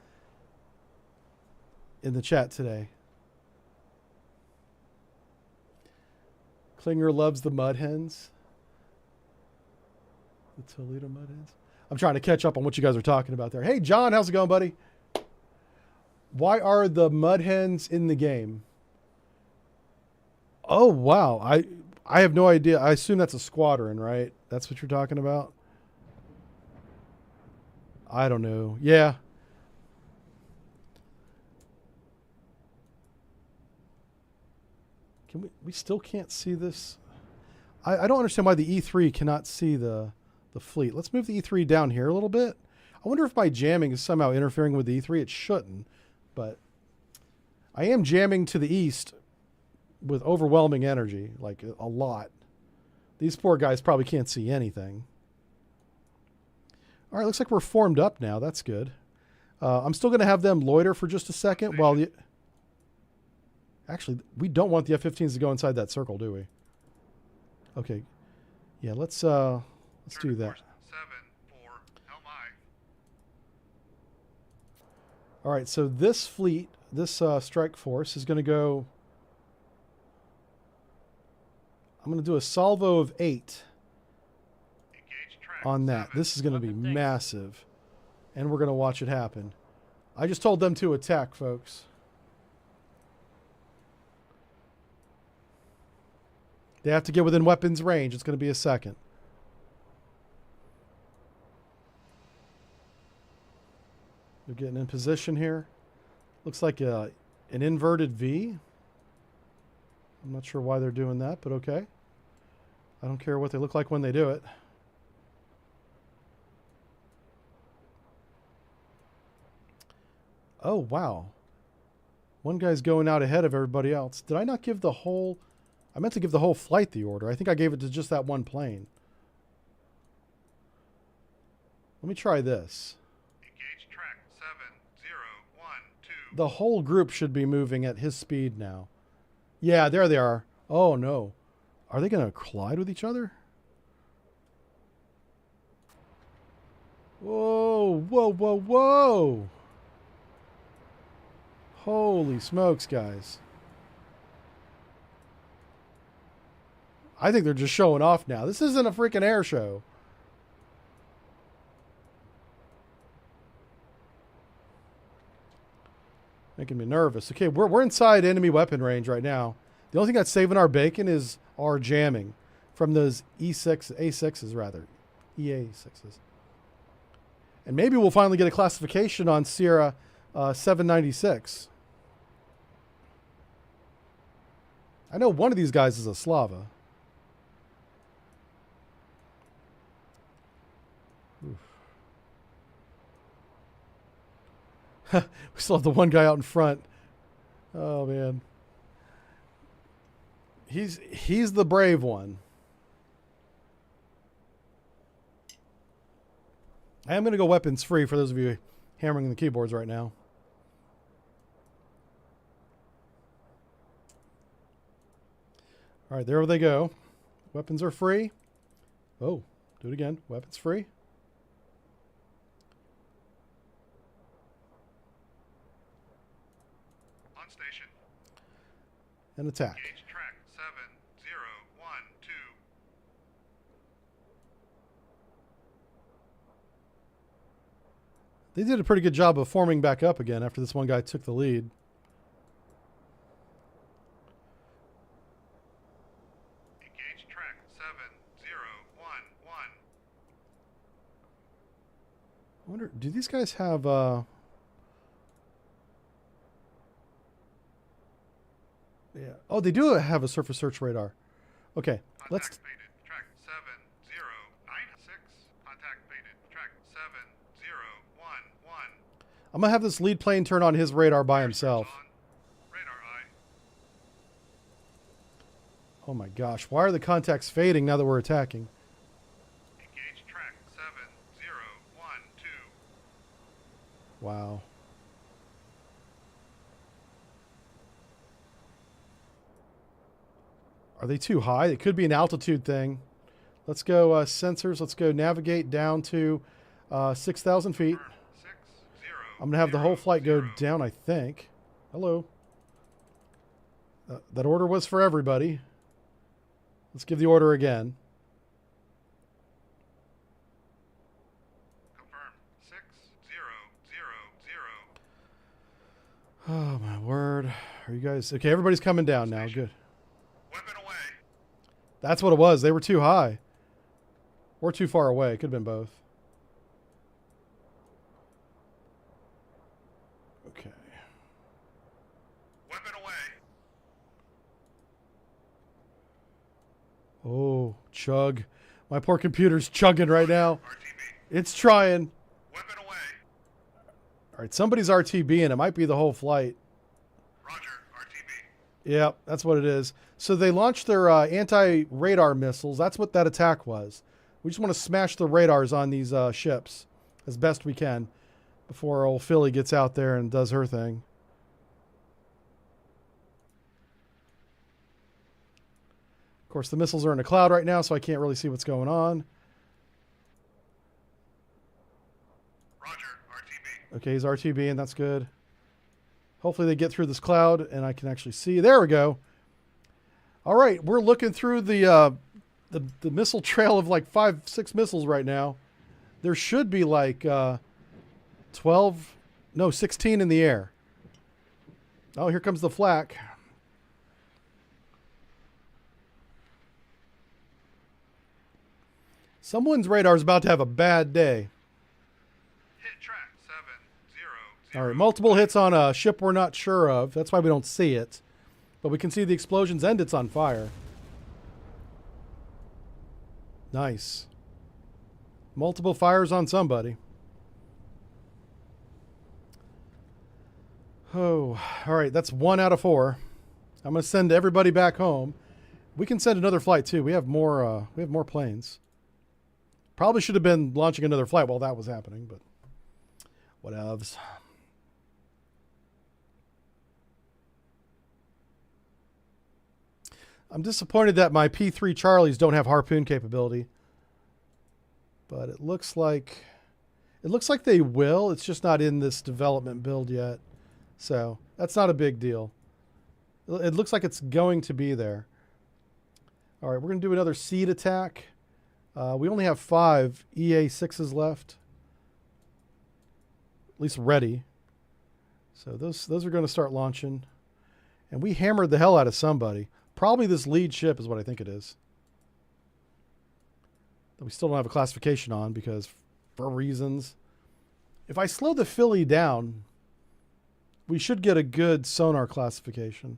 chat today. Klinger loves the mud hens. The Toledo mud hens. I'm trying to catch up on what you guys are talking about there. Hey, John, how's it going, buddy? Why are the mud hens in the game? Oh, wow. I have no idea. I assume that's a squadron, right? That's what you're talking about? I don't know. Yeah. Can we still can't see this? I don't understand why the E3 cannot see the fleet. Let's move the E3 down here a little bit. I wonder if my jamming is somehow interfering with the E3. It shouldn't, but I am jamming to the east with overwhelming energy, like a lot. These poor guys probably can't see anything. All right, looks like we're formed up now. That's good. I'm still going to have them loiter for just a second while the... Actually, we don't want the F-15s to go inside that circle, do we? Okay. Yeah, let's do that. 7, 4, helm aye. All right, so this fleet, this strike force is going to go... I'm going to do a salvo of 8 Engage track on that. 7. This is going to be Weapon tanks. massive. And we're going to watch it happen. I just told them to attack, folks. They have to get within weapons range. It's going to be a second. They're getting in position here. Looks like an inverted V. I'm not sure why they're doing that, but okay. I don't care what they look like when they do it. Oh, wow. One guy's going out ahead of everybody else. Did I not give the whole... I meant to give the whole flight the order. I think I gave it to just that one plane. Let me try this. Engage track 7, 0, 1, 2. The whole group should be moving at his speed now. Yeah, there they are. Oh, no. Are they going to collide with each other? Whoa, whoa, whoa, whoa. Holy smokes, guys. I think they're just showing off now. This isn't a freaking air show. Making me nervous. Okay, we're inside enemy weapon range right now. The only thing that's saving our bacon is our jamming from those A6s rather. EA6s. And maybe we'll finally get a classification on Sierra 796. I know one of these guys is a Slava. We still have the one guy out in front. Oh man. He's the brave one. I am going to go weapons free for those of you hammering the keyboards right now. All right, there they go. Weapons are free. Oh, do it again. Weapons free. On station. And attack. Engage track 7, 0, 1, 2. They did a pretty good job of forming back up again after this one guy took the lead. Engage track 7, 0, 1, 1. I wonder, do these guys have yeah. Oh, they do have a surface search radar. Okay, let's Contact faded. Track 7, 0, 9, 6. Contact faded. Track 7, 0, 1, 1. I'm gonna have this lead plane turn on his radar by Air himself. search on. Radar eye. Oh my gosh, why are the contacts fading now that we're attacking? Engage track 7, 0, 1, 2. Wow. Are they too high? It could be an altitude thing. Let's go sensors. Let's go navigate down to 6,000 feet. 6, 0. I'm going to have the whole flight go down, I think. Hello. That order was for everybody. Let's give the order again. Confirm. 6, 0, 0, 0. Oh, my word. Are you guys... Okay, everybody's coming down now. Good. Weapon away. That's what it was. They were too high. Or too far away. Could have been both. Okay. Weapon away. Oh, chug. My poor computer's chugging right now. RTB. It's trying. Weapon away. All right, somebody's RTBing. It might be the whole flight. Roger. RTB. Yeah, that's what it is. So they launched their anti-radar missiles. That's what that attack was. We just want to smash the radars on these ships as best we can before old Philly gets out there and does her thing. Of course, the missiles are in a cloud right now, so I can't really see what's going on. Roger. RTB. Okay, he's RTB, and that's good. Hopefully they get through this cloud, and I can actually see. There we go. All right, we're looking through the missile trail of like 5-6 missiles right now. There should be like 16 in the air. Oh, here comes the flak. Someone's radar is about to have a bad day. Hit track 700. All right, multiple hits on a ship we're not sure of. That's why we don't see it. But we can see the explosions and it's on fire. Nice. Multiple fires on somebody. Oh, all right, that's 1 out of 4. I'm going to send everybody back home. We can send another flight too. We have more planes. Probably should have been launching another flight while that was happening, but whatevs. I'm disappointed that my P3 Charlies don't have harpoon capability, but it looks like they will. It's just not in this development build yet, so that's not a big deal. It looks like it's going to be there. All right, we're going to do another seed attack. We only have 5 EA6s left, at least ready. So those are going to start launching, and we hammered the hell out of somebody. Probably this lead ship is what I think it is. That we still don't have a classification on because for reasons. If I slow the Philly down, we should get a good sonar classification.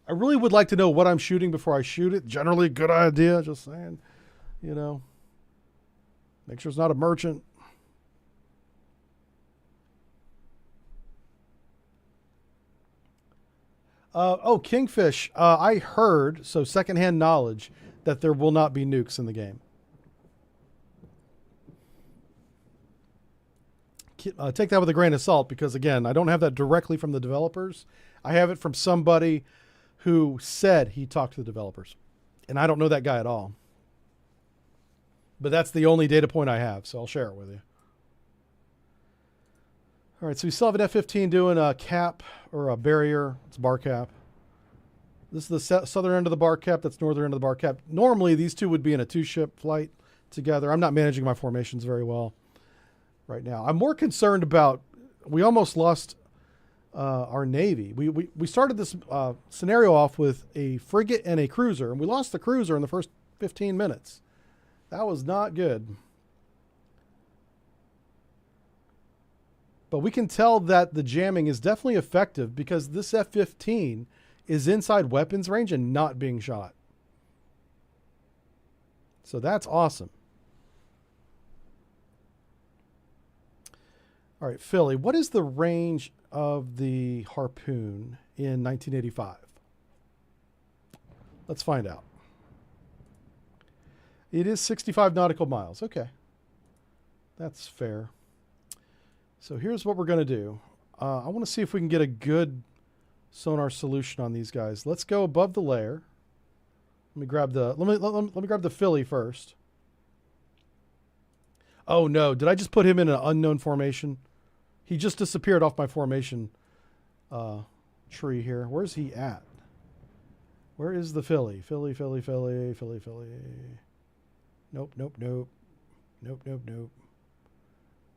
I really would like to know what I'm shooting before I shoot it. Generally a good idea, just saying. You know, make sure it's not a merchant. Oh, Kingfish. I heard, so secondhand knowledge, that there will not be nukes in the game. Take that with a grain of salt because, again, I don't have that directly from the developers. I have it from somebody who said he talked to the developers. And I don't know that guy at all. But that's the only data point I have, so I'll share it with you. All right, so we still have an F-15 doing a cap or a barrier. It's bar cap. This is the southern end of the bar cap. That's northern end of the bar cap. Normally, these two would be in a 2-ship flight together. I'm not managing my formations very well right now. I'm more concerned about, we almost lost our Navy. We started this scenario off with a frigate and a cruiser, and we lost the cruiser in the first 15 minutes. That was not good. But we can tell that the jamming is definitely effective because this F-15 is inside weapons range and not being shot. So that's awesome. All right, Philly, what is the range of the harpoon in 1985? Let's find out. It is 65 nautical miles. Okay. That's fair. So here's what we're going to do. I want to see if we can get a good sonar solution on these guys. Let's go above the layer. Let me grab the let me grab the Philly first. Oh no, did I just put him in an unknown formation? He just disappeared off my formation tree here. Where's he at? Where is the Philly? Philly. Nope. Nope.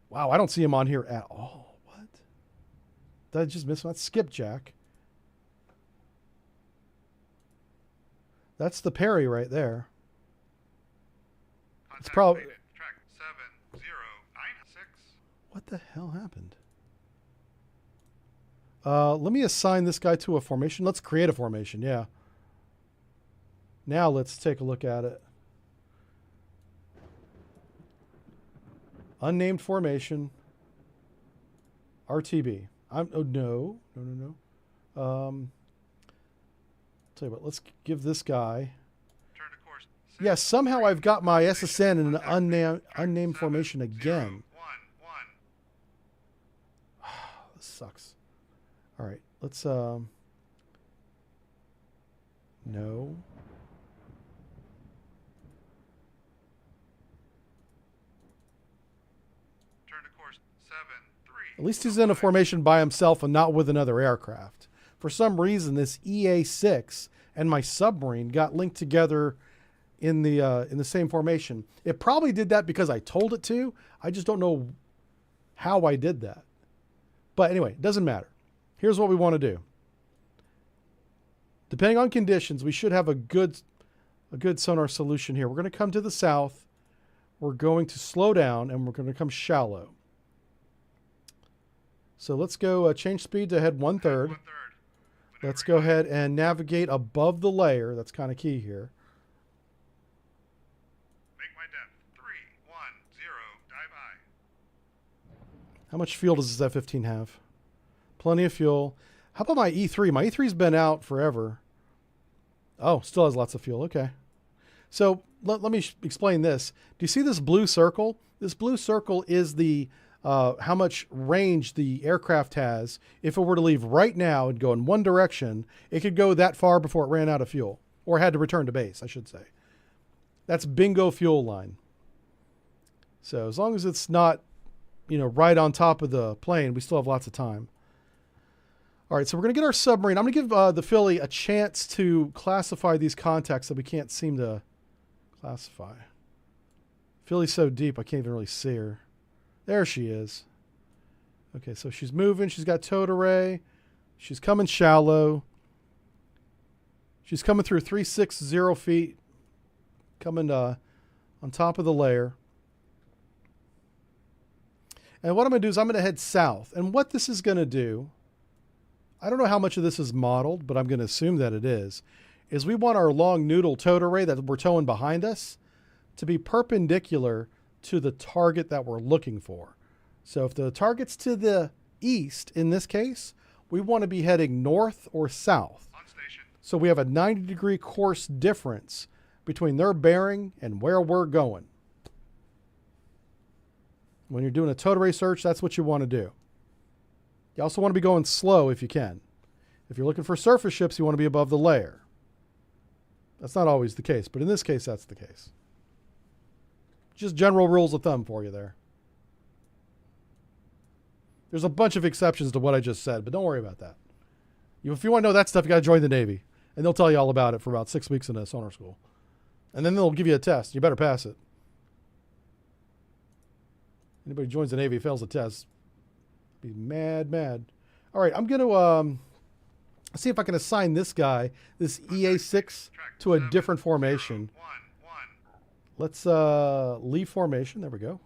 Wow, I don't see him on here at all. What? Did I just miss that? Skipjack. That's the Perry right there. It's probably... Track 7096. What the hell happened? Let me assign this guy to a formation. Let's create a formation, yeah. Now let's take a look at it. Unnamed formation. RTB. Oh no. Tell you what, let's give this guy. Turn to course. Yes, somehow I've got my SSN in an unnamed formation again. 1. This sucks. All right, let's no. Turn to course 7, 3. At least he's in a formation by himself and not with another aircraft. For some reason, this EA6 and my submarine got linked together in the same formation. It probably did that because I told it to. I just don't know how I did that. But anyway, it doesn't matter. Here's what we want to do. Depending on conditions, we should have a good sonar solution here. We're going to come to the south. We're going to slow down, and we're going to come shallow. So let's go change speed to head 1/3. 1/3. Let's go ahead and navigate above the layer. That's kind of key here. Make my depth 310. Dive aye. How much fuel does this F-15 have? Plenty of fuel. How about my E3? My E3's been out forever. Oh, still has lots of fuel. Okay. So let me explain this. Do you see this blue circle? This blue circle is the how much range the aircraft has. If it were to leave right now and go in one direction, it could go that far before it ran out of fuel, or had to return to base, I should say. That's bingo fuel line. So as long as it's not, right on top of the plane, we still have lots of time. All right, so we're going to get our submarine. I'm going to give the Philly a chance to classify these contacts that we can't seem to classify. Philly's so deep, I can't even really see her. There she is. Okay, so she's moving. She's got towed array. She's coming shallow. She's coming through 360 feet. Coming on top of the layer. And what I'm going to do is I'm going to head south. And what this is going to do, I don't know how much of this is modeled, but I'm going to assume that it is we want our long noodle towed array that we're towing behind us to be perpendicular to the target that we're looking for. So if the target's to the east, in this case, we want to be heading north or south. On station. So we have a 90-degree course difference between their bearing and where we're going. When you're doing a towed array search, that's what you want to do. You also want to be going slow if you can. If you're looking for surface ships, you want to be above the layer. That's not always the case, but in this case, that's the case. Just general rules of thumb for you there. There's a bunch of exceptions to what I just said, but don't worry about that. If you want to know that stuff, you got to join the Navy, and they'll tell you all about it for about 6 weeks in a sonar school. And then they'll give you a test. You better pass it. Anybody joins the Navy, fails the test, be mad. All right, I'm going to see if I can assign this guy, this EA6, to a different formation. 1. Let's leave formation. There we go.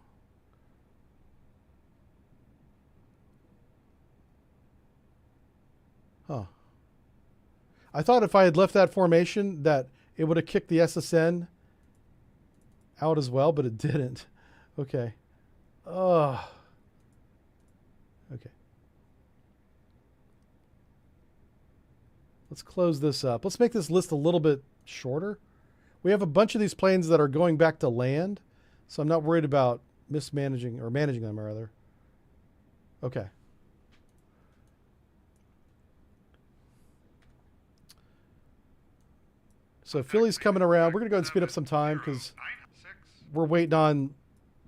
Huh. I thought if I had left that formation that it would have kicked the SSN out as well, but it didn't. Okay. Okay. Let's close this up. Let's make this list a little bit shorter. We have a bunch of these planes that are going back to land, so I'm not worried about mismanaging or managing them, rather. Okay. So Philly's coming around. We're going to go ahead and speed up some time because we're waiting on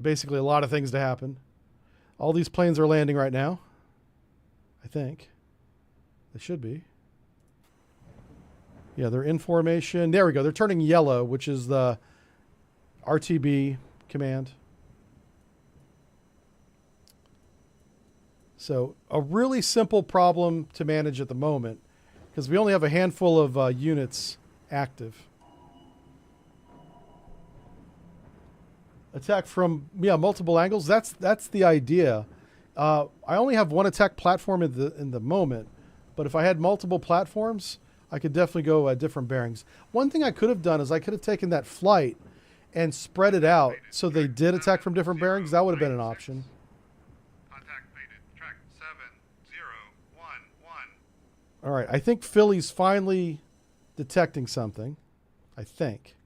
basically a lot of things to happen. All these planes are landing right now. I think. They should be. Yeah, they're in formation. There we go. They're turning yellow, which is the RTB command. So a really simple problem to manage at the moment because we only have a handful of units active. Attack from multiple angles. That's the idea. I only have one attack platform in the moment, but if I had multiple platforms, I could definitely go different bearings. One thing I could have done is I could have taken that flight and spread it out so they did attack from different bearings. That would have been an option. Contact faded. Track 7011. All right, I think Philly's finally detecting something. I think.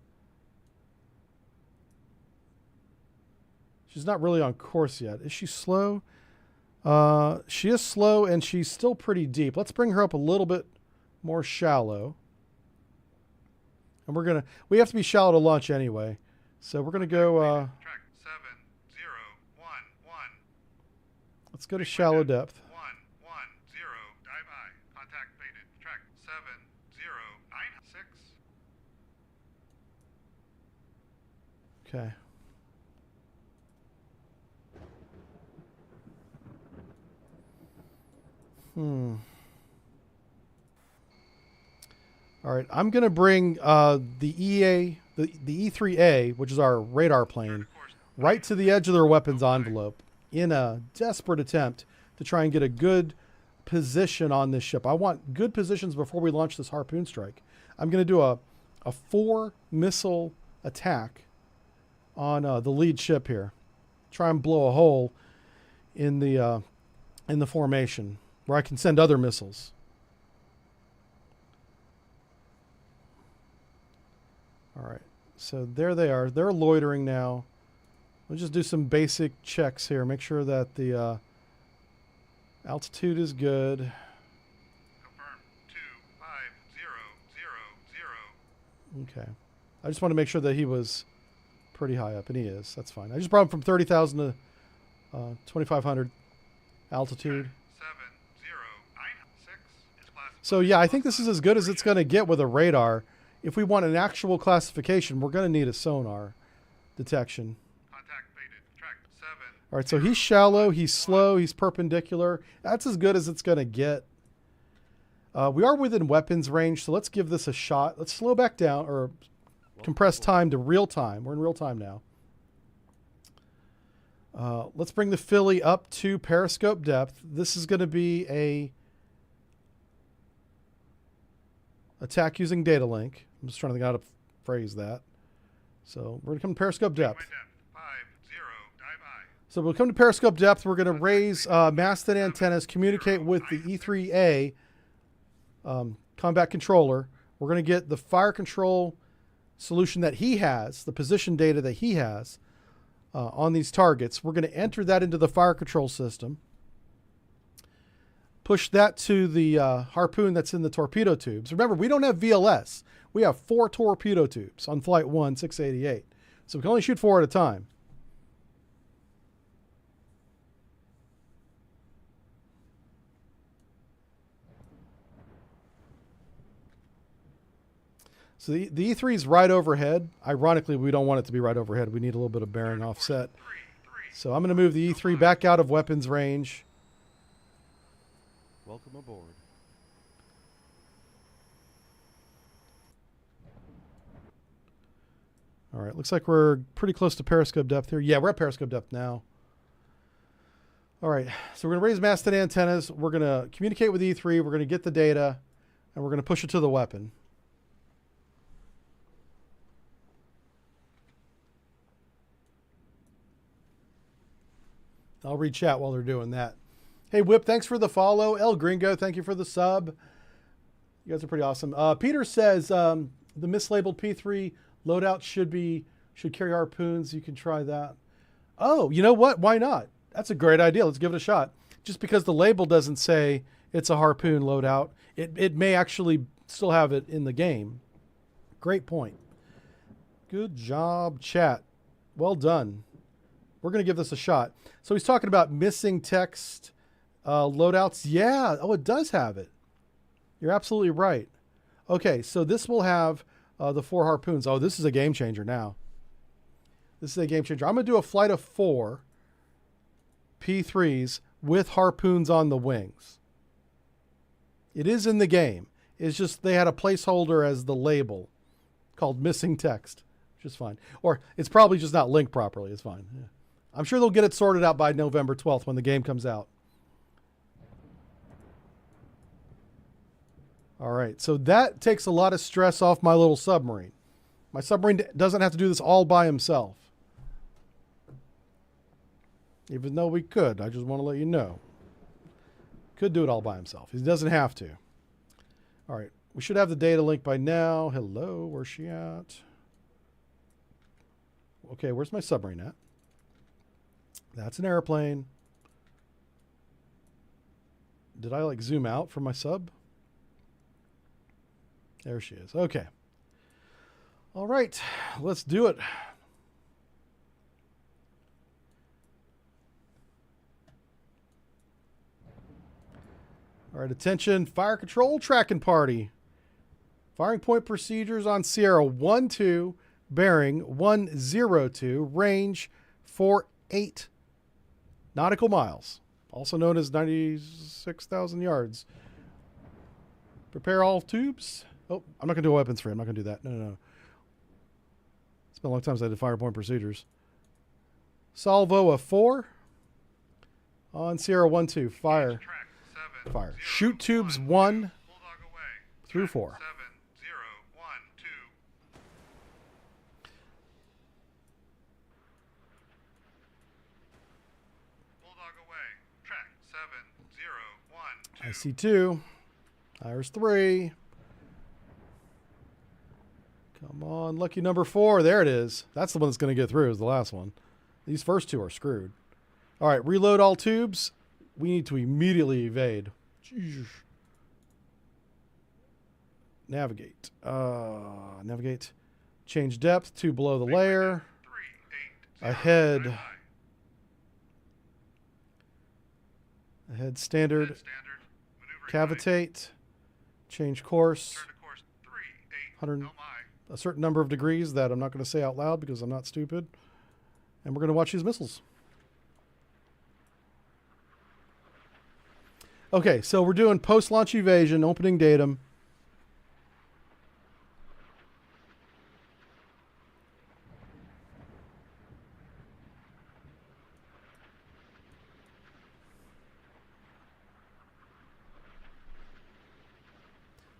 She's not really on course yet. Is she slow? She is slow, and she's still pretty deep. Let's bring her up a little bit more shallow. And we have to be shallow to launch anyway. So we're gonna go, Track 7011. let's go to shallow depth. 110. Dive I. Contact faded. Track 7096. Okay. All right, I'm gonna bring the E3A, which is our radar plane, right to the edge of their weapons envelope in a desperate attempt to try and get a good position on this ship. I want good positions before we launch this harpoon strike. I'm gonna do a 4 missile attack on the lead ship here. Try and blow a hole in the formation where I can send other missiles. All right, so there they are. They're loitering now. We'll just do some basic checks here. Make sure that the altitude is good. Confirm 25000. Okay. I just want to make sure that he was pretty high up, and he is. That's fine. I just brought him from 30,000 to 2,500 altitude. 7096 is classified. So yeah, I think this is as good as it's going to get with a radar. If we want an actual classification, we're going to need a sonar detection. Contact faded. Track 7. All right, so he's shallow, he's slow, he's perpendicular. That's as good as it's going to get. We are within weapons range, so let's give this a shot. Let's slow back down, or compress time to real time. We're in real time now. Let's bring the Philly up to periscope depth. This is going to be a attack using data link. I'm just trying to think how to phrase that. So we're going to come to periscope depth. 50. Dive I. So we'll come to periscope depth. We're going to raise masthead antennas, communicate with the E3A combat controller. We're going to get the fire control solution that he has, the position data that he has on these targets. We're going to enter that into the fire control system. Push that to the harpoon that's in the torpedo tubes. Remember, we don't have VLS. We have 4 torpedo tubes on Flight 1, 688. So we can only shoot 4 at a time. So the E3 is right overhead. Ironically, we don't want it to be right overhead. We need a little bit of bearing offset. So I'm going to move the E3 back out of weapons range. Welcome aboard. All right, looks like we're pretty close to periscope depth here. Yeah, we're at periscope depth now. All right, so we're going to raise masthead antennas. We're going to communicate with E3. We're going to get the data, and we're going to push it to the weapon. I'll read chat while they're doing that. Hey, Whip, thanks for the follow. El Gringo, thank you for the sub. You guys are pretty awesome. Peter says the mislabeled P3 loadout should carry harpoons. You can try that. Oh, you know what? Why not? That's a great idea. Let's give it a shot. Just because the label doesn't say it's a harpoon loadout, it may actually still have it in the game. Great point. Good job, chat. Well done. We're going to give this a shot. So he's talking about missing text loadouts. Yeah. Oh, it does have it. You're absolutely right. Okay, so this will have the 4 harpoons. Oh, this is a game changer now. This is a game changer. I'm going to do a flight of 4 P3s with harpoons on the wings. It is in the game. It's just they had a placeholder as the label called missing text, which is fine. Or it's probably just not linked properly. It's fine. Yeah. I'm sure they'll get it sorted out by November 12th when the game comes out. All right, so that takes a lot of stress off my little submarine. My submarine doesn't have to do this all by himself. Even though we could, I just want to let you know. Could do it all by himself. He doesn't have to. All right, we should have the data link by now. Hello, where's she at? Okay, where's my submarine at? That's an airplane. Did I like zoom out from my sub? There she is. Okay. All right, let's do it. All right, attention, fire control tracking party. Firing point procedures on Sierra 1-2, bearing 102, range 48 nautical miles, also known as 96,000 yards. Prepare all tubes. Oh, I'm not going to do a weapons free. I'm not going to do that. No. It's been a long time since I did fire point procedures. Salvo of 4 on Sierra 1-2. Fire. Fire. Shoot tubes 1 through 4. 7012. Bulldog away. Track 7012. I see 2. There's 3. Come on, lucky number 4. There it is. That's the one that's going to get through, is the last one. These first 2 are screwed. All right, reload all tubes. We need to immediately evade. Jeez. Navigate. Navigate. Change depth to below the layer. Ahead. Ahead standard. Cavitate. Change course. 100, a certain number of degrees that I'm not going to say out loud because I'm not stupid. And we're going to watch these missiles. Okay, so we're doing post-launch evasion, opening datum.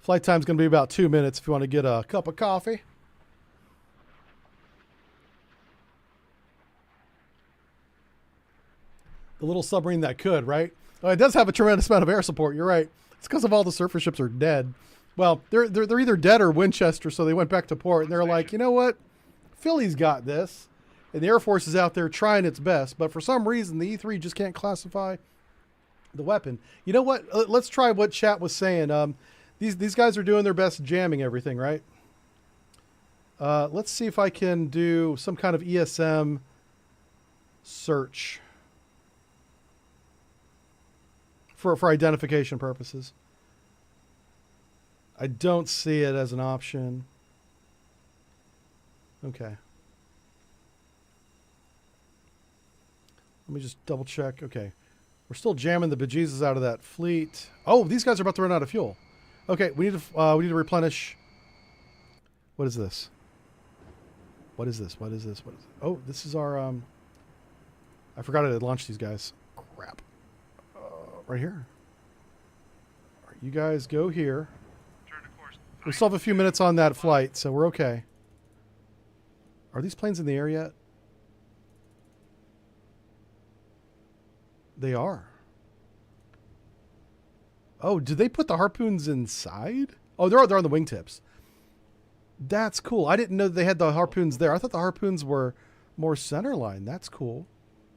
Flight time's going to be about 2 minutes if you want to get a cup of coffee. The little submarine that could, right? Oh, it does have a tremendous amount of air support. You're right. It's because of all the surface ships are dead. Well, they're either dead or Winchester, so they went back to port and they're like, you know what? Philly's got this, and the Air Force is out there trying its best. But for some reason, the E3 just can't classify the weapon. You know what? Let's try what chat was saying. These guys are doing their best jamming everything, right? Let's see if I can do some kind of ESM search for identification purposes. I don't see it as an option. Okay. Let me just double check. Okay. We're still jamming the bejesus out of that fleet. Oh, these guys are about to run out of fuel. Okay, we need to replenish. What is this? What is this? What is this? What is it? Oh, this is our I forgot I had launched these guys. Crap. Right here. All right, you guys go here. Turn to course. We still have a few minutes on that flight, so we're okay. Are these planes in the air yet? They are. Oh, did they put the harpoons inside? Oh, they're on the wingtips. That's cool. I didn't know they had the harpoons there. I thought the harpoons were more centerline. That's cool.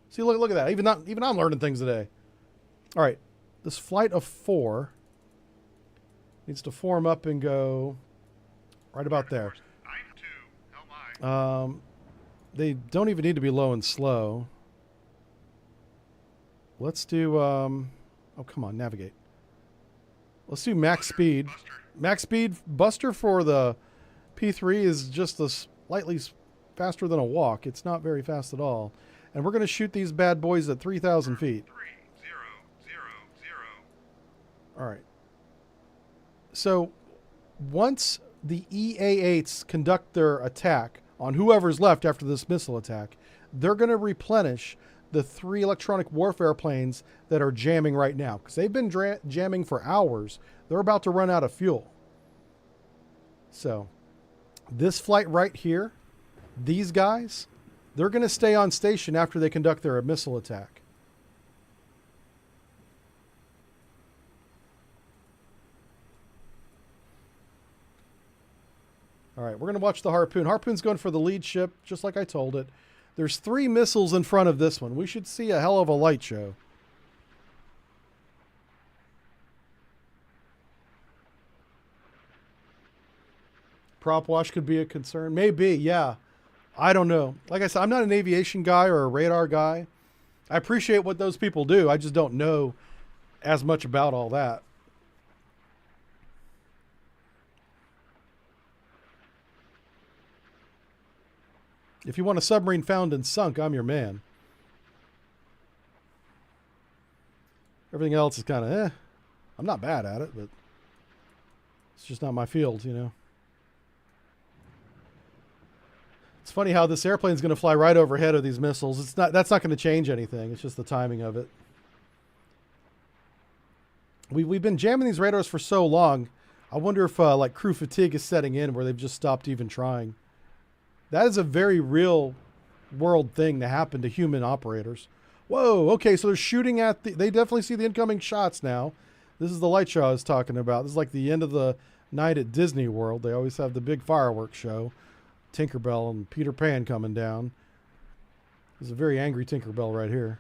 See, look at that. Even I'm learning things today. All right, this flight of 4 needs to form up and go right about there. 92 LI. They don't even need to be low and slow. Let's do, oh, come on, navigate. Let's do max speed. Max speed buster for the P3 is just slightly faster than a walk. It's not very fast at all. And we're going to shoot these bad boys at 3,000 feet. 3000. All right. So once the EA-8s conduct their attack on whoever's left after this missile attack, they're going to replenish the 3 electronic warfare planes that are jamming right now. Because they've been jamming for hours. They're about to run out of fuel. So this flight right here, these guys, they're going to stay on station after they conduct their missile attack. All right, we're going to watch the Harpoon. Harpoon's going for the lead ship, just like I told it. There's 3 missiles in front of this one. We should see a hell of a light show. Prop wash could be a concern. Maybe, yeah. I don't know. Like I said, I'm not an aviation guy or a radar guy. I appreciate what those people do. I just don't know as much about all that. If you want a submarine found and sunk, I'm your man. Everything else is kind of, I'm not bad at it, but it's just not my field, you know. It's funny how this airplane's going to fly right overhead of these missiles. That's not going to change anything. It's just the timing of it. We've been jamming these radars for so long. I wonder if like crew fatigue is setting in where they've just stopped even trying. That is a very real world thing to happen to human operators. Whoa, okay, so they're shooting at they definitely see the incoming shots now. This is the light show I was talking about. This is like the end of the night at Disney World. They always have the big fireworks show. Tinkerbell and Peter Pan coming down. There's a very angry Tinkerbell right here.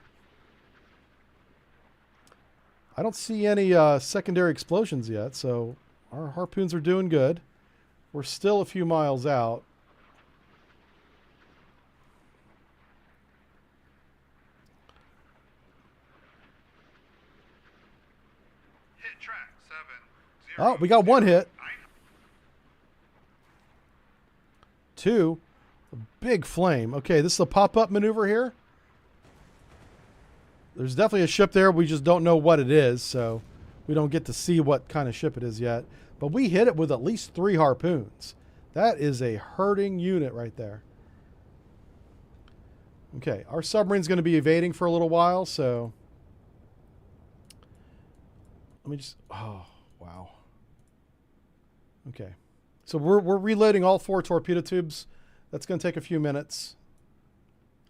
I don't see any secondary explosions yet, so our Harpoons are doing good. We're still a few miles out. Hit track 7, 0. Oh, we got 1 hit. 2. A big flame. Okay, this is a pop-up maneuver here. There's definitely a ship there. We just don't know what it is, so we don't get to see what kind of ship it is yet. But we hit it with at least 3 Harpoons. That is a hurting unit right there. Okay, our submarine's going to be evading for a little while, so let me just, oh, wow. Okay. So we're reloading all 4 torpedo tubes. That's going to take a few minutes.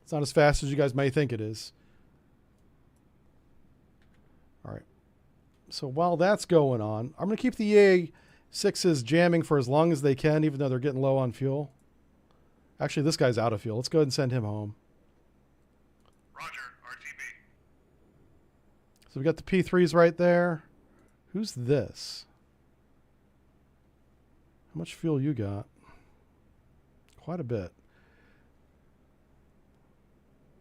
It's not as fast as you guys may think it is. All right. So while that's going on, I'm going to keep the EA6s jamming for as long as they can, even though they're getting low on fuel. Actually, this guy's out of fuel. Let's go ahead and send him home. Roger, RTB. So we got the P3s right there. Who's this? How much fuel you got? Quite a bit.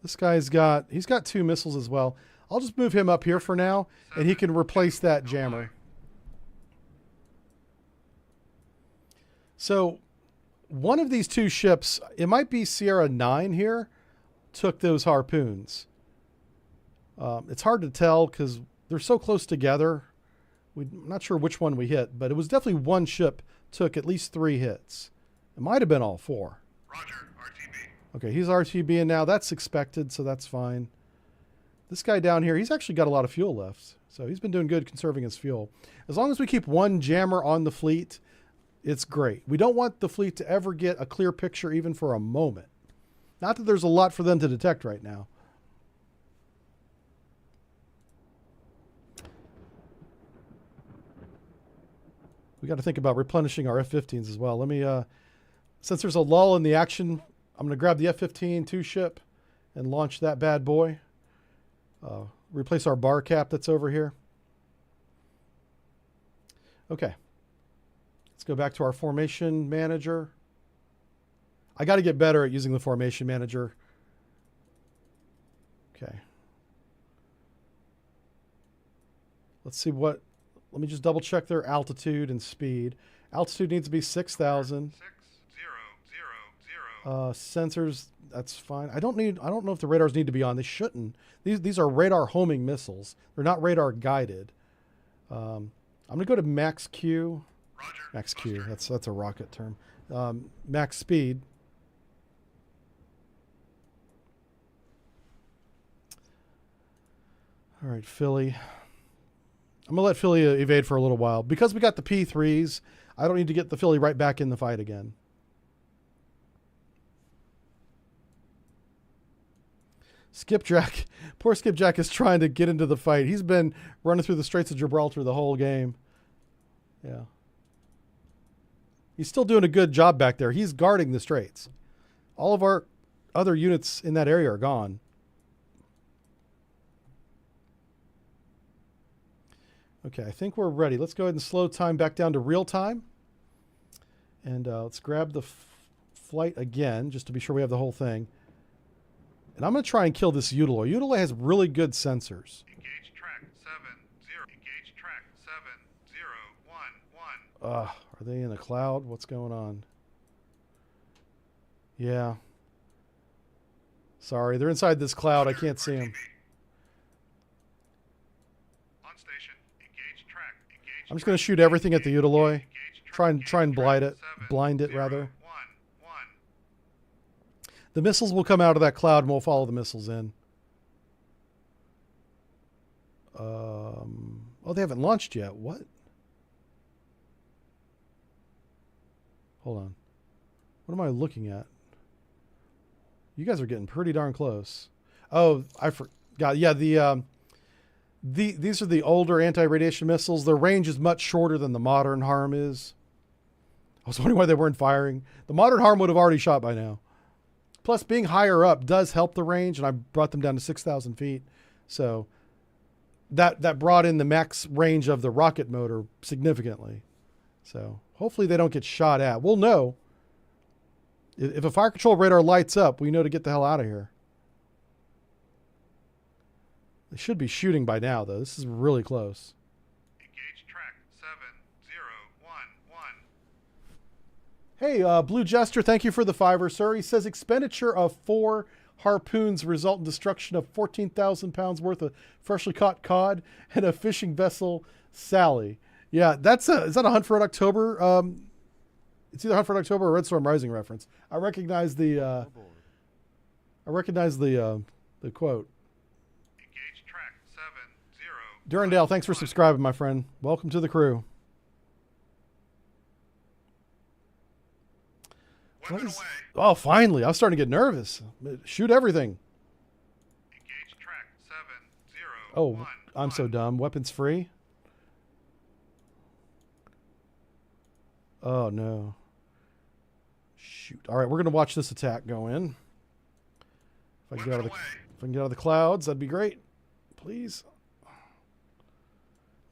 This guy's he's got 2 missiles as well. I'll just move him up here for now, and he can replace that jammer. So one of these 2 ships, it might be Sierra 9 here, took those Harpoons. It's hard to tell because they're so close together. I'm not sure which one we hit, but it was definitely one ship took at least 3 hits. It might have been all 4. Roger, RTB. Okay, he's RTBing now. That's expected, so that's fine. This guy down here, he's actually got a lot of fuel left. So he's been doing good conserving his fuel. As long as we keep 1 jammer on the fleet, it's great. We don't want the fleet to ever get a clear picture even for a moment. Not that there's a lot for them to detect right now. We got to think about replenishing our F-15s as well. Let me, since there's a lull in the action, I'm going to grab the F-15 2-ship and launch that bad boy. Replace our bar cap that's over here. Okay. Let's go back to our formation manager. I got to get better at using the formation manager. Okay. Let's see what... Let me just double check their altitude and speed. Altitude needs to be 6,000. 6, 0, 0, 0. Sensors, that's fine. I don't know if the radars need to be on. They shouldn't. These are radar homing missiles. They're not radar guided. I'm going to go to max Q. Roger. Max Q. That's a rocket term. Max speed. All right, Philly. I'm going to let Philly evade for a little while. Because we got the P3s, I don't need to get the Philly right back in the fight again. Skipjack. Poor Skipjack is trying to get into the fight. He's been running through the Straits of Gibraltar the whole game. Yeah. He's still doing a good job back there. He's guarding the Straits. All of our other units in that area are gone. Okay, I think we're ready. Let's go ahead and slow time back down to real time. And let's grab the flight again, just to be sure we have the whole thing. And I'm going to try and kill this Utiloi. Utiloi has really good sensors. Engage track 7-0. Engage track 7-0-1-1. Are they in a cloud? What's going on? Yeah. Sorry, they're inside this cloud. I can't see them. On station. Engage track. Engage I'm just going to shoot everything at the Utiloi. Try and blind it rather. The missiles will come out of that cloud and we'll follow the missiles in. Oh, they haven't launched yet. What? Hold on. What am I looking at? You guys are getting pretty darn close. Oh, I forgot. Yeah, these are the older anti-radiation missiles. Their range is much shorter than the modern HARM is. I was wondering why they weren't firing. The modern HARM would have already shot by now. Plus, being higher up does help the range, and I brought them down to 6,000 feet. So that brought in the max range of the rocket motor significantly. So hopefully they don't get shot at. We'll know. If a fire control radar lights up, we know to get the hell out of here. They should be shooting by now, though. This is really close. Engage track 7-0-1-1. Hey, Blue Jester, thank you for the $5, sir. He says expenditure of 4 harpoons result in destruction of 14,000 pounds worth of freshly caught cod and a fishing vessel, Sally. Yeah, is that a Hunt for Red October? It's either Hunt for Red October or Red Storm Rising reference. I recognize the quote. Engage track 7-0. Durandale, thanks for subscribing, my friend. Welcome to the crew. Weapon away. Oh, finally. I was starting to get nervous. Shoot everything. Engage track 7-0. Oh, I'm so dumb. Weapons free? Oh, no. Shoot. All right, we're going to watch this attack go in. If I can get out of the clouds, that'd be great. Please.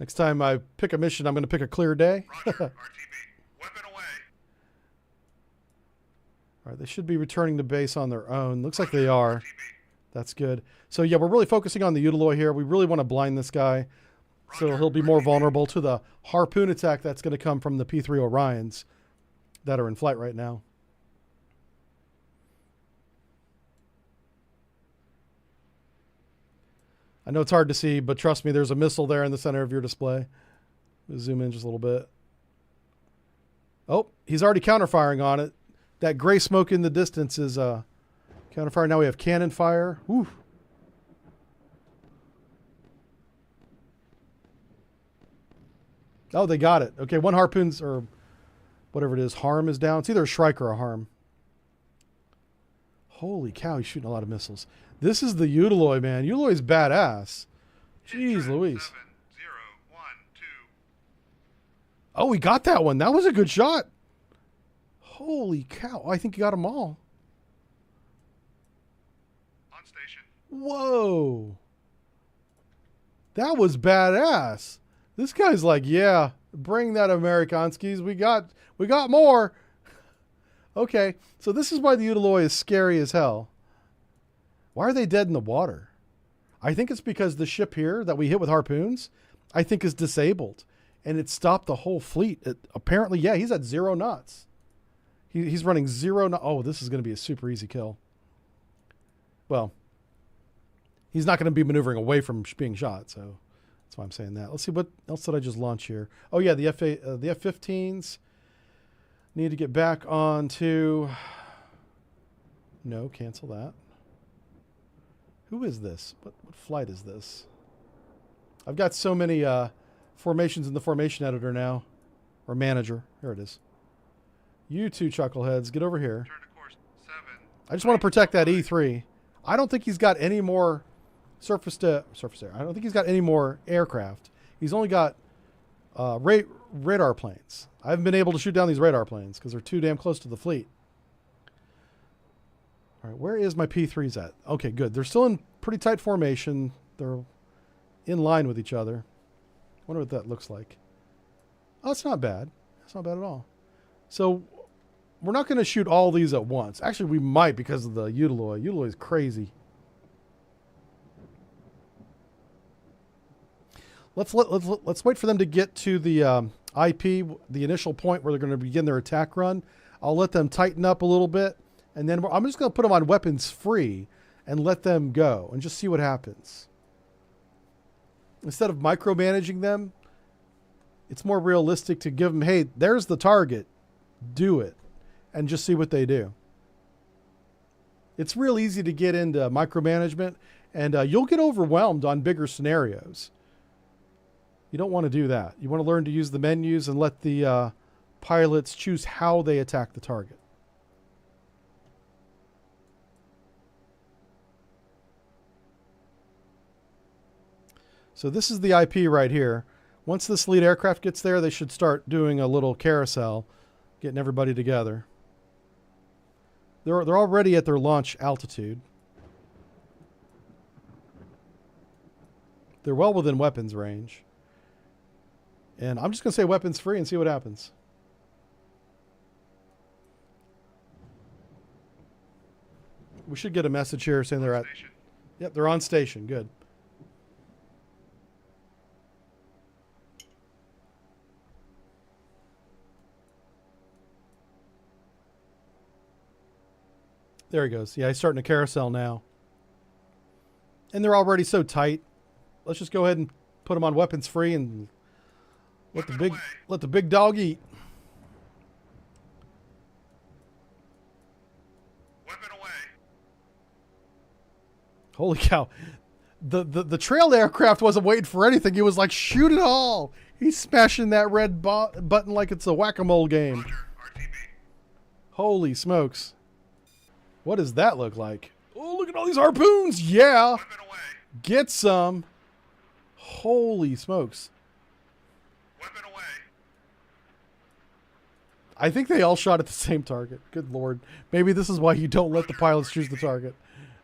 Next time I pick a mission, I'm going to pick a clear day. Roger. RTB. Weapon away. All right, they should be returning to base on their own. Looks like they are. That's good. So, yeah, we're really focusing on the Utiloi here. We really want to blind this guy so he'll be more vulnerable to the harpoon attack that's going to come from the P3 Orions that are in flight right now. I know it's hard to see, but trust me, there's a missile there in the center of your display. We'll zoom in just a little bit. Oh, he's already counterfiring on it. That gray smoke in the distance is counterfire. Now we have cannon fire. Whew. Oh, they got it. Okay, one harpoon's, or whatever it is, harm is down. It's either a Shrike or a harm. Holy cow, he's shooting a lot of missiles. This is the Utiloi, man. Utiloi's badass. Jeez Louise. 7-0-1-2. Oh, we got that one. That was a good shot. Holy cow. I think you got them all. On station. Whoa. That was badass. This guy's like, yeah, bring that Amerikanskis. We got more. Okay, so this is why the Utiloi is scary as hell. Why are they dead in the water? I think it's because the ship here that we hit with harpoons, I think is disabled. And it stopped the whole fleet. Apparently, yeah, he's at 0 knots. He's running 0 knots. Oh, this is going to be a super easy kill. Well, he's not going to be maneuvering away from being shot, so that's why I'm saying that. Let's see, what else did I just launch here? Oh, yeah, the F-15s need to get back onto... No, cancel that. Who is this? What flight is this? I've got so many formations in the formation editor now. Or manager. There it is. You two chuckleheads, get over here. Turn to course 7. I just want to protect that E3. I don't think he's got any more surface air. I don't think he's got any more aircraft. He's only got radar planes. I haven't been able to shoot down these radar planes because they're too damn close to the fleet. All right, where is my P3s at? Okay, good. They're still in pretty tight formation. They're in line with each other. Wonder what that looks like. Oh, it's not bad. It's not bad at all. So we're not going to shoot all these at once. Actually, we might because of the Utiloi. Utiloi is crazy. Let's wait for them to get to the IP, the initial point where they're going to begin their attack run. I'll let them tighten up a little bit, and then I'm just going to put them on weapons free and let them go and just see what happens. Instead of micromanaging them, it's more realistic to give them, hey, there's the target, do it, and just see what they do. It's real easy to get into micromanagement, and you'll get overwhelmed on bigger scenarios. You don't want to do that. You want to learn to use the menus and let the pilots choose how they attack the target. So this is the IP right here. Once this lead aircraft gets there, they should start doing a little carousel, getting everybody together. They're already at their launch altitude. They're well within weapons range. And I'm just going to say weapons free and see what happens. We should get a message here saying they're at... Yep, they're on station. Good. There he goes. Yeah, he's starting a carousel now. And they're already so tight. Let's just go ahead and put them on weapons free and let the big dog eat. Weapon away. Holy cow. The trail aircraft wasn't waiting for anything. He was like, shoot it all. He's smashing that red button like it's a whack-a-mole game. Roger, RTB. Holy smokes. What does that look like? Oh, look at all these harpoons. Yeah. Weapon away. Get some. Holy smokes. Weapon away. I think they all shot at the same target. Good Lord. Maybe this is why you don't let the pilots choose the target.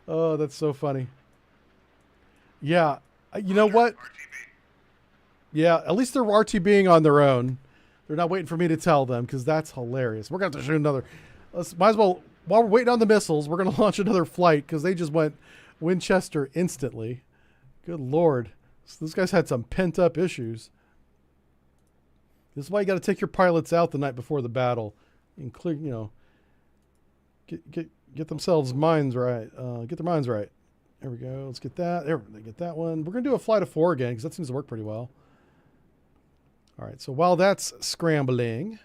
Oh, that's so funny. Yeah. You know what? RTB. Yeah, at least they're RTBing on their own. They're not waiting for me to tell them because that's hilarious. We're going to have to shoot another. Might as well, while we're waiting on the missiles, we're going to launch another flight because they just went Winchester instantly. Good Lord. So those guys had some pent up issues. This is why you got to take your pilots out the night before the battle and clear, you know, get themselves minds right. Get their minds right. There we go. Let's get that. There, they get that one. We're going to do a flight of 4 again because that seems to work pretty well. All right. So while that's scrambling,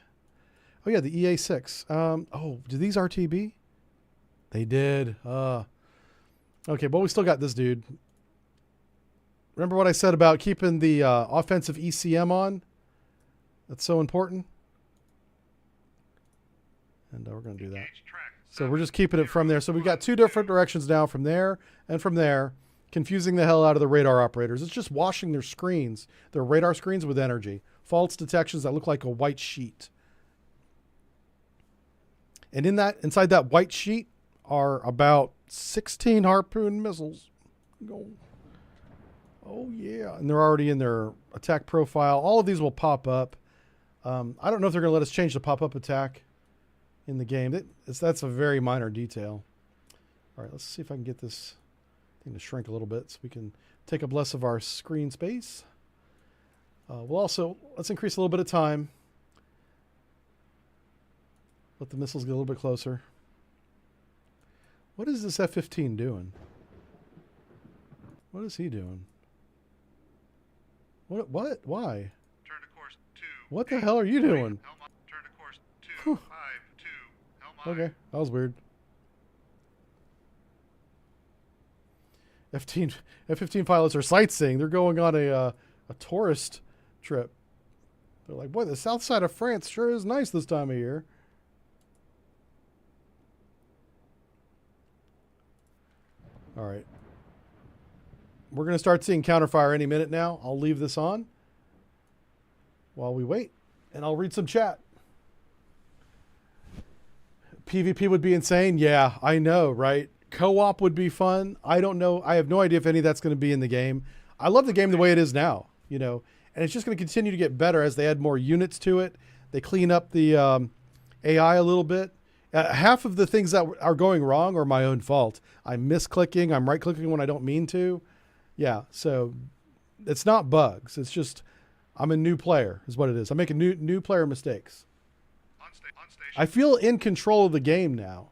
oh yeah, the EA6. Oh, did these RTB? They did. Okay, but we still got this dude. Remember what I said about keeping the offensive ECM on? That's so important. And we're going to do that. Engage track. So we're just keeping it from there. So we've got 2 different directions now, from there and from there, confusing the hell out of the radar operators. It's just washing their screens, their radar screens, with energy. False detections that look like a white sheet. And inside that white sheet are about 16 Harpoon missiles. Go. Oh yeah, and they're already in their attack profile. All of these will pop up. I don't know if they're going to let us change the pop-up attack in the game. That's a very minor detail. All right, let's see if I can get this thing to shrink a little bit so we can take up less of our screen space. Let's increase a little bit of time. Let the missiles get a little bit closer. What is this F-15 doing? What is he doing? What? Why? Turn to course 2. What the hell are you doing? Helm, turn to course 2. 5, 2. Helm Okay, that was weird. F-15 pilots are sightseeing. They're going on a tourist trip. They're like, boy, the south side of France sure is nice this time of year. All right. We're going to start seeing counterfire any minute now. I'll leave this on while we wait, and I'll read some chat. PvP would be insane. Yeah, I know, right? Co-op would be fun. I don't know. I have no idea if any of that's going to be in the game. I love the game the way it is now, you know, and it's just going to continue to get better as they add more units to it. They clean up the AI a little bit. Half of the things that are going wrong are my own fault. I'm misclicking. I'm right-clicking when I don't mean to. Yeah, so it's not bugs. It's just I'm a new player is what it is. I'm making new player mistakes. On station. I feel in control of the game now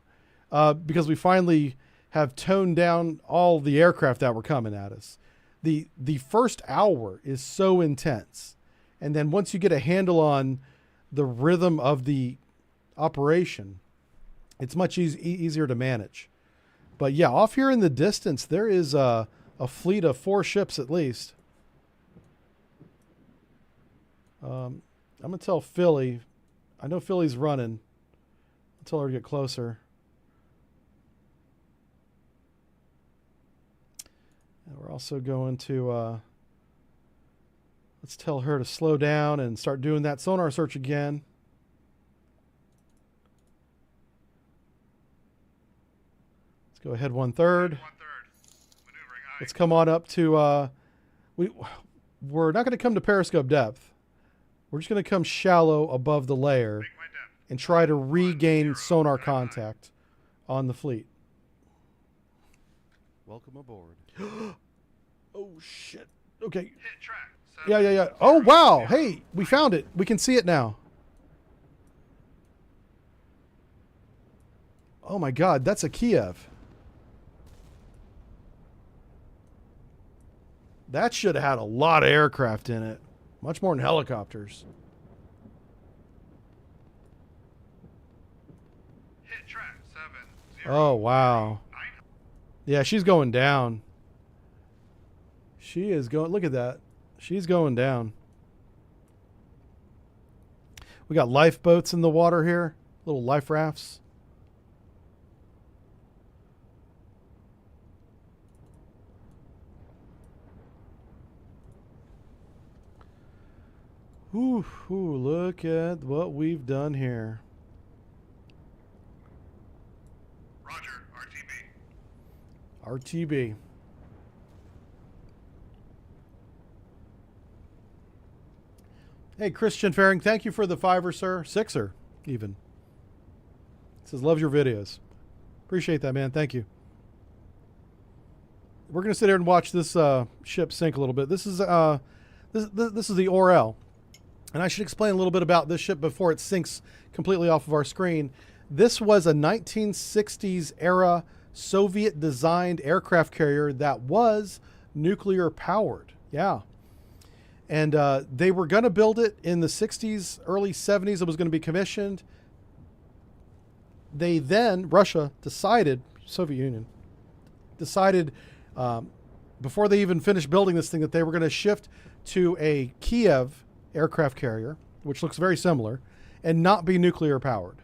because we finally have toned down all the aircraft that were coming at us. The first hour is so intense. And then once you get a handle on the rhythm of the operation, it's much easier to manage. But yeah, off here in the distance, there is a fleet of 4 ships at least. I'm going to tell Philly. I know Philly's running. I'll tell her to get closer. And we're also going to... let's tell her to slow down and start doing that sonar search again. Let's go ahead 1/3. 1/3. Maneuvering I. Let's come on up to... we're not going to come to periscope depth. We're just going to come shallow above the layer Make my depth. and try to regain 10, sonar 99. contact on the fleet. Welcome aboard. Oh, shit. Okay. Hit track. Yeah. Oh, wow. Hey, we found it. We can see it now. Oh, my God. That's a Kiev. That should have had a lot of aircraft in it. Much more than helicopters. Hit track. 70. Oh, wow. 9. Yeah, she's going down. She is going... Look at that. She's going down. We got lifeboats in the water here. Little life rafts. Ooh, look at what we've done here. Roger. RTB. RTB. Hey, Christian Faring, thank you for the 5er, sir. 6er, even. Says, loves your videos. Appreciate that, man. Thank you. We're going to sit here and watch this ship sink a little bit. This is this is the Orel. And I should explain a little bit about this ship before it sinks completely off of our screen. This was a 1960s era Soviet-designed aircraft carrier that was nuclear powered. Yeah. And they were going to build it in the 60s, early 70s. It was going to be commissioned. They then, Russia decided, Soviet Union, decided before they even finished building this thing that they were going to shift to a Kiev aircraft carrier, which looks very similar, and not be nuclear powered.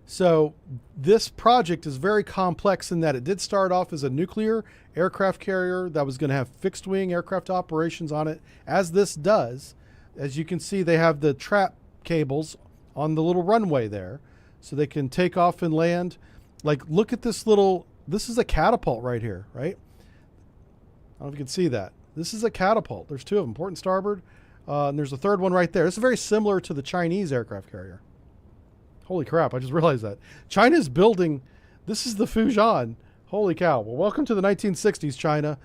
So this project is very complex in that it did start off as a nuclear aircraft carrier that was going to have fixed wing aircraft operations on it, as this does. As you can see, they have the trap cables on the little runway there, so they can take off and land. Like, look at this little, this is a catapult right here, right? I don't know if you can see that. This is a catapult. There's 2 of them, port and starboard. And there's a 3rd one right there. This is very similar to the Chinese aircraft carrier. Holy crap, I just realized that. China's building, this is the Fujian. Holy cow. Well, welcome to the 1960s, China.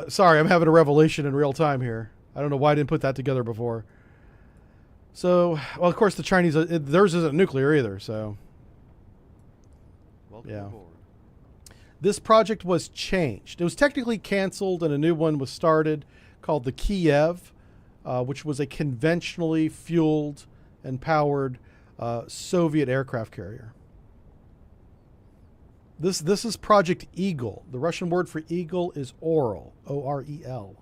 Sorry, I'm having a revelation in real time here. I don't know why I didn't put that together before. So, well, of course, the Chinese, theirs isn't nuclear either, so. Welcome Yeah. aboard. This project was changed. It was technically canceled and a new one was started called the Kiev, which was a conventionally fueled and powered Soviet aircraft carrier. This is Project Eagle. The Russian word for eagle is Orel, O-R-E-L.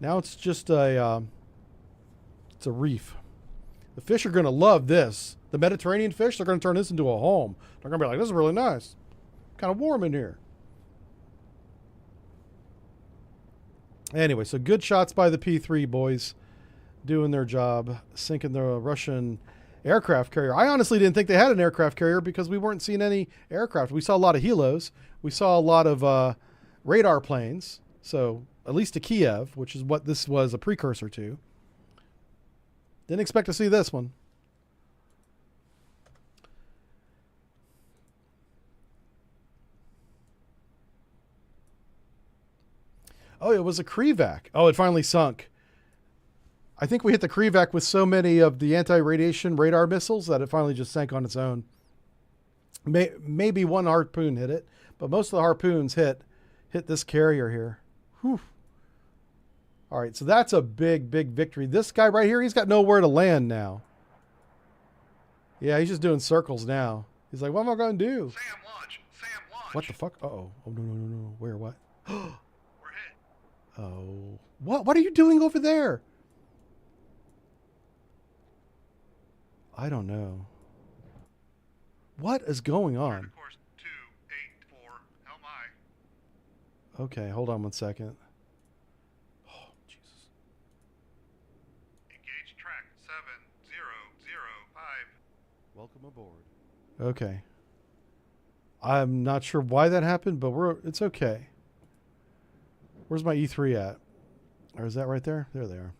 Now it's just it's a reef. The fish are going to love this. The Mediterranean fish, they're going to turn this into a home. They're going to be like, this is really nice. Kind of warm in here. Anyway, so good shots by the P3 boys. Doing their job. Sinking the Russian aircraft carrier. I honestly didn't think they had an aircraft carrier because we weren't seeing any aircraft. We saw a lot of helos. We saw a lot of radar planes. So at least to Kiev, which is what this was a precursor to. Didn't expect to see this one. Oh, it was a Krivac. Oh, it finally sunk. I think we hit the Krivac with so many of the anti-radiation radar missiles that it finally just sank on its own. Maybe one harpoon hit it, but most of the harpoons hit this carrier here. Whew. All right, so that's a big, big victory. This guy right here, he's got nowhere to land now. Yeah, he's just doing circles now. He's like, what am I going to do? Sam launch. Sam launch. What the fuck? Uh-oh. Oh, no, no, no, no. Where, what? We're hit. Oh. What are you doing over there? I don't know. What is going on? Course 284. Helm I. Okay, hold on one second. Oh, Jesus. Engage track 7005. Welcome aboard. Okay. I'm not sure why that happened, but it's okay. Where's my E3 at? Or is that right there? There they are.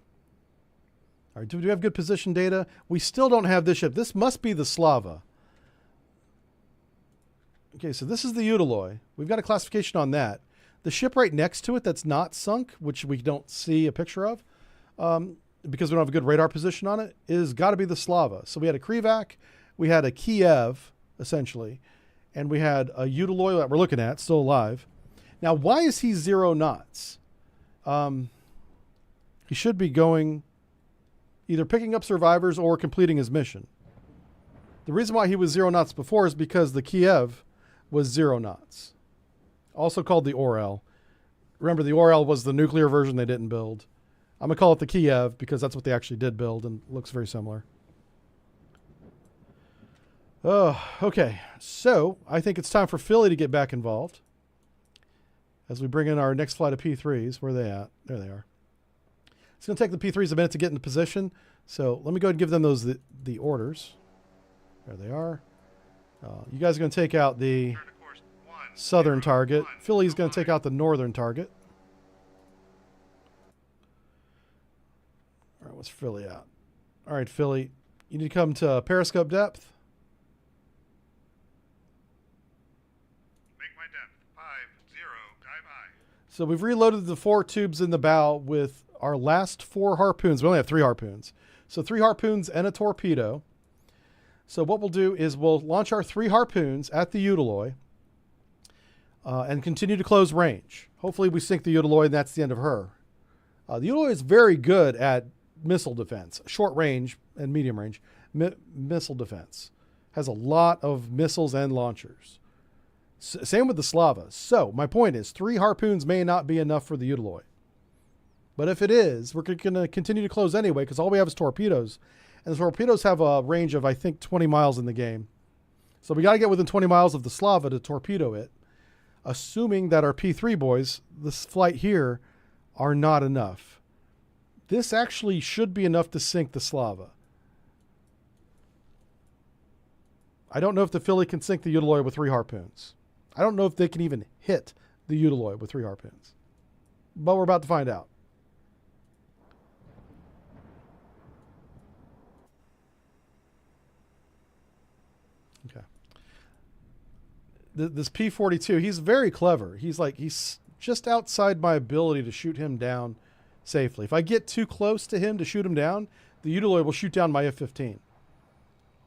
All right, do we have good position data? We still don't have this ship. This must be the Slava. Okay, so this is the Udaloy. We've got a classification on that. The ship right next to it that's not sunk, which we don't see a picture of, because we don't have a good radar position on it, is got to be the Slava. So we had a Krivac, we had a Kiev, essentially, and we had a Udaloy that we're looking at, still alive. Now, why is he 0 knots? He should be going either picking up survivors or completing his mission. The reason why he was 0 knots before is because the Kiev was 0 knots. Also called the Orel. Remember, the Orel was the nuclear version they didn't build. I'm going to call it the Kiev because that's what they actually did build and looks very similar. Oh, okay. So I think it's time for Philly to get back involved as we bring in our next flight of P3s. Where are they at? There they are. It's going to take the P3s a minute to get into position. So let me go ahead and give them the orders. There they are. You guys are going to take out the southern target. Philly's going to take out the northern target. All right, what's Philly at? All right, Philly, you need to come to periscope depth. Make my depth 50. Dive I. So we've reloaded the 4 tubes in the bow with our last 4 harpoons. We only have 3 harpoons. So 3 harpoons and a torpedo. So what we'll do is we'll launch our 3 harpoons at the Udaloy and continue to close range. Hopefully we sink the Udaloy and that's the end of her. The Udaloy is very good at missile defense, short range and medium range missile defense. Has a lot of missiles and launchers. Same with the Slava. So my point is 3 harpoons may not be enough for the Udaloy. But if it is, we're going to continue to close anyway because all we have is torpedoes. And the torpedoes have a range of, I think, 20 miles in the game. So we got to get within 20 miles of the Slava to torpedo it, assuming that our P3 boys, this flight here, are not enough. This actually should be enough to sink the Slava. I don't know if the Philly can sink the Udaloy with 3 harpoons. I don't know if they can even hit the Udaloy with 3 harpoons. But we're about to find out. Okay. This P-42, he's very clever. He's just outside my ability to shoot him down safely. If I get too close to him to shoot him down, the Udaloy will shoot down my F-15.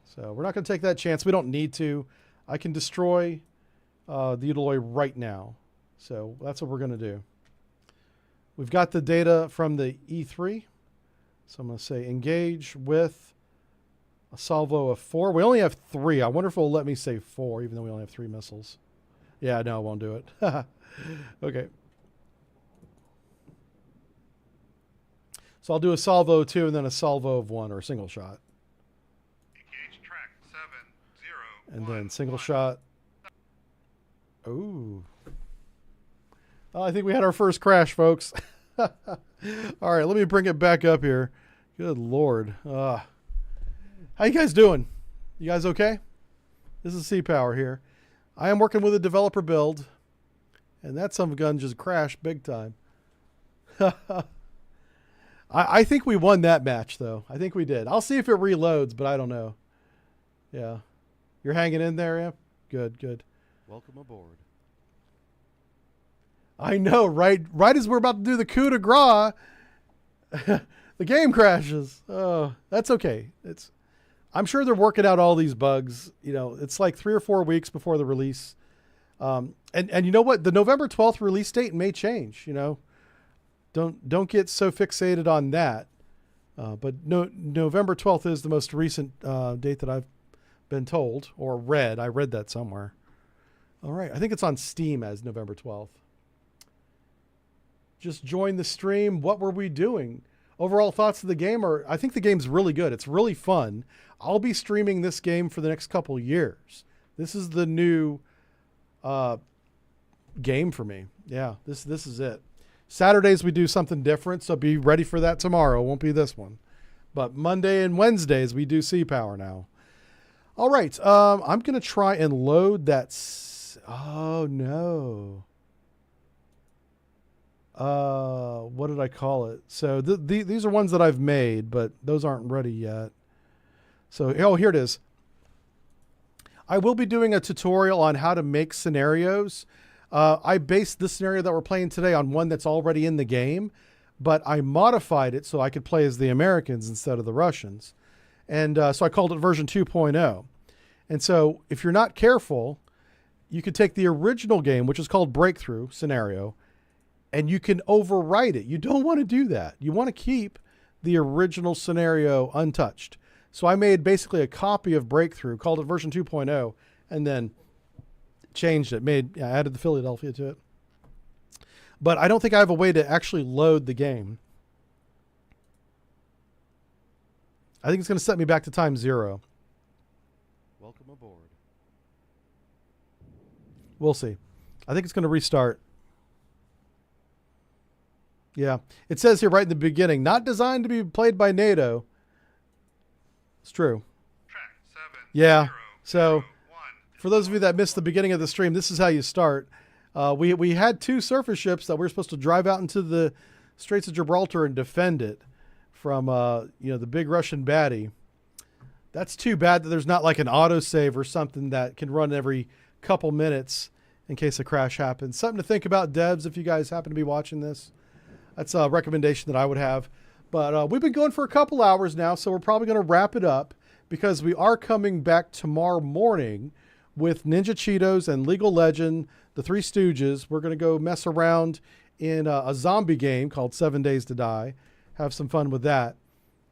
So we're not going to take that chance. We don't need to. I can destroy the Udaloy right now. So that's what we're going to do. We've got the data from the E3. So I'm going to say engage with a salvo of 4. We only have 3. I wonder if it'll let me say 4, even though we only have 3 missiles. Yeah, no, it won't do it. Okay. So I'll do a salvo of 2 and then a salvo of 1 or a single shot. Engage track 7, 0, And 1, then single 1. shot. Ooh. Oh, I think we had our first crash, folks. All right, let me bring it back up here. Good Lord. How you guys doing? You guys okay? This is C-Power here. I am working with a developer build, and that son of a gun just crashed big time. I think we won that match, though. I think we did. I'll see if it reloads, but I don't know. Yeah. You're hanging in there, Imp? Good, good. Welcome aboard. I know, right? Right as we're about to do the coup de grace, the game crashes. Oh, that's okay. I'm sure they're working out all these bugs. You know, it's like 3 or 4 weeks before the release. And you know what? The November 12th release date may change, you know. Don't get so fixated on that. But November 12th is the most recent date that I've been told or read. I read that somewhere. All right. I think it's on Steam as November 12th. Just join the stream. What were we doing? Overall thoughts of the game are, I think the game's really good. It's really fun. I'll be streaming this game for the next couple years. This is the new game for me. Yeah, this is it. Saturdays we do something different, so be ready for that tomorrow. It won't be this one. But Monday and Wednesdays we do C-Power now. All right, I'm going to try and load that. Oh, no. What did I call it? So these are ones that I've made, but those aren't ready yet. So, oh, here it is. I will be doing a tutorial on how to make scenarios. I based this scenario that we're playing today on one that's already in the game, but I modified it so I could play as the Americans instead of the Russians. And so I called it version 2.0. And so if you're not careful, you could take the original game, which is called Breakthrough Scenario, and you can overwrite it. You don't want to do that. You want to keep the original scenario untouched. So I made basically a copy of Breakthrough, called it version 2.0, and then changed it. Added the Philadelphia to it. But I don't think I have a way to actually load the game. I think it's going to set me back to time 0. Welcome aboard. We'll see. I think it's going to restart. Yeah. It says here right in the beginning, not designed to be played by NATO. It's true. Track 7, Yeah. 0, So 1. for those of you that missed the beginning of the stream, this is how you start. We had 2 surface ships that we were supposed to drive out into the Straits of Gibraltar and defend it from the big Russian baddie. That's too bad that there's not like an autosave or something that can run every couple minutes in case a crash happens. Something to think about, devs, if you guys happen to be watching this. That's a recommendation that I would have. But we've been going for a couple hours now, so we're probably going to wrap it up because we are coming back tomorrow morning with Ninja Cheetos and Legal Legend, the Three Stooges. We're going to go mess around in a zombie game called 7 Days to Die. Have some fun with that.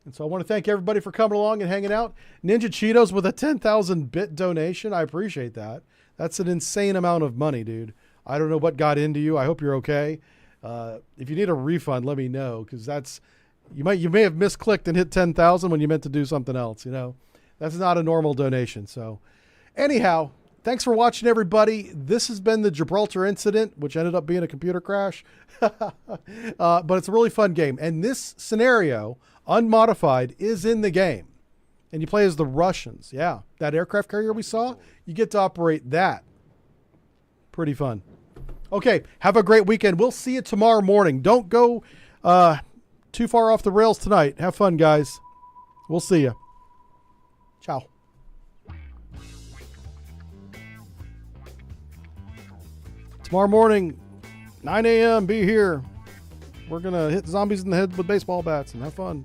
And so I want to thank everybody for coming along and hanging out. Ninja Cheetos with a 10,000 bit donation. I appreciate that. That's an insane amount of money, dude. I don't know what got into you. I hope you're okay. If you need a refund, let me know, because you may have misclicked and hit 10,000 when you meant to do something else. You know, that's not a normal donation. So anyhow, thanks for watching, everybody. This has been the Gibraltar incident, which ended up being a computer crash. But it's a really fun game. And this scenario, unmodified, is in the game. And you play as the Russians. Yeah, that aircraft carrier we saw, you get to operate that. Pretty fun. Okay, have a great weekend. We'll see you tomorrow morning. Don't go too far off the rails tonight. Have fun, guys. We'll see you. Ciao. Tomorrow morning, 9 a.m., be here. We're going to hit zombies in the head with baseball bats and have fun.